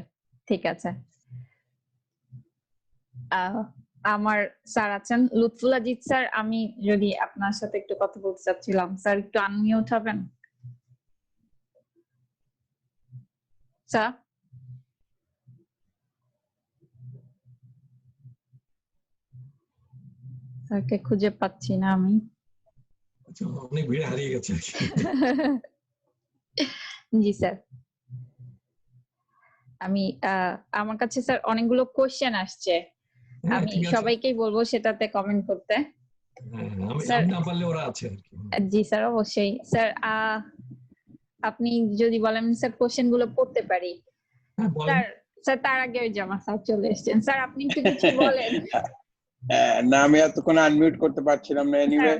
ঠিক আছে। আমার স্যার আছেন লুৎফুল আজিজ স্যার, আমি যদি আপনার সাথে একটু কথা বলতে চাচ্ছিলাম, স্যার একটু আনমিউট হবেন স্যার? স্যারকে খুঁজে পাচ্ছি না আমি। আচ্ছা, অনেক ভিড় হারিয়ে গেছে আর কি। জি স্যার, আমি আমার কাছে স্যার অনেকগুলো কোশ্চেন আসছে, হ্যাঁ, আমি ঠিক আছে। সবাইকেই বলবো সেটাতে কমেন্ট করতে। হ্যাঁ, আমি স্যার না পারলে ওরা আছে আর কি। জি স্যার, অবশ্যই স্যার। আপনি যদি বলেন স্যার কোশ্চেন গুলো পড়তে পারি। হ্যাঁ, বলেন। স্যার স্যার তার আগে ওই জামা স্যার চলে এসেছেন, স্যার আপনি একটু কিছু বলেন। না, আমি এতক্ষণ আনমিউট করতে পারছিলাম না। এনিওয়ে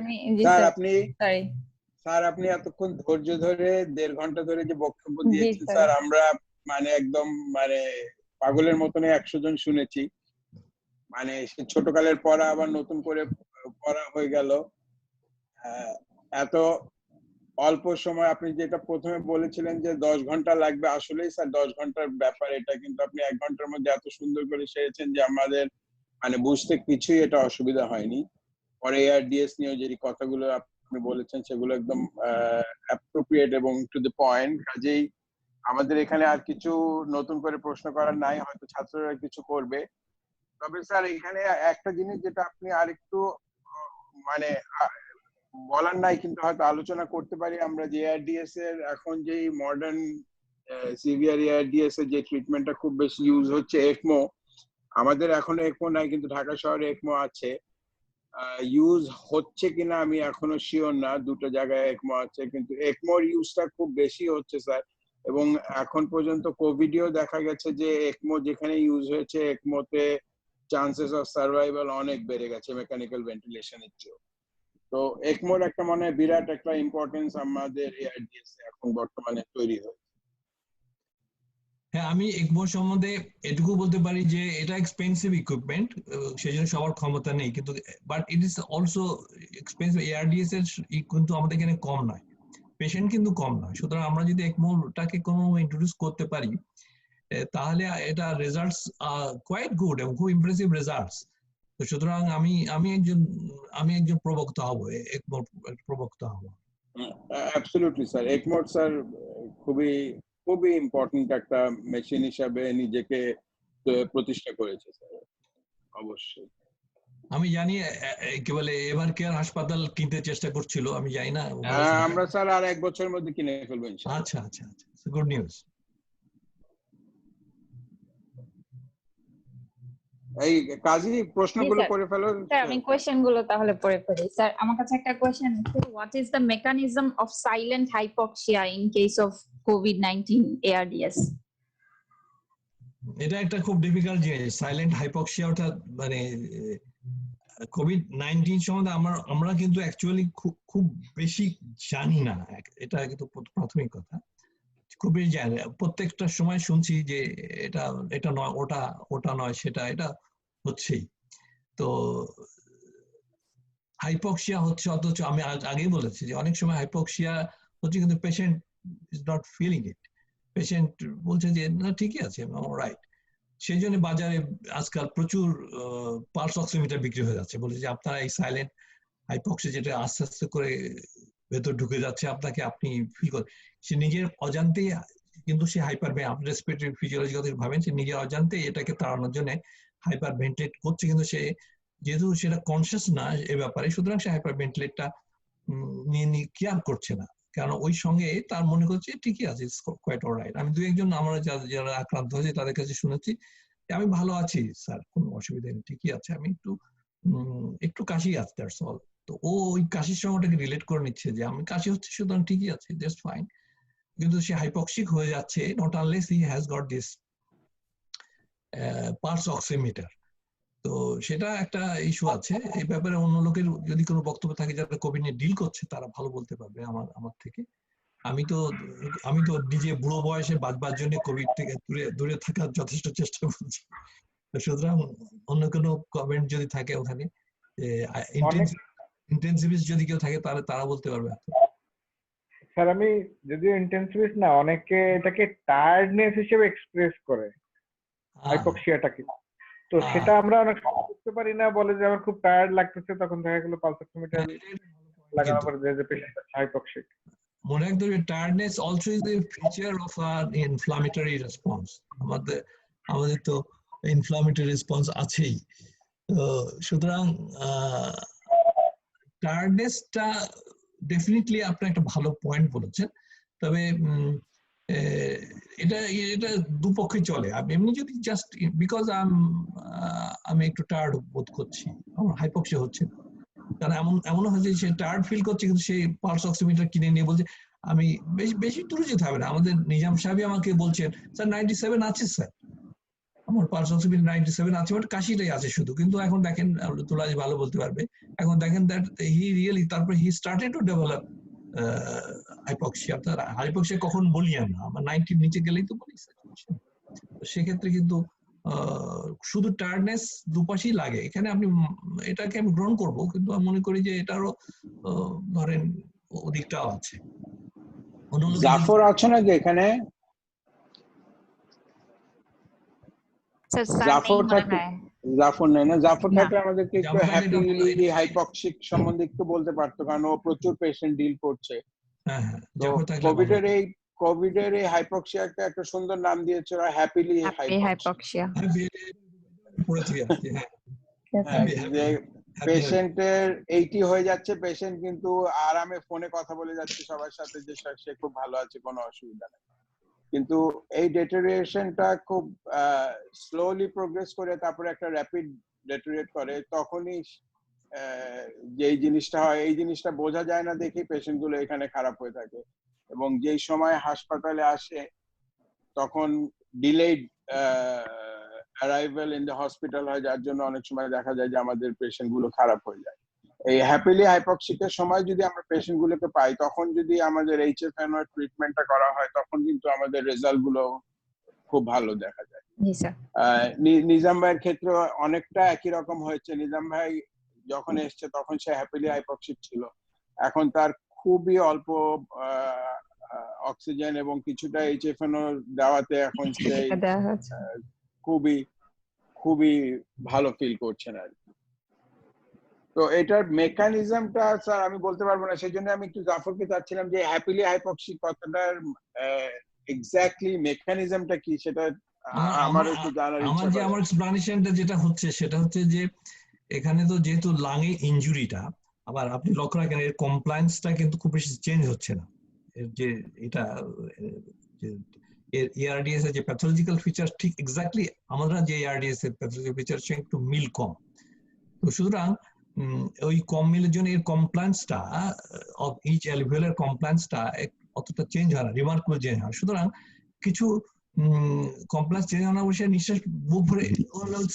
স্যার, আপনি এতক্ষণ ধৈর্য ধরে 1.5 ঘন্টা ধরে যে বক্তব্য দিয়েছেন স্যার, আমরা মানে একদম মানে পাগলের মতন 100 জন শুনেছি। মানে ছোটকালের পড়া আবার নতুন করে পড়া হয়ে গেল। এত অল্প সময় আপনি যেটা প্রথমে বলেছিলেন যে 10 ঘন্টা লাগবে, আসলেই স্যার 10 ঘন্টার ব্যাপার এটা, কিন্তু আপনি 1 ঘন্টার মধ্যে এত সুন্দর করে সেরেছেন যে আমাদের মানে বুঝতে কিছুই এটা অসুবিধা হয়নি। পরে ARDS নিয়ে যে কথাগুলো আপনি বলেছেন সেগুলো একদম অ্যাপ্রোপ্রিয়েট এবং টু দ্য পয়েন্ট। কাজেই আমাদের এখানে আর কিছু নতুন করে প্রশ্ন করার নাই, হয়তো ছাত্ররা কিছু করবে। তবে স্যার এখানে একটা জিনিস যেটা আপনি আরেকটু মানে বলার নাই, কিন্তু হয়তো আলোচনা করতে পারি আমরা, যে ARDS এর এখন যে মডার্ন সিভিয়ার ARDS এর যে ট্রিটমেন্টটা খুব বেশি ইউজ হচ্ছে, ECMO। আমাদের এখনো ECMO নাই, কিন্তু ঢাকা শহরে ECMO আছে। ইউজ হচ্ছে কিনা আমি এখনো শিওর না, দুটো জায়গায় ECMO আছে, কিন্তু ECMOর ইউজটা খুব বেশি হচ্ছে স্যার। এবং এখন পর্যন্ত কোভিডেও দেখা গেছে যে ECMO যেখানে ইউজ হয়েছে, ECMOতে চান্সেস অফ সার্ভাইভাল অনেক বেড়ে গেছে মেকানিক্যাল ভেন্টিলেশনের চেয়ে। তো ECMOর একটা মানে বিরাট একটা ইম্পর্টেন্স আমাদের ARDS এখন বর্তমানে তৈরি হয়েছে। হ্যাঁ, আমি ECMO সম্বন্ধে এটুকু বলতে পারি যে এটা এক্সপেন্সিভ ইকুইপমেন্ট, সেজন্য সবার ক্ষমতা নেই, কিন্তু but it is also expensive. ARDS এর কিন্তু আমাদের এখানে কম নয়, পেশেন্ট কিন্তু কম নয়। সুতরাং আমরা যদি ECMOটাকে কোনো ইন্ট্রোডিউস করতে পারি তাহলে এটা রেজাল্টস কোয়াইট গুড এবং খুব ইমপ্রেসিভ রেজাল্টস। তো সুতরাং আমি একজন প্রবক্তা হব, ECMO প্রবক্তা হব। অ্যাবসলিউটলি স্যার, ECMO স্যার খুবই খুবই ইম্পর্টেন্ট একটা মেশিন হিসাবে নিজেকে প্রতিষ্ঠা করেছে স্যার, অবশ্যই। আমি জানি কি বলে এভারকেয়ার হাসপাতাল কিনতে চেষ্টা করছিল, আমি জানি না। আমরা স্যার আর 1 বছরের মধ্যে কিনে ফেলবো ইনশাআল্লাহ। আচ্ছা আচ্ছা আচ্ছা, গুড নিউজ। এই কাজী প্রশ্নগুলো করে ফেলো স্যার। আমি কোশ্চেনগুলো তাহলে পড়ে ফেলি স্যার। আমার কাছে একটা কোশ্চেন আছে, what is the mechanism of silent hypoxia in case of COVID-19 ARDS? এটা একটা খুব ডিফিকাল্ট জিনিস, সাইলেন্ট হাইপক্সিয়া, অর্থাৎ মানে কোভিড-19 সম্বন্ধে আমরা কিন্তু অ্যাকচুয়ালি খুব বেশি জানি না, এটা কিন্তু প্রাথমিক কথা। খুব বেশি জানি না, প্রত্যেকটা সময় শুনছি যে এটা এটা নয়, ওটা নয়, সেটা এটা হচ্ছেই। তো হাইপক্সিয়া হচ্ছে, অথচ আমি আগেই বলেছি যে অনেক সময় হাইপক্সিয়া হচ্ছে কিন্তু patient is not feeling it, patient বলছে যে না ঠিকই আছে, রাইট। সেই জন্য বাজারে আজকাল প্রচুর পালস অক্সিমিটার বিক্রি হয়ে যাচ্ছে, বলে যে আপনারা এই সাইলেন্ট হাইপক্সিয়া যেটা আস্তে আস্তে করে ভেতর ঢুকে যাচ্ছে আপনাকে, আপনি ফিল করেন, সে নিজের অজান্তেই কিন্তু সে হাইপার, আপনি রেসপিরেটরি ফিজিওলজি কথা ভাবেন, সে নিজের অজান্তেই এটাকে তাড়ানোর জন্য হাইপার ভেন্টিলেট করছে, কিন্তু সে যেহেতু সেটা কনসিয়াস না এ ব্যাপারে, সুতরাং সে হাইপার ভেন্টিলেটটা নিয়ে কেয়ার করছে না, কারণ ওই সঙ্গে তার মনে করছে ঠিকই আছে, কোয়াইট অলরাইট। আমি 2-1 আমরা যারা আক্রান্ত হয়েছে তাদের কাছে শুনেছি আমি ভালো আছি স্যার, কোনো অসুবিধা নেই, ঠিকই আছে, আমি একটু কাশি আছে, দ্যাটস অল। তো ও ওই কাশির সঙ্গে ওটাকে রিলেট করে নিচ্ছে যে আমি কাশি হচ্ছে, সুতরাং ঠিকই আছে, জাস্ট ফাইন। কিন্তু সে হাইপক্সিক হয়ে যাচ্ছে not unless he has got this pulse oximeter. তো সেটা একটা ইস্যু আছে, এই ব্যাপারে অন্য লোকের যদি কোনো বক্তব্য থাকে যারা কোভিড নিয়ে ডিল করছে তারা ভালো বলতে পারবে আমার থেকে। আমি তো নিজে বুড়ো বয়সে বাঁচবার জন্য কোভিড থেকে দূরে থাকার যথেষ্ট চেষ্টা করছি। সুতরাং অন্য কোনো কমেন্ট যদি থাকে ওখানে, ইন্টেনসিভিস্ট যদি কেউ থাকে তাহলে তারা বলতে পারবে। স্যার আমি যদিও ইন্টেনসিভিস্ট না, অনেকে এটাকে টায়ার্ডনেস হিসেবে এক্সপ্রেস করে হাইপক্সিয়াটাকে, তো সেটা আমরা অনেক সময় বুঝতে পারি না, বলে যে আমার খুব টায়ার্ড লাগতেছে, তখন দেখা গেল পালস অক্সিমিটার লাগানোর পরে যে পেশেন্ট হাইপক্সিক। মনে রাখতে হবে tiredness also is a feature of আর ইনফ্লামেটরি রেসপন্স। আমাদের তো ইনফ্লামেটরি রেসপন্স আছেই, সুতরাং টায়ার্ডনেসটা ডেফিনেটলি আপনি একটা ভালো পয়েন্ট বলেছেন। তবে এটা দুপক্ষে চলে। এমনি যদি জাস্ট বিকজ আমি একটু টায়ার্ড বোধ করছি, আমার হাইপক্সিয়া হচ্ছে না, কারণ এমনও হয়েছে সে টায়ার্ড ফিল করছে কিন্তু সেই পালস অক্সিমিটার কিনে নিয়ে বলছে আমি বেশি দূরে যেতে হবে না। আমাদের নিজাম সাহেব আমাকে বলছেন স্যার 97 আছে স্যার, আমার পালস অক্সিমিটার 97 আছে, বাট কাশিটাই আছে শুধু। কিন্তু এখন দেখেন তুলাজ ভালো বলতে পারবে, এখন দেখেন দ্যাট হি রিয়েলি তারপর he started to develop hypoxia. তার হাইপক্সিয়া কখন বলি আমরা, আমার 90 নিচে গেলেই তো বলি। সেক্ষেত্রে কিন্তু শুধু টায়ার্ডনেস দুপাশেই লাগে। এখানে আপনি এটাকে আমি গ্রহণ করব, কিন্তু আমি মনে করি যে এটারও ধরেন ওদিকটাও আছে। জাফর আছে না যে এখানে? জাফর নেই না? জাফর থাকলে আমাদেরকে একটু হ্যাপিলি হাইপক্সিক সম্বন্ধে একটু বলতে পারতো, কারণ ও প্রচুর পেশেন্ট ডিল করছে। কোভিডের এই হাইপক্সিয়াকে একটা সুন্দর নাম দিয়েছে হ্যাপিলি হাইপক্সিয়া। পেশেন্টের 80 হয়ে যাচ্ছে, পেশেন্ট কিন্তু আরামে ফোনে কথা বলে যাচ্ছে সবার সাথে যে সে খুব ভালো আছে, কোনো অসুবিধা নেই। কিন্তু এই ডেটেরিয়েশনটা খুব স্লোলি প্রোগ্রেস করে তারপরে একটা র্যাপিড ডেটেরিয়েট করে, তখনই যে জিনিসটা হয় এই জিনিসটা বোঝা যায় না দেখেই পেশেন্ট গুলো এখানে খারাপ হয়ে থাকে। এবং যেই সময় হাসপাতালে আসে তখন delayed arrival in the hospital হয়, যার জন্য অনেক সময় দেখা যায় যে আমাদের পেশেন্ট গুলো খারাপ হয়ে যায়। এই হ্যাপিলি হাইপক্সিকের সময় যদি আমরা পেশেন্ট গুলোকে পাই, তখন যদি আমাদের HFNO ট্রিটমেন্টটা করা হয়, তখন কিন্তু আমাদের রেজাল্ট গুলো খুব ভালো দেখা যায়। নিজাম ভাইয়ের ক্ষেত্রে অনেকটা একই রকম হয়েছে। নিজাম ভাই যখন এসছে তখন সে হ্যাপিলি হাইপক্সিক ছিল, এখন তার খুবই অল্প অক্সিজেন এবং কিছুটা HFNO দেওয়াতে এখন সে খুবই ভালো ফিল করছেন আর কি। তো এটার মেকানিজমটা স্যার আমি বলতে পারবো না, সেই জন্য আমি একটু জাফরকে চাচ্ছিলাম যে হ্যাপিলি হাইপক্সিক কথাটার এক্স্যাক্টলি মেকানিজমটা কি সেটা আমার একটু জানার ইচ্ছা। আমার এক্সপ্লানেশনটা যেটা হচ্ছে সেটা হচ্ছে যে এখানে তো যেহেতু লাঙে ইনজুরিটা, আবার আপনি লক্ষ্য রাখেন এর কমপ্লায়েন্সটা কিন্তু খুব বেশি চেঞ্জ হচ্ছে না। যে এটা ARDS এর যে প্যাথোলজিক্যাল ফিচার ঠিক এক্স্যাক্টলি আমরা যে ARDS এর প্যাথোলজিক্যাল ফিচার সে একটু মিল কম, তো সুতরাং ওই কম মিলের জন্য এর কমপ্লায়েন্সটা অফ ইচ অ্যালভিওলার কমপ্লায়েন্সটা অতটা চেঞ্জ হয় না, রিমার্কেবল চেঞ্জ হয়। সুতরাং কিছু কমপ্লেক্স চেঞ্জ হওয়ার বসে নিঃশ্বাস বুক ভরে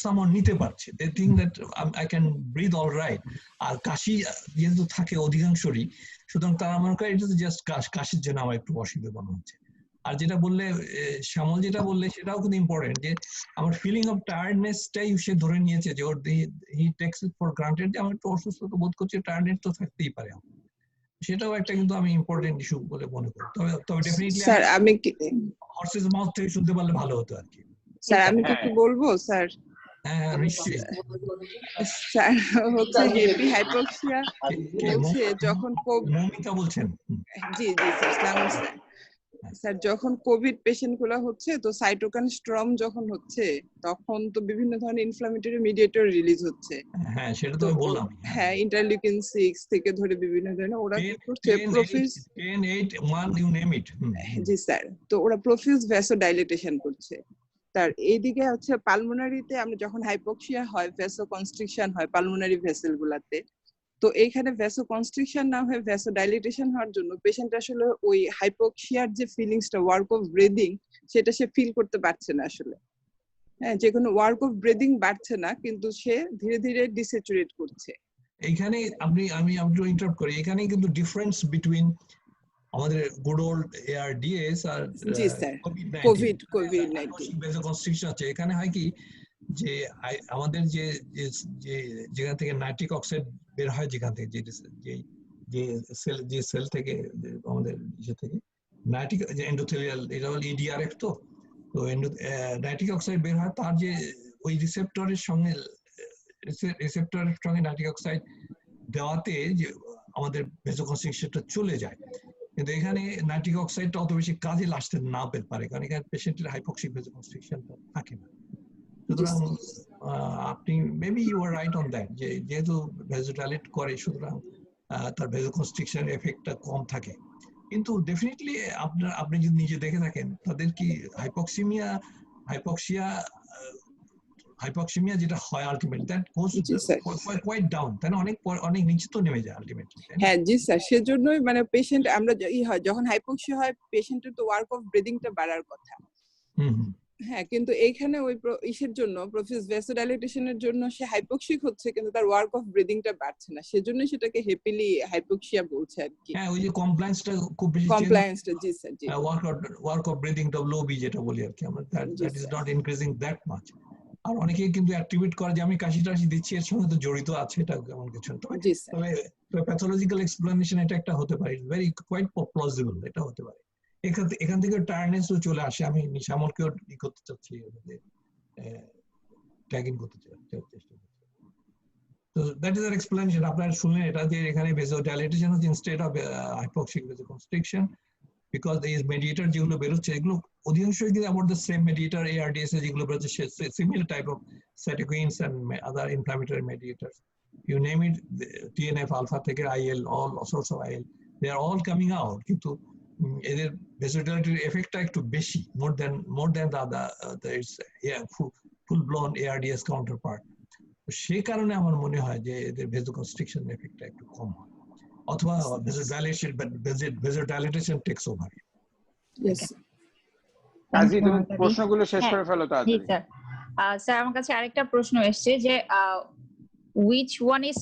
সামন নিতে পারছে, they think that I can breathe all right. আর কাশি যেহেতু থাকে অধিকাংশরই, সুতরাং তারা মনে করে এটা তো জাস্ট কাশির জন্য আমার একটু অসুবিধা মনে হচ্ছে। আর যেটা বললে শ্যামল যেটা বললে সেটাও খুব ইম্পর্টেন্ট, যে আমার ফিলিং অফ টায়ার্ডনেসটাই সে ধরে নিয়েছে, যে ওর he takes it for granted যে আমি একটু অসুস্থতা বোধ করছি, টায়ার্ডনেস তো থাকতেই পারে। সেটাও একটা কিন্তু আমি ইম্পর্টেন্ট ইস্যু বলে মনে করি। তবে ডেফিনেটলি স্যার আমি হর্সেস মাউথ থেকে শুনতে পারলে ভালো হতো আর কি। স্যার আমি কি বলবো স্যার? হ্যাঁ নিশ্চয়ই স্যার হচ্ছে হ্যাপি হাইপক্সিয়া হচ্ছে যখন মমিতা বলছেন। জি স্যার স্যার যখন কোভিড পেশেন্ট গুলো হচ্ছে, তো সাইটোকাইন স্টর্ম যখন হচ্ছে তখন তো বিভিন্ন ধরনের ইনফ্লামেটরি মিডিয়েটর রিলিজ হচ্ছে। হ্যাঁ সেটা তো আমি বললাম। হ্যাঁ ইন্টারলিউকিন 6 থেকে ধরে বিভিন্ন ধরনের ওরা কি করছে প্রফিউজ 10 8 1 ইউ নেম ইট। জি স্যার, তো ওরা প্রফিউজ ভ্যাসোডাইলেটেশন করছে। তার এইদিকে হচ্ছে পালমোনারিতে আমরা যখন হাইপক্সিয়া হয় ভ্যাসো কনস্ট্রিকশন হয় পালমোনারি ভেসেল গুলাতে, তো এইখানে ভ্যাসো কনস্ট্রিকশন না হয়ে ভ্যাসো ডাইলেটেশন হওয়ার জন্য পেশেন্ট আসলে ওই হাইপক্সিয়ার যে ফিলিংসটা ওয়ার্ক অফ ব্রিদিং সেটা সে ফিল করতে পারছে না আসলে। হ্যাঁ, যে কোনো ওয়ার্ক অফ ব্রিদিং বাড়ছে না, কিন্তু সে ধীরে ধীরে ডিস্যাচুরেট করছে। এইখানে আমি ইন্টারাপ্ট করি, এখানে কিন্তু ডিফারেন্স বিটুইন আমাদের গুড ওল্ড ARDS আর জি স্যার কোভিড-19 ভ্যাসো কনস্ট্রিকশন আছে। এখানে হয় কি যে আমাদের যে যেখান থেকে নাইট্রিক অক্সাইড বের হয়, যেখান থেকে যে সেল থেকে আমাদের ইসে থেকে নাইট্রিক এন্ডোথেলিয়াল, এটা হলো ইডিআরএফ। তো নাইট্রিক অক্সাইড বের হয়, তার যে ওই রিসেপ্টরের সঙ্গে নাইট্রিক অক্সাইড দেওয়াতে যে আমাদের ভেসোকনস্ট্রিকশনটা চলে যায়। কিন্তু এখানে নাইট্রিক অক্সাইডটা অত বেশি কাজে আসতে না পারে, কারণ এখানে পেশেন্টের হাইপক্সিক ভেসোকনস্ট্রিকশনটা থাকে না। সুতরাং আপনি maybe you are right on that, যে যেহেতু ভেসোডাইলেট করে সুতরাং তার ভেসোকনস্ট্রিকশন এফেক্টটা কম থাকে। কিন্তু ডেফিনেটলি আপনি যদি নিজে দেখে থাকেন, তাদের কি হাইপক্সিমিয়া যেটা হয় ultimately that goes quite down, তাই না? অনেক নিচে তো নেমে যায় আলটিমেটলি। হ্যাঁ জি স্যার, সেজন্যই মানে পেশেন্ট আমরা হয় যখন হাইপক্সিয়া হয় পেশেন্টের তো ওয়ার্ক অফ ব্রিদিংটা বাড়ার কথা। হ্যাঁ, কিন্তু এইখানে ওই ইসের জন্য প্রফিউজ ভ্যাসোডাইলেটেশনের জন্য সে হাইপক্সিক হচ্ছে, কিন্তু তার ওয়ার্ক অফ ব্রিদিংটা বাড়ছে না, সেজন্য সেটাকে হ্যাপিলি হাইপক্সিয়া বলছে আর কি। হ্যাঁ, ওই যে কমপ্লায়েন্সটা খুব বেশি, কমপ্লায়েন্সটা জি স্যার, জি ওয়ার্ক অফ ব্রিদিং WB যেটা বলি আর কি আমরা, that is not increasing that much. আর অনেকেই কিন্তু অ্যাট্রিবিউট করে যে আমি কাশি টাশি দিচ্ছি, এর সঙ্গে তো জড়িত আছে এটা এমন কিছু। তবে প্যাথোলজিক্যাল এক্সপ্লেনেশন এটা একটা হতে পারে, ভেরি কোয়াইট প্লজিবল, এটা হতে পারে। এখান থেকে টায়ার্ডনেসও চলে আসে। আমি নিশামলকেও করতে চাচ্ছি, ট্যাগিং করতে চেষ্টা করছি। তো দ্যাট ইজ আর এক্সপ্লেনেশন। আপনারা শুনলেন এটা, যে এখানে ভেসোডাইলেটেশন হচ্ছে ইনস্টেড অফ হাইপক্সিক ভেসোকনস্ট্রিকশন, বিকজ এই মেডিয়েটর যেগুলো বেরোচ্ছে এগুলো অধিকাংশই কিন্তু about the same mediator, ARDS যেগুলো বেরোচ্ছে similar type of cytokines and other inflammatory mediators. You name it, TNF alpha থেকে IL, all sorts of IL, they are all coming out. কিন্তু এদের vasodilatory এফেক্টটা একটু বেশি, more than the other, there is full blown ARDS counterpart. সেই কারণে আমার মনে হয় যে এদের ভেসোকনস্ট্রিকশন এফেক্টটা একটু কম হয়, অথবা vasodilatation takes over. Yes. কাজী, তুমি প্রশ্নগুলো শেষ করে ফেলো তাড়াতাড়ি। জি স্যার। স্যার আমার কাছে আরেকটা প্রশ্ন এসেছে যে which one is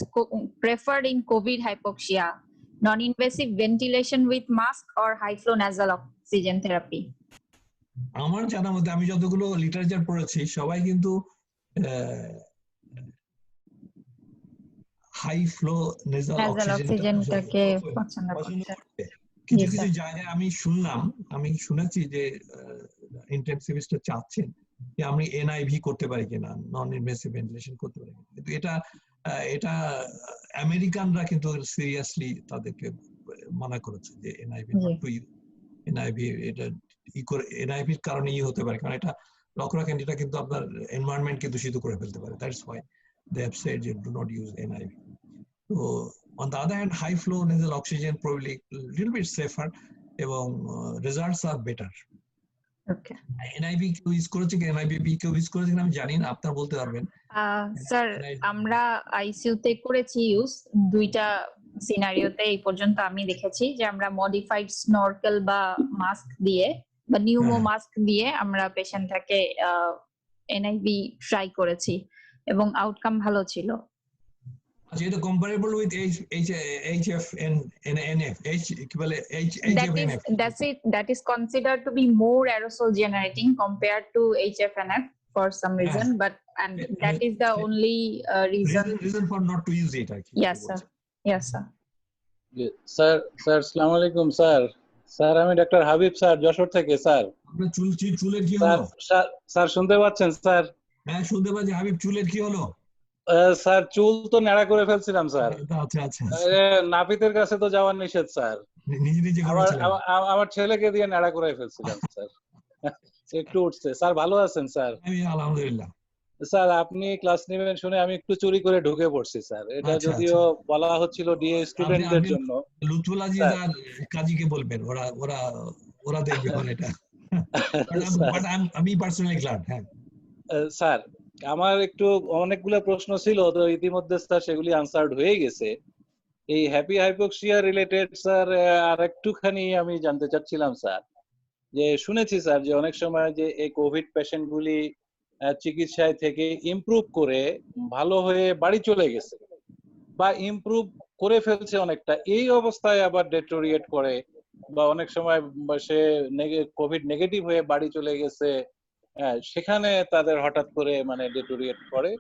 preferred in COVID hypoxia, non-invasive ventilation with mask or high flow nasal oxygen therapy? আমার জানার মধ্যে আমি যতগুলো লিটারেচার পড়েছি সবাই কিন্তু হাই ফ্লো নেজাল অক্সিজেনটাকে পছন্দ করছে। কিছু কিছু জায়গায় আমি শুনেছি যে ইন্টেনসিভিস্টরা চাচ্ছেন যে আমি NIV করতে পারি কিনা, নন ইনভেসিভ ভেন্টিলেশন করতে পারি কিনা। কিন্তু এটা আমেরিকানরা কিন্তু সিরিয়াসলি তাদেরকে মানা করেছে যে NIV এটা NIVর কারণে হতে পারে, কারণ এটা লক্ষ্য রাখেন এটা কিন্তু আপনার এনভায়রনমেন্টকে দূষিত করে ফেলতে পারে। That's why they have said you do not use NIV. So on the other hand, high flow nasal oxygen probably a little bit safer এবং results are better. Okay. NIV কেউ ইউজ করেছে কি, NIV কেউ use করেছে কিনা আমি জানি না, আপনারা বলতে পারবেন। স্যার আমরা ICU তে করেছি ইউজ, দুইটা সিনারিওতে এই পর্যন্ত আমি দেখেছি যে আমরা মডিফাইড স্নরকেল বা মাস্ক দিয়ে বা নিউমো মাস্ক দিয়ে আমরা পেশেন্টটাকে NIV ট্রাই করেছি এবং আউটকাম ভালো ছিল। আচ্ছা, এটা comparable with HF and NF, কি বলে HFNF? That is considered to be more aerosol generating compared to HFNF for some reason, but and that is the only reason for not to use it. Yes sir. Yes sir. Sir আসসালামু আলাইকুম sir আমি doctor Habib sir, Jessore থেকে। Sir আপনার চুলের কি হলো? Sir শুনতে পাচ্ছেন স্যার? হ্যাঁ শুনতে পাচ্ছি। হাবিব, চুলের কি হলো? স্যার চুল তো নেড়া করে ফেলছিলাম স্যার। আচ্ছা। নাপিতের কাছে তো যাওয়ার নিষেধ স্যার, আমার ছেলেকে দিয়ে নেড়া করে ফেলছিলাম স্যার। একটু উঠছে স্যার। ভালো আছেন স্যার? আলহামদুলিল্লাহ। স্যার আপনি ক্লাস নেবেন শুনে আমি একটু চুরি করে ঢুকে পড়ছি স্যার। এটা যদিও বলা হচ্ছিল ডিএ স্টুডেন্টদের জন্য। লুৎফুল আজিজ আর কাজীকে বলবেন, ওরা দেখবে এটা। বাট আমি পার্সোনালি গ্ল্যাড। হ্যাঁ স্যার, আমার একটু অনেকগুলো প্রশ্ন ছিল, তো ইতিমধ্যে স্যার সেগুলি আনসার্ড হয়ে গেছে। এই হ্যাপি হাইপক্সিয়া রিলেটেড স্যার আর একটুখানি আমি জানতে চাচ্ছিলাম স্যার, যে শুনেছি স্যার যে অনেক সময় যে এই কোভিড পেশেন্ট গুলি চিকিৎসায় থেকে ইমপ্রুভ করে ভালো হয়ে বাড়ি চলে গেছে বা ইমপ্রুভ করে ফেলছে অনেকটা, এই অবস্থায় আবার ডেটোরিয়েট করে বা অনেক সময় সে কোভিড নেগেটিভ হয়ে বাড়ি চলে গেছে সেখানে তাদের হঠাৎ করে মানে ডেটোরিয়েট করে,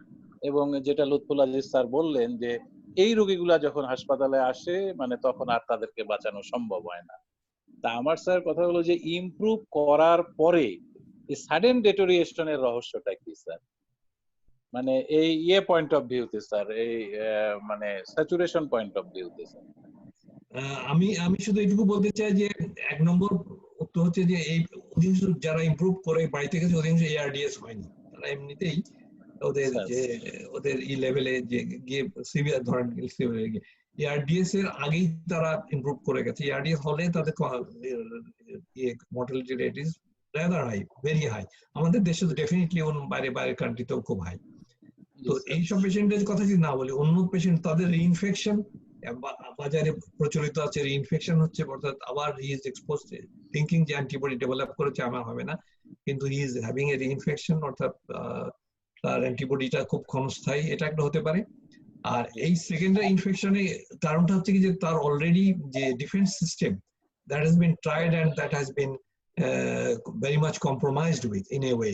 এবং যেটা লুৎফুল আজিজ স্যার বললেন যে এই রোগীগুলা যখন হাসপাতালে আসে মানে তখন আর তাদেরকে বাঁচানো সম্ভব হয় না। তা আমার স্যার কথা হলো যে ইমপ্রুভ করার পরে এই সাডেন ডেটোরিয়েশনের রহস্যটা কি স্যার? মানে এই পয়েন্ট অফ ভিউতে স্যার, এই মানে স্যাচুরেশন পয়েন্ট অফ ভিউতে স্যার। আমি শুধু এইটুকু বলতে চাই যে 1 নম্বর উত্তর হচ্ছে যে এই অধিকাংশ যারা ইমপ্রুভ করে বাড়িতে গেছে অধিকাংশ ARDS হয়নি, তারা এমনিতেই ওদের লেভেলে যে গিয়ে সিভিয়ার ধরেন ARDS এর আগেই তারা ইমপ্রুভ করে গেছে। ARDS হলে তাদের mortality rate is rather high, very high. আমাদের দেশে তো ডেফিনেটলি বাইরে কান্ট্রিতেও খুব হাই। তো এইসব পেশেন্টের কথা যদি না বলি, অন্য পেশেন্ট তাদের রিইনফেকশন বাজারে প্রচলিত আছে, রিইনফেকশন হচ্ছে, অর্থাৎ আবার হি ইজ এক্সপোজড থিংকিং যে অ্যান্টিবডি ডেভেলপ করেছে আমার হবে না, কিন্তু he is having a reinfection, অর্থাৎ তার অ্যান্টিবডিটা খুব ক্ষণস্থায়ী, এটা একটা হতে পারে। আর এই সেকেন্ডারি ইনফেকশনের কারণটা হচ্ছে কি যে তার অলরেডি যে defence system that has been tried and that has been very much compromised with in a way.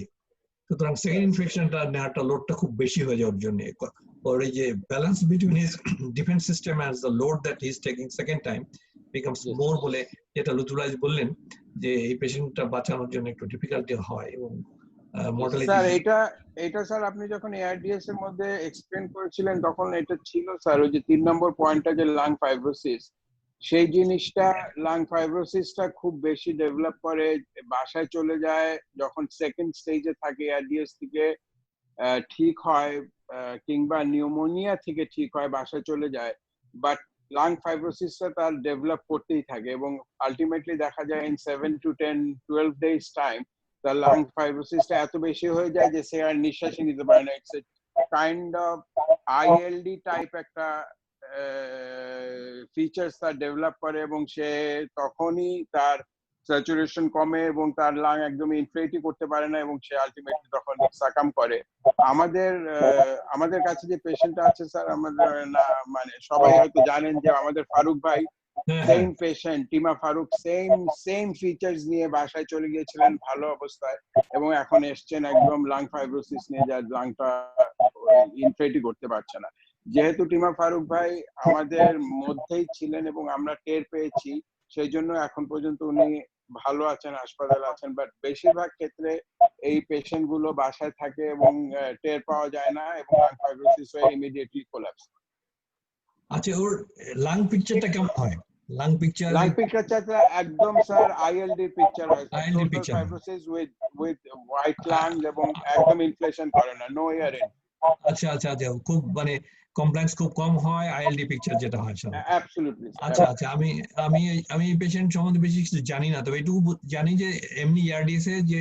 সুতরাং সেকেন্ড ইনফেকশনটা নেওয়াটা লোডটা খুব বেশি হয়ে যাওয়ার জন্য, or a balance between his defense system and the load that he is taking second time becomes more বলে যেটা লুৎফুল আজিজ বললেন যে এই পেশেন্টটা বাঁচানোর জন্য একটু ডিফিকাল্টি হয়। এবং মর্টালিটি স্যার এটা স্যার আপনি যখন ARDS এর মধ্যে এক্সপ্লেন করেছিলেন তখন এটা ছিল স্যার ওই যে 3 নম্বর পয়েন্টটা যে লাং ফাইব্রোসিস, সেই জিনিসটা লাং ফাইব্রোসিসটা খুব বেশি ডেভেলপ করে, বাসায় চলে যায় যখন সেকেন্ড স্টেজে থাকে, ARDS থেকে ঠিক হয় কিংবা নিউমোনিয়া থেকে ঠিক হয়, বাসায় চলে যায়, বাট লাং ফাইব্রোসিসটা তার ডেভেলপ করতেই থাকে এবং আলটিমেটলি দেখা যায় ইন 7 to 12 ডেজ টাইম তার লাং ফাইব্রোসিসটা এত বেশি হয়ে যায় যে সে আর নিঃশ্বাসই নিতে পারে না। It's a kind of ILD type একটা ফিচার্স তার ডেভেলপ করে এবং সে তখনই তার স্যাচুরেশন কমে এবং তার লাং একদম ইনফ্লেটই করতে পারে না এবং সে আলটিমেটলি তখন সাকাম করে। আমাদের কাছে যে পেশেন্ট আছে স্যার, আমাদের মানে সবাই হয়তো জানেন যে আমাদের ফারুক ভাই সেম পেশেন্ট, টিমা ফারুক সেম ফিচার্স নিয়ে বাসায় চলে গিয়েছিলেন ভালো অবস্থায় এবং এখন এসছেন একদম লাং ফাইব্রোসিস নিয়ে, যার লাংটা ইনফ্লেটই করতে পারছে না। যেহেতু টিমা ফারুক ভাই আমাদের মধ্যেই ছিলেন এবং আমরা টের পেয়েছি, সেই জন্য এখন পর্যন্ত উনি ভালো আছেন, হাসপাতালে আছেন, বাট বেশিরভাগ ক্ষেত্রে এই পেশেন্ট গুলো বাসায় থাকে এবং টের পাওয়া যায় না এবং লাং ফাইব্রোসিস হয়ে ইমিডিয়েটলি কোল্যাপস। আচ্ছা, ওর লাং পিকচারটা কেমন হয়? লাং পিকচারটা একদম স্যার ILD পিকচার হয়, total fibrosis with white lungs এবং একদম ইনফ্লেশন করে না, নো এয়ার ইন। আচ্ছা, খুব মানে কমপ্লেক্স খুব কম হয়, ILD পিকচার যেটা হয় স্যার। অ্যাবসলিউটলি। আচ্ছা, আমি পেশেন্ট সম্বন্ধে বেশি কিছু জানি না, তবে এটুকু জানি যে এমনি ARDS এ যে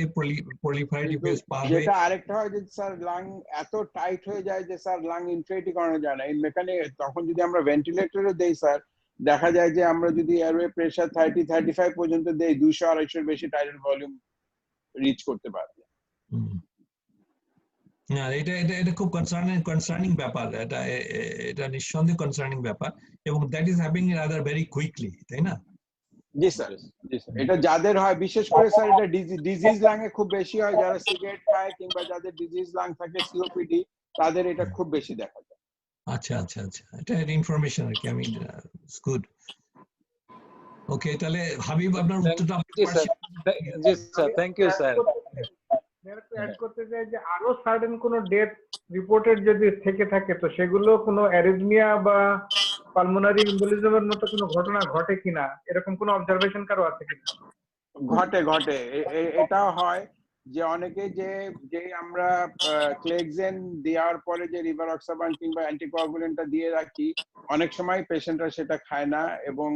প্রলিফারেটিভ ফেজ পার হয়, যেটা আরেকটা হয় যে স্যার লাং এত টাইট হয়ে যায় যে স্যার লাং ইনফ্লেটই করানো যায় না। এই মেকানিক তখন যদি আমরা ভেন্টিলেটরে দেই স্যার, দেখা যায় যে আমরা যদি এয়ারওয়ে প্রেসার 30-35 পর্যন্ত দেই, 200-250 এর বেশি টাইডাল ভলিউম রিচ করতে পারে। না, এটা খুব কনসার্নিং ব্যাপার, এটা নিঃসন্দেহে কনসার্নিং ব্যাপার এবং that is happening rather very quickly, তাই না? জি স্যার। এটা যাদের হয়, বিশেষ করে স্যার এটা ডিজিজ লাংয়ে খুব বেশি হয়, যারা সিগারেট খায় কিংবা যাদের ডিজিজ লাং থাকে COPD, তাদের এটা খুব বেশি দেখা যায়। আচ্ছা, এটা ইনফরমেশন আর কি। আমি গুড। ওকে, তাহলে হাবিব আপনার উত্তরটা আপনি পারছেন? জি sir, thank you sir. Add করতে চাই যে আরো সার্টেন কোনো ডেথ রিপোর্টেড যদি থেকে থাকে তো সেগুলো কোনো অ্যারিথমিয়া বা পালমোনারি এম্বোলিজমের মতো কোনো ঘটনা ঘটে কিনা, এরকম কোনো অবজারভেশন কারো আছে কিনা? ঘটে এটাও হয় যে অনেকে যে আমরা ক্লেক্সেন দেওয়ার পরে যে রিভারক্সাবান কিংবা অ্যান্টিকোয়াগুলেন্টটা দিয়ে রাখি, অনেক সময় পেশেন্টরা সেটা খায় না এবং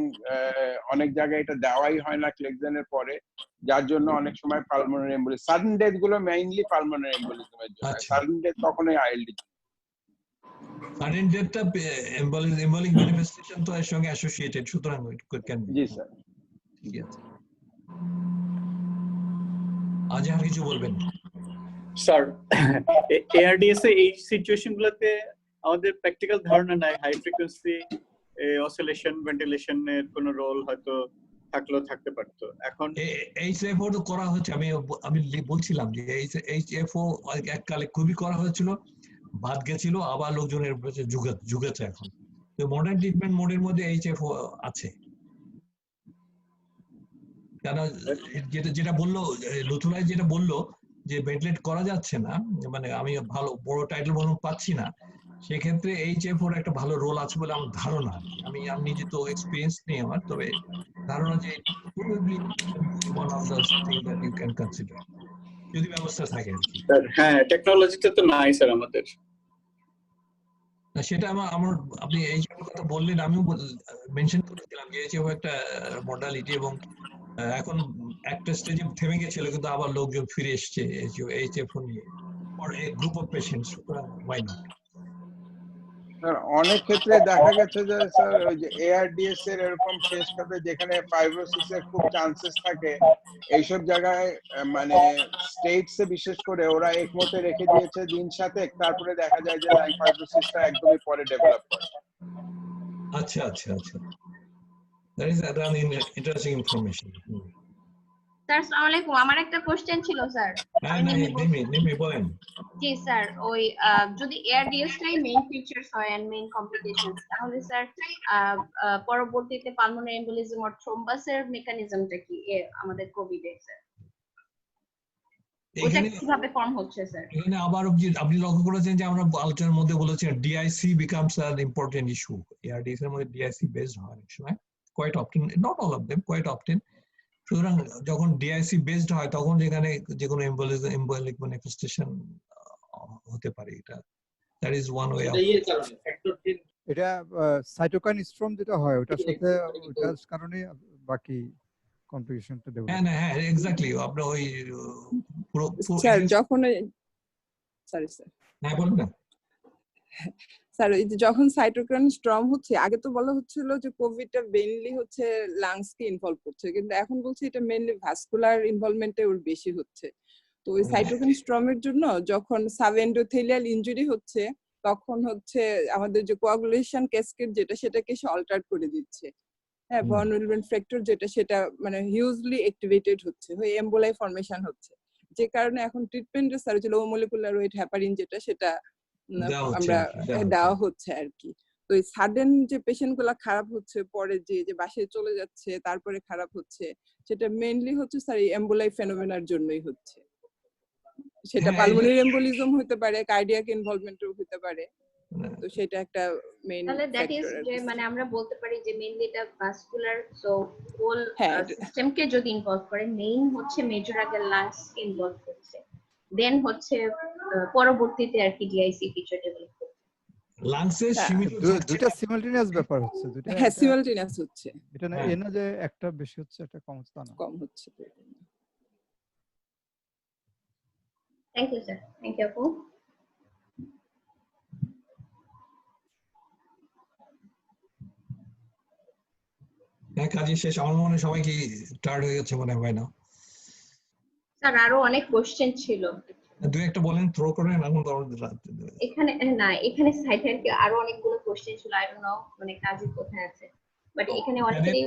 অনেক জায়গায় এটা দেওয়াই হয় না ক্লেক্সেনের পরে, যার জন্য অনেক সময় পালমোনারি এম্বোলিজম, সাডেন ডেথ গুলো মেইনলি পালমোনারি এম্বোলিজমের জন্য। সাডেন ডেথ কখনোই ILD। সাডেন ডেথটা এম্বলিক ম্যানিফেস্টেশন তো এর সঙ্গে অ্যাসোসিয়েটেড, সুতরাং it can be. G sir. ঠিক আছে, আজহার কিছু বলবেন? স্যার, ARDS এ এই সিচুয়েশন গুলোতে আমাদের প্র্যাকটিক্যাল ধারণা নাই, হাই ফ্রিকোয়েন্সি অসিলেশন ভেন্টিলেশনের কোনো রোল হয়তো থাকলেও থাকতে পারতো। এখন এইচএফও তো করা হচ্ছে, আমি বলছিলাম যে এইচএফও এককালে খুবই করা হয়েছিল, বাদ গেছিল, আবার লোকজনের যুগেছে এখন। তো মডার্ন ট্রিটমেন্ট মোডের মধ্যে এইচএফও আছে। কেন যেটা বললো লুথুলাই, যেটা বললো যে ভেন্টিলেট করা যাচ্ছে না, মানে আমি ভালো বড় টাইটেল বলুন পাচ্ছি না, সেক্ষেত্রে এইচএফওর একটা ভালো রোল আছে বলে আমার ধারণা। আমি নিজে তো এক্সপিরিয়েন্স নেই আমার, তবে ধারণা যে probably one of the thing that you can consider, যদি ব্যবস্থা থাকে আর কি। হ্যাঁ, টেকনোলজিতে তো নাই স্যার আমাদের। সেটা আমার আপনি এইচএফওর কথা বললেন, আমিও মেনশন করেছিলাম যে এইচএফও একটা মডালিটি, এবং এখন একটা স্টেজে থেমে গেছিল, কিন্তু আবার লোকজন ফিরে এসছে এইচএফও নিয়ে for a group of patients, সুতরাং হোয়াই নট। অনেক ক্ষেত্রে দেখা গেছে যে স্যার ওই যে ARDS এর এরকম শেষ ক্ষেত্রে যেখানে ফাইব্রোসিসের খুব চান্সেস থাকে, এইসব জায়গায় মানে স্টেটসে বিশেষ করে ওরা একমতে রেখে দিয়েছে দিন সাথে, তারপরে দেখা যায় যে লাইং ফাইব্রোসিসটা একদমই পরে ডেভেলপ করে। আচ্ছা আচ্ছা আচ্ছা, that is an interesting information. Sir আসসালামু আলাইকুম, আমার একটা কোশ্চেন ছিল স্যার। আমি নিম্মি বলেন। জি স্যার, ওই যদি ARDS টাই মেইন ফিচারস হয় এন্ড মেইন কমপ্লিকেশনস, তাহলে স্যার পরবর্তীতে পালমোনারি এম্বোলিজম অর থ্রোম্বাসের মেকানিজমটা কি আমাদের কোভিড এ স্যার? ওটা কিভাবে ফর্ম হচ্ছে স্যার? এখানে আবার আপনি লক্ষ্য করেছেন যে আমরা আলোচনার মধ্যে বলেছি DIC becomes an important issue. ARDS এর মধ্যে DIC বেসড হয় অনেক সময়, quite often, not all of them, quite often. সুতরাং যখন DIC বেসড হয় তখন যেখানে যে কোনো এম্বোলিক ম্যানিফেস্টেশন হতে পারে, এটা that is one way of. এটা সাইটোকাইন স্ট্রম যেটা হয় ওটার সাথে, ওটার কারণে বাকি কমপ্লিকেশনটা ডেভেলপ। হ্যাঁ এক্স্যাক্টলি, আপনি ওই স্যার যখন সরি স্যার, হ্যাঁ বলুন না স্যার, এই যে যখন সাইটোকাইন স্ট্রম হচ্ছে, আগে তো বলা হচ্ছিল যে কোভিডটা মেইনলি হচ্ছে লাংস কে ইনভলভ করছে, কিন্তু এখন বলছে এটা মেইনলি ভাস্কুলার ইনভলভমেন্টে ওর বেশি হচ্ছে। তো ওই সাইটোকাইন স্ট্রমের জন্য যখন সাবএন্ডোথেলিয়াল ইনজুরি হচ্ছে, তখন হচ্ছে আমাদের যে কোয়াগুলেশন ক্যাসকেড যেটা, সেটাকে সে অল্টার করে দিচ্ছে। হ্যাঁ, ভন উইলবেন ফ্যাক্টর যেটা, সেটা মানে হিউজলি অ্যাক্টিভেটেড হচ্ছে, হয়ে এম্বোলাই ফর্মেশন হচ্ছে, যে কারণে এখন ট্রিটমেন্টে স্যার লো মলিকুলার ওয়েট হেপারিন যেটা, সেটা আমরা দেওয়া হচ্ছে আর কি। তো এই সাডেন যে পেশেন্ট গুলা খারাপ হচ্ছে, পরে যে বাসায় চলে যাচ্ছে, তারপরে খারাপ হচ্ছে, সেটা মেইনলি হচ্ছে স্যার এই এম্বোলাই ফেনোমেনার জন্যই হচ্ছে। সেটা পালমোনারি এম্বোলিজম হতে পারে, কার্ডিয়াক ইনভলভমেন্টও হতে পারে। তো সেটা একটা মেইন তাহলে দ্যাট ইজ যে মানে আমরা বলতে পারি যে মেইনলি এটা ভাস্কুলার, সো হোল সিস্টেমকে যদি ইনভলভ করে, মেইন হচ্ছে মেজর আগে লাংস কে ইনভলভ করছে, দেন হচ্ছে পরবর্তীতে আর কি ডিআইসি ফিচার ডেভেলপ করছে। লাংসের দুটো সিমালটেনিয়াস ব্যাপার হচ্ছে, দুটো হ্যাঁ সিমালটেনিয়াস হচ্ছে, এটা না এনা যে একটা বেশি হচ্ছে একটা কম হচ্ছে না, কম হচ্ছে। Thank you sir, thank you আপু। হ্যাঁ কাজে শেষ, আমার মনে হয় সবাই কি টায়ার্ড হয়ে গেছে মনে হয় না? স্যার আরো অনেক কোশ্চেন ছিল, দুই একটা বলেন, থ্রো করেন। এখন তো এখানে না, এখানে সাইডে আরো অনেকগুলো কোশ্চেন ছিল, আই ডোন্ট নো মানে কাজী কোথায় আছে, বাট এখানে অলরেডি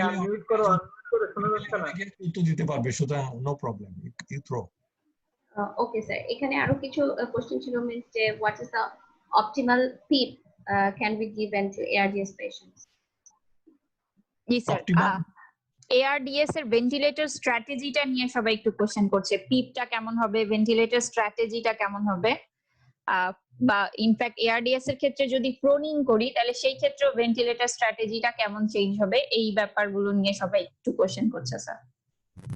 আনমিউট করো, আনমিউট করে শোনা যাচ্ছে না, উত্তর দিতে পারবে, সুতরাং no problem, you throw. Okay sir, এখানে আরো কিছু কোশ্চেন ছিল, মিন্স যে what is the optimal PEEP can be given to ARDS patients? জি স্যার, ARDS এর ভেন্টিলেটর স্ট্র্যাটেজিটা নিয়ে সবাই একটু কোশ্চেন করছে, পিপটা কেমন হবে, ভেন্টিলেটর স্ট্র্যাটেজিটা কেমন হবে, বা ইনফ্যাক্ট ARDS এর ক্ষেত্রে যদি প্রোনিং করি তাহলে সেই ক্ষেত্রে ভেন্টিলেটর স্ট্র্যাটেজিটা কেমন চেঞ্জ হবে, এই ব্যাপারগুলো নিয়ে সবাই একটু কোশ্চেন করছে স্যার।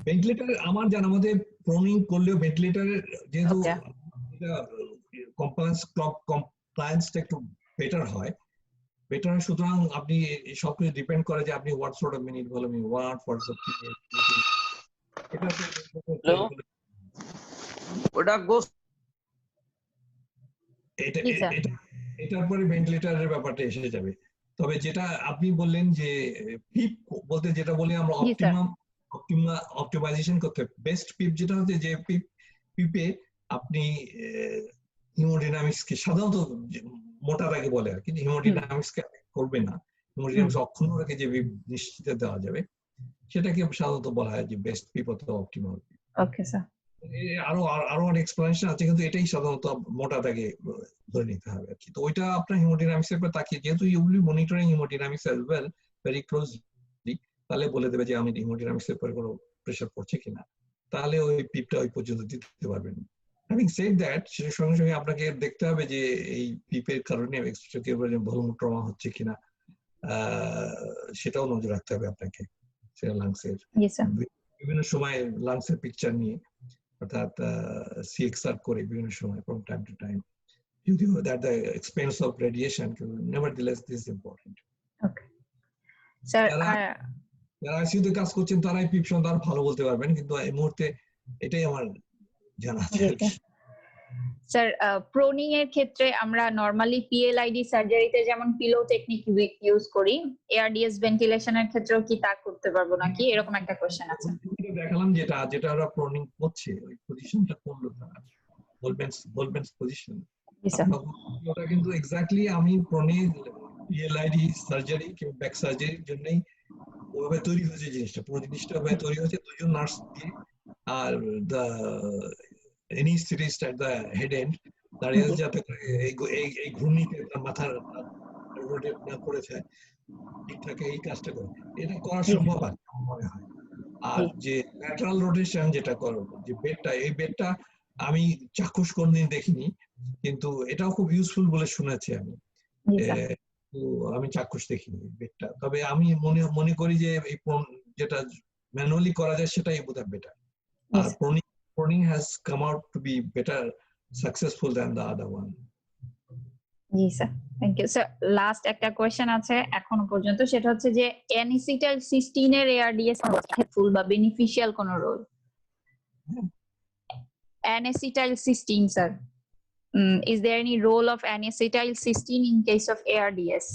ভেন্টিলেটর আমার জানা মতে প্রোনিং করলেও ভেন্টিলেটরের যেহেতু কমপ্লায়েন্সটা একটু বেটার হয়, সুতরাং আপনি সবকিছু ডিপেন্ড করে যে আপনি what sort of minute volume you want, what's of এটার পরে ভেন্টিলেটরের ব্যাপারটা এসে যাবে। তবে যেটা আপনি বললেন যে পিপ বলতে যেটা বলি আমরা অপটিমাইজেশন করতে, বেস্ট পিপ যেটা হচ্ছে যে পিপে আপনি হিমোডাইনামিক্স কে সাধারণত মোটার আগে বলে আর কি, হিমোডাইনামিক্স কে করবে না, হেমোডিনামিক্স অক্ষুণ্ণ রেখে যে নিশ্চিত দেওয়া যাবে সেটাকে সাধারণত বলা হয় যে বেস্ট পিপ অথবা অপটিমাল। Okay sir. আরো আরো অনেক এক্সপ্লেনেশন আছে, কিন্তু এটাই সাধারণত মোটা দাগে ধরে নিতে হবে আর কি। তো ওইটা আপনার হেমোডিনামিক্স এর উপর তাকিয়ে, যেহেতু you will be monitoring hemodynamics as well very closely, তাহলে বলে দেবে যে আমি হেমোডিনামিক্স এর উপর কোনো প্রেসার পড়ছে কিনা, তাহলে ওই পিপটা ওই পর্যন্ত দিতে পারবেন। হ্যাভিং সেড দ্যাট, সেটার সঙ্গে সঙ্গে আপনাকে দেখতে হবে যে এই পিপের কারণে ভলুম ট্রমা হচ্ছে কিনা, সেটাও নজর রাখতে হবে আপনাকে। সেটা লাংসের বিভিন্ন সময় লাংসের পিকচার নিয়ে, অর্থাৎ সিএক্সআর করে বিভিন্ন সময় from time to time, যদিও at the expense of radiation, nevertheless this is important. Okay sir, যারা আইসিইউতে কাজ করছেন তারাই পিপ সম্বন্ধে আরো ভালো বলতে পারবেন, কিন্তু এই মুহূর্তে এটাই আমার জানা আছে। স্যার, প্রোনিং এর ক্ষেত্রে আমরা নরমালি পিএলআইডি সার্জারিতে যেমন পিলো টেকনিক ইউজ করি, এআরডিএস ভেন্টিলেশনের ক্ষেত্রেও কি তা করতে পারবো নাকি, এরকম একটা কোশ্চেন আছে। দেখালাম যেটা ওরা প্রোনিং করছে, ওই পজিশনটা করলো তারা, বলবেন্স পজিশন, ওটা কিন্তু এক্স্যাক্টলি আমি প্রোনিং পিএলআইডি সার্জারি কিংবা ব্যাক সার্জারির জন্যই ওভাবে তৈরি হয়েছে জিনিসটা। পুরো জিনিসটা ওভাবে তৈরি হয়েছে দুজন নার্স দিয়ে, are the anestetist at the head end দাঁড়িয়ে যাতে এই ঘূর্ণিতে তার মাথার রোটেট না করে যায়, ঠিকঠাক এই কাজটা করে, এটা করা সম্ভব আছে আমার মনে হয়। আর যে ল্যাটারাল রোটেশন যেটা করো, যে বেডটা, এই বেডটা আমি চাক্ষুষ কোনদিন দেখিনি, কিন্তু এটাও খুব ইউজফুল বলে শুনেছি আমি। আমি চাক্ষুষ দেখিনি বেডটা, তবে আমি মনে করি যে এই যেটা ম্যানুয়ালি করা যায় সেটাই বোধহয় বেটার। আর proning has come out to be better successful than the other one. জি sir, thank you sir. Last একটা কোশ্চেন আছে এখনো পর্যন্ত, সেটা হচ্ছে যে অ্যানেসিটাইল সিস্টিন এর এআরডিএস হেল্পফুল বা বেনিফিশিয়াল কোন role? N acetyl cysteine sir, is there any role of anacetyl cysteine in case of ARDS?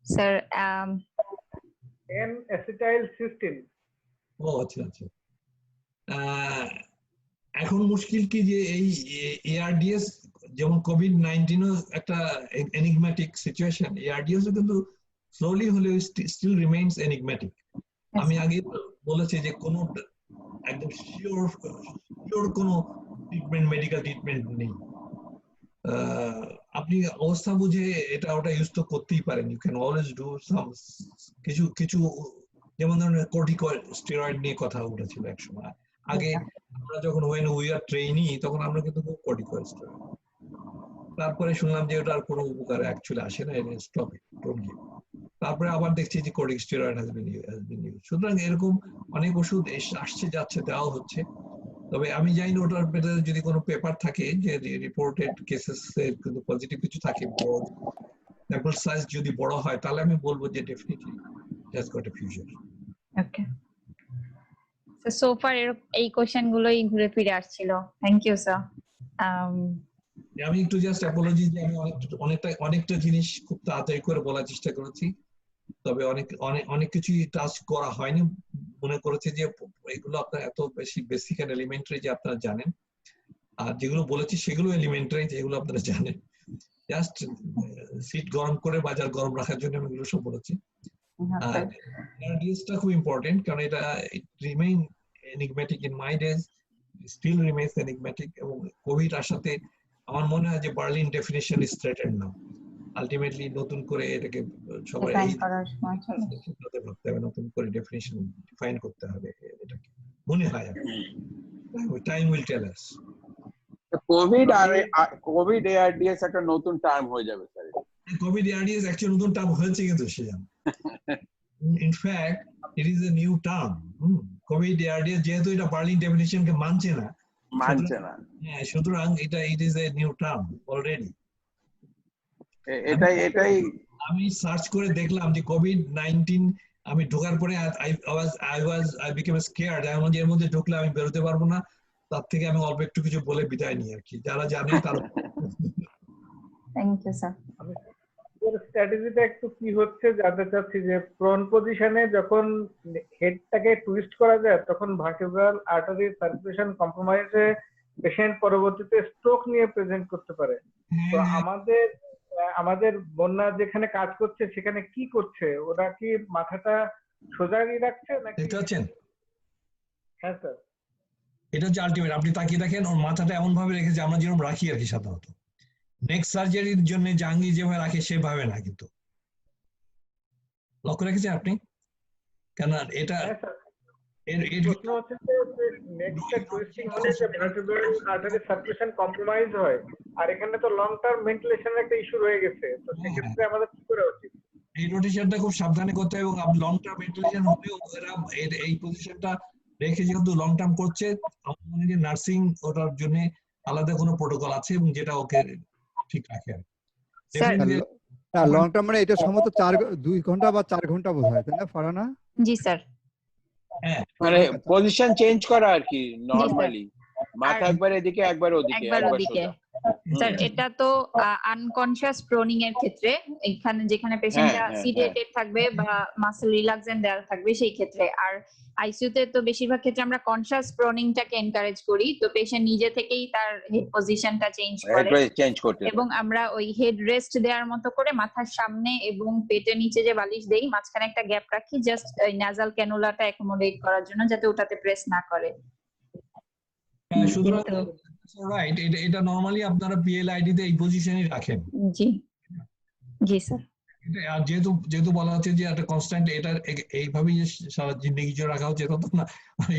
Sir, N-acetyl cysteine. আচ্ছা আচ্ছা। এখন মুশকিল কি যে এই ARDS যেমন কোভিড-19 একটা এনিগম্যাটিক সিচুয়েশন, ARDS কিন্তু স্লোলি হলেও স্টিল রিমেইনস এনিগম্যাটিক। আমি আগে বলেছি যে কোনো একদম শিওর কোনো ট্রিটমেন্ট, মেডিকেল ট্রিটমেন্ট নেই। আপনি অবস্থা বুঝে এটা ওটা ইউজ তো করতেই পারেন। You can always do some কিছু যেমন ধরনের কর্টিকস্টেরয়েড নিয়ে কথা উঠেছিল এক সময় আগে। আমরা যখন when we are trainee তখন আমরা কিন্তু খুব কর্টিকস্টেরয়েড, তারপরে শুনলাম যে ওটার কোনো উপকার অ্যাকচুয়ালি আসে না, স্টপ ইট, ডোন্ট গিভ। তারপরে আবার দেখছি যে কর্টিকস্টেরয়েড হ্যাজ বিন ইউজ। সুতরাং এরকম অনেক ওষুধ আসছে যাচ্ছে, দেওয়া হচ্ছে। তবে আমি জানি না ওটার ভেতরে যদি কোনো পেপার থাকে যে রিপোর্টেড কেসেস এর কিন্তু পজিটিভ কিছু থাকে, স্যাম্পল সাইজ যদি বড় হয়, তাহলে আমি বলবো যে definitely it has got a future. Okay so far এই কোশ্চেন গুলোই ঘুরে ফিরে আসছিল। Thank you sir. আমি একটু জাস্ট অ্যাপোলজি যে আমি অনেকটা জিনিস খুব তাড়াতাড়ি করে বলার চেষ্টা করেছি, তবে অনেক কিছুই টাচ করা হয়নি। মনে করেছে যে এগুলো আপনার এত বেশি বেসিক এন্ড এলিমেন্টারি যে আপনারা জানেন, আর যেগুলো বলেছি সেগুলো এলিমেন্টারি যেগুলো আপনারা জানেন। জাস্ট সিট গরম করে বাজার গরম রাখার জন্য আমি এগুলো সব বলেছি। আর ARDSটা খুব ইম্পর্টেন্ট, কারণ এটা remain enigmatic in my days, still remains enigmatic. এবং কোভিড আসাতে আমার মনে হয় যে Berlin definition is threatened now. Ultimately নতুন করে এটাকে সবাই ভাবতে হবে, নতুন করে ডেফিনিশন ডিফাইন করতে হবে এটাকে, মনে হয়। Time will tell us. COVID ARDS একটা নতুন টার্ম হয়ে যাবে স্যার। কোভিড ARDS অ্যাকচুয়ালি নতুন টার্ম হয়েছে কিন্তু সেজন। In fact it is a new term. COVID ARDS যেহেতু এটা বার্লিন ডেফিনিশনকে মানছে না, হ্যাঁ, সুতরাং it is a new term already. এটাই আমি সার্চ করে দেখলাম যে কোভিড-19 আমি ঢোকার পরে I became scared। এর মধ্যে ঢুকলে আমি বেরোতে পারবো না, তার থেকে আমি অল্প একটু কিছু বলে বিদায় নিই আর কি। যারা জানে তারা। Thank you sir. স্ট্র্যাটেজিটা একটু কি হচ্ছে জানতে চাচ্ছি যে প্রন পজিশনে যখন হেডটাকে টুইস্ট করা যায় তখন ভার্টিব্রাল আর্টারি সার্কুলেশন কম্প্রোমাইজে পেশেন্ট পরবর্তীতে স্ট্রোক নিয়ে প্রেজেন্ট করতে পারে। তো আমাদের আমাদের বন্যা যেখানে কাজ করছে সেখানে কি করছে, ওরা কি মাথাটা সোজা রাখছে নাকি? দেখতে পাচ্ছেন? হ্যাঁ স্যার, এটা হচ্ছে আলটিমেট। আপনি তাকিয়ে দেখেন ওর মাথাটা এমন ভাবে রেখেছে আমরা যেরকম রাখি আর কি সাধারণত। নেক্সট সার্জারির জন্য জাহাঙ্গীর যেভাবে রাখে সেভাবে না, কিন্তু লক্ষ্য রেখেছেন আপনি? কেন এটা প্রশ্ন হচ্ছে যে নেক্সট টুইস্টিং হলে যে ভার্টিব্রাল আর্টারি সার্কুলেশন কম্প্রোমাইজ হয়, আর এখানে তো লং টার্ম ভেন্টিলেশনের একটা ইস্যু রয়ে গেছে, তো সেক্ষেত্রে আমাদের কি করা উচিত? এই রোটেশনটা খুব সাবধানে করতে হবে, এবং লং টার্ম ভেন্টিলেশন হলেও এরা এই পজিশনটা রেখে যেহেতু লং টার্ম করছে, আমার মনে হয় যে নার্সিং ওটার জন্য আলাদা কোনো প্রোটোকল আছে এবং যেটা ওকে ঠিক রাখে। লং টার্ম মানে এটা সম্ভবত 2 ঘন্টা বা 4 ঘন্টা বোধ হয়, তাই না ফারহানা? জি স্যার। হ্যাঁ, মানে পজিশন চেঞ্জ করা আর কি, নরমালি মাথা একবার এদিকে একবার ওদিকে একবার সোজা। স্যার এটা তো আনকনশিয়াস প্রোনিং এর ক্ষেত্রে, এখানে যেখানে পেশেন্টটা সিডেটেড থাকবে বা মাসল রিল্যাক্সেন্ট দেওয়া থাকবে সেই ক্ষেত্রে। আর আইসিইউতে তো বেশিরভাগ ক্ষেত্রে আমরা কনশিয়াস প্রোনিংটাকে এনকারেজ করি, তো পেশেন্ট নিজে থেকেই তার হেড পজিশনটা চেঞ্জ করে, এবং আমরা ওই হেড রেস্ট দেওয়ার মতো করে মাথার সামনে এবং পেটের নিচে যে বালিশ দেই মাঝখানে একটা গ্যাপ রাখি, জাস্ট ওই নাসাল ক্যানুলাটা অ্যাকোমোডেট করার জন্য, যাতে ওটাতে প্রেস না করে। সুতরাং রাইট, এটা নরমালি আপনারা পিএলআইডি তে এই পজিশনই রাখেন। জি জি স্যার। আর যেহেতু বলা হচ্ছে যে একটা কনস্ট্যান্ট, এটা এইভাবেই সারা জিন্দেগি জুড়ে রাখা হচ্ছে, তত না,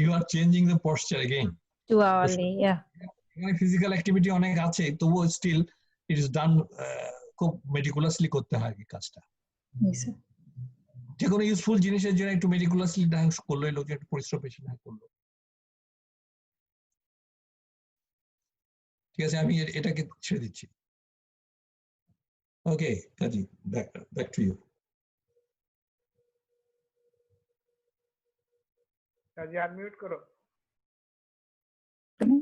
you are changing the posture again. 2 hourly, yeah. Physical activity অনেক আছে, তবুও স্টিল ইট ইজ ডান খুব মেটিকুলাসলি করতে হয় এই কাজটা। যে কোনো ইউজফুল জিনিসের জন্য একটু মেটিকুলাসলি করলো, লোক একটু পরিশ্রম বেশি না করলো। ঠিক আছে, আমি এটাকে ছেড়ে দিচ্ছি। Okay Kazi, back to you. Kazi unmute করো।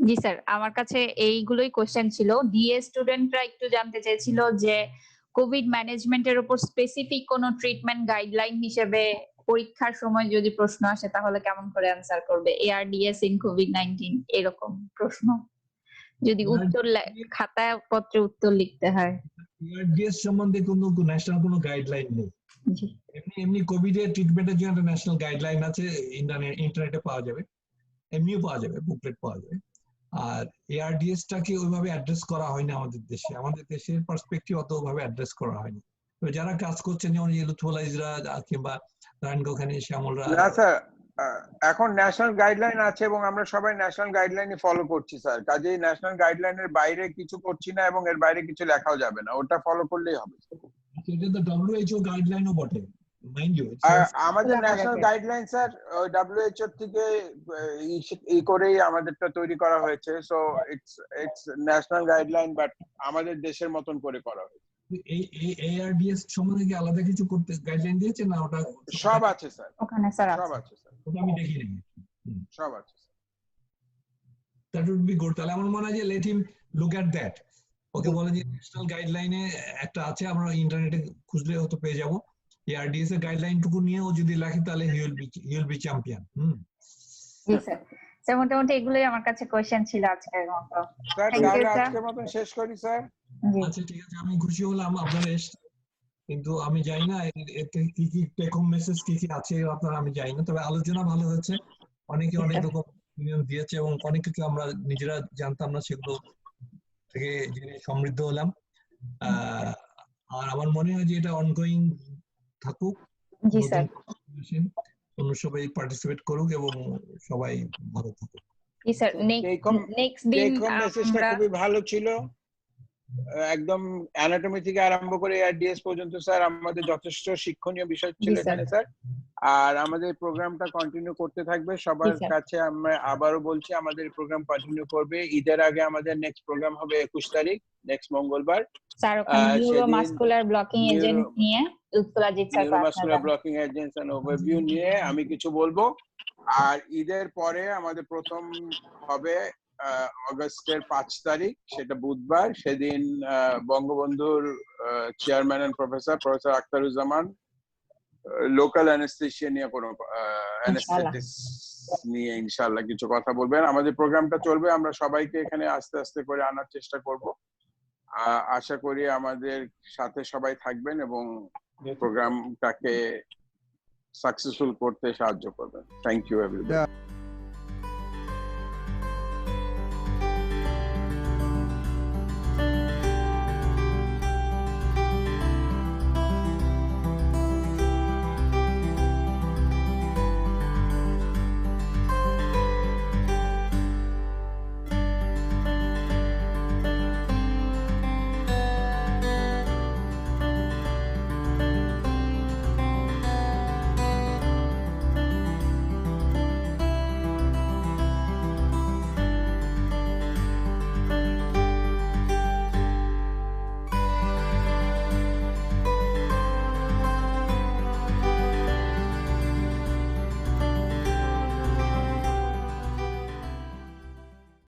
জি স্যার, আমার কাছে এইগুলোই কোশ্চেন ছিল। ডিএ স্টুডেন্টরা একটু জানতে চেয়েছিল যে কোভিড ম্যানেজমেন্টের উপর স্পেসিফিক কোন ট্রিটমেন্ট গাইডলাইন হিসেবে পরীক্ষার সময় যদি প্রশ্ন আসে তাহলে কেমন করে অ্যানসার করবে, ARDS ইন কোভিড-19 এরকম প্রশ্ন যদি উত্তর খাতায় পত্রে উত্তর লিখতে হয়। ARDS সম্বন্ধে কোনো ন্যাশনাল কোনো গাইডলাইন নেই। এমনি কোভিড এর ট্রিটমেন্টের জন্য একটা ন্যাশনাল গাইডলাইন আছে, ইন্টারনেটে পাওয়া যাবে, এমনিও পাওয়া যাবে, বুকলেট পাওয়া যাবে। আর ARDS টাকে ওইভাবে অ্যাড্রেস করা হয়নি আমাদের দেশে, আমাদের দেশের পার্সপেক্টিভ অতভাবে অ্যাড্রেস করা হয়নি। তো যারা কাজ করছেন যেমন লুৎফুল কিংবা নারায়ণগঞ্জ শ্যামলরা, না স্যার, এখন ন্যাশনাল গাইডলাইন আছে এবং আমরা সবাই ন্যাশনাল গাইডলাইনই ফলো করছি স্যার। কাজেই ন্যাশনাল গাইডলাইনের বাইরে কিছু করছি না এবং এর বাইরে কিছু লেখাও যাবে না, ওটা ফলো করলেই হবে। এটা তো WHO গাইডলাইনও বটে, মাইন্ড ইউ। আমাদের ন্যাশনাল গাইডলাইন স্যার WHO থেকে ই করেই আমাদেরটা তৈরি করা হয়েছে, so it's national guideline, but আমাদের দেশের মতন করে করা হয়েছে। এই ARDS সম্বন্ধে কি আলাদা কিছু করতে গাইডলাইন দিয়েছে না? ওটা সব আছে স্যার, ওখানে স্যার সব আছে স্যার, ওটা আমি দেখিনি, সব আছে। That would be good. তাহলে আমার মনে হয় যে let him look at that. ওকে বলে যে ন্যাশনাল গাইডলাইনে একটা আছে, আমরা ইন্টারনেটে খুঁজলে হয়তো পেয়ে যাবো। ARDS এর গাইডলাইন টুকু নিয়ে ও যদি লেখে তাহলে হি will B champion. G sir. Sir মোটামুটি এগুলোই আমার কাছে কোশ্চেন ছিল আজকের মতো। স্যার তাহলে আজকের মতো শেষ করি স্যার। আচ্ছা ঠিক আছে, আমি খুশি হলাম আপনারা এসেছেন, কিন্তু আমি জানি না এতে কি কি টেক হোম মেসেজ কি কি আছে আপনারা, আমি জানি না। তবে আলোচনা ভালো হয়েছে, অনেকে অনেক রকম অপিনিয়ন দিয়েছে এবং অনেক কিছু আমরা নিজেরা জানতাম না, সেগুলো থেকে জেনে সমৃদ্ধ হলাম। আর আমার মনে হয় যে এটা অনগোয়িং থাকুক, জি স্যার, অন্য সবাই পার্টিসিপেট করুক এবং সবাই ভালো থাকুক। জি স্যার। নেক্সট দিন মেসেজটা খুবই ভালো ছিল, একদম অ্যানাটমি থেকে আরম্ভ করে ARDS পর্যন্ত স্যার আমাদের যথেষ্ট শিক্ষণীয় বিষয় ছিল এখানে স্যার। আর আমাদের প্রোগ্রামটা কন্টিনিউ করতে থাকবে। সবার কাছে আমরা আবারও বলছি আমাদের প্রোগ্রাম কন্টিনিউ করবে। ঈদের আগে আমাদের নেক্সট প্রোগ্রাম হবে 21 তারিখ, নেক্সট মঙ্গলবার। স্যার ওখানে নিউরোমাসকুলার ব্লকিং এজেন্ট নিয়ে Lutful Aziz sir neuromuscular blocking agents and overview নিয়ে আমি কিছু বলবো। আর ঈদের পরে আমাদের প্রথম হবে অগস্টের 5 তারিখ, সেটা বুধবার। সেদিন বঙ্গবন্ধুর chairman and professor Akhtaruzzaman local anaesthesia নিয়ে কোনো অ্যানেস্থেটিস্ট নিয়ে ইনশাআল্লাহ কিছু কথা বলবেন। আমাদের প্রোগ্রামটা চলবে, আমরা সবাইকে এখানে আস্তে আস্তে করে আনার চেষ্টা করব। আশা করি আমাদের সাথে সবাই থাকবেন এবং প্রোগ্রামটাকে সাকসেসফুল করতে সাহায্য করবেন। Thank you everybody.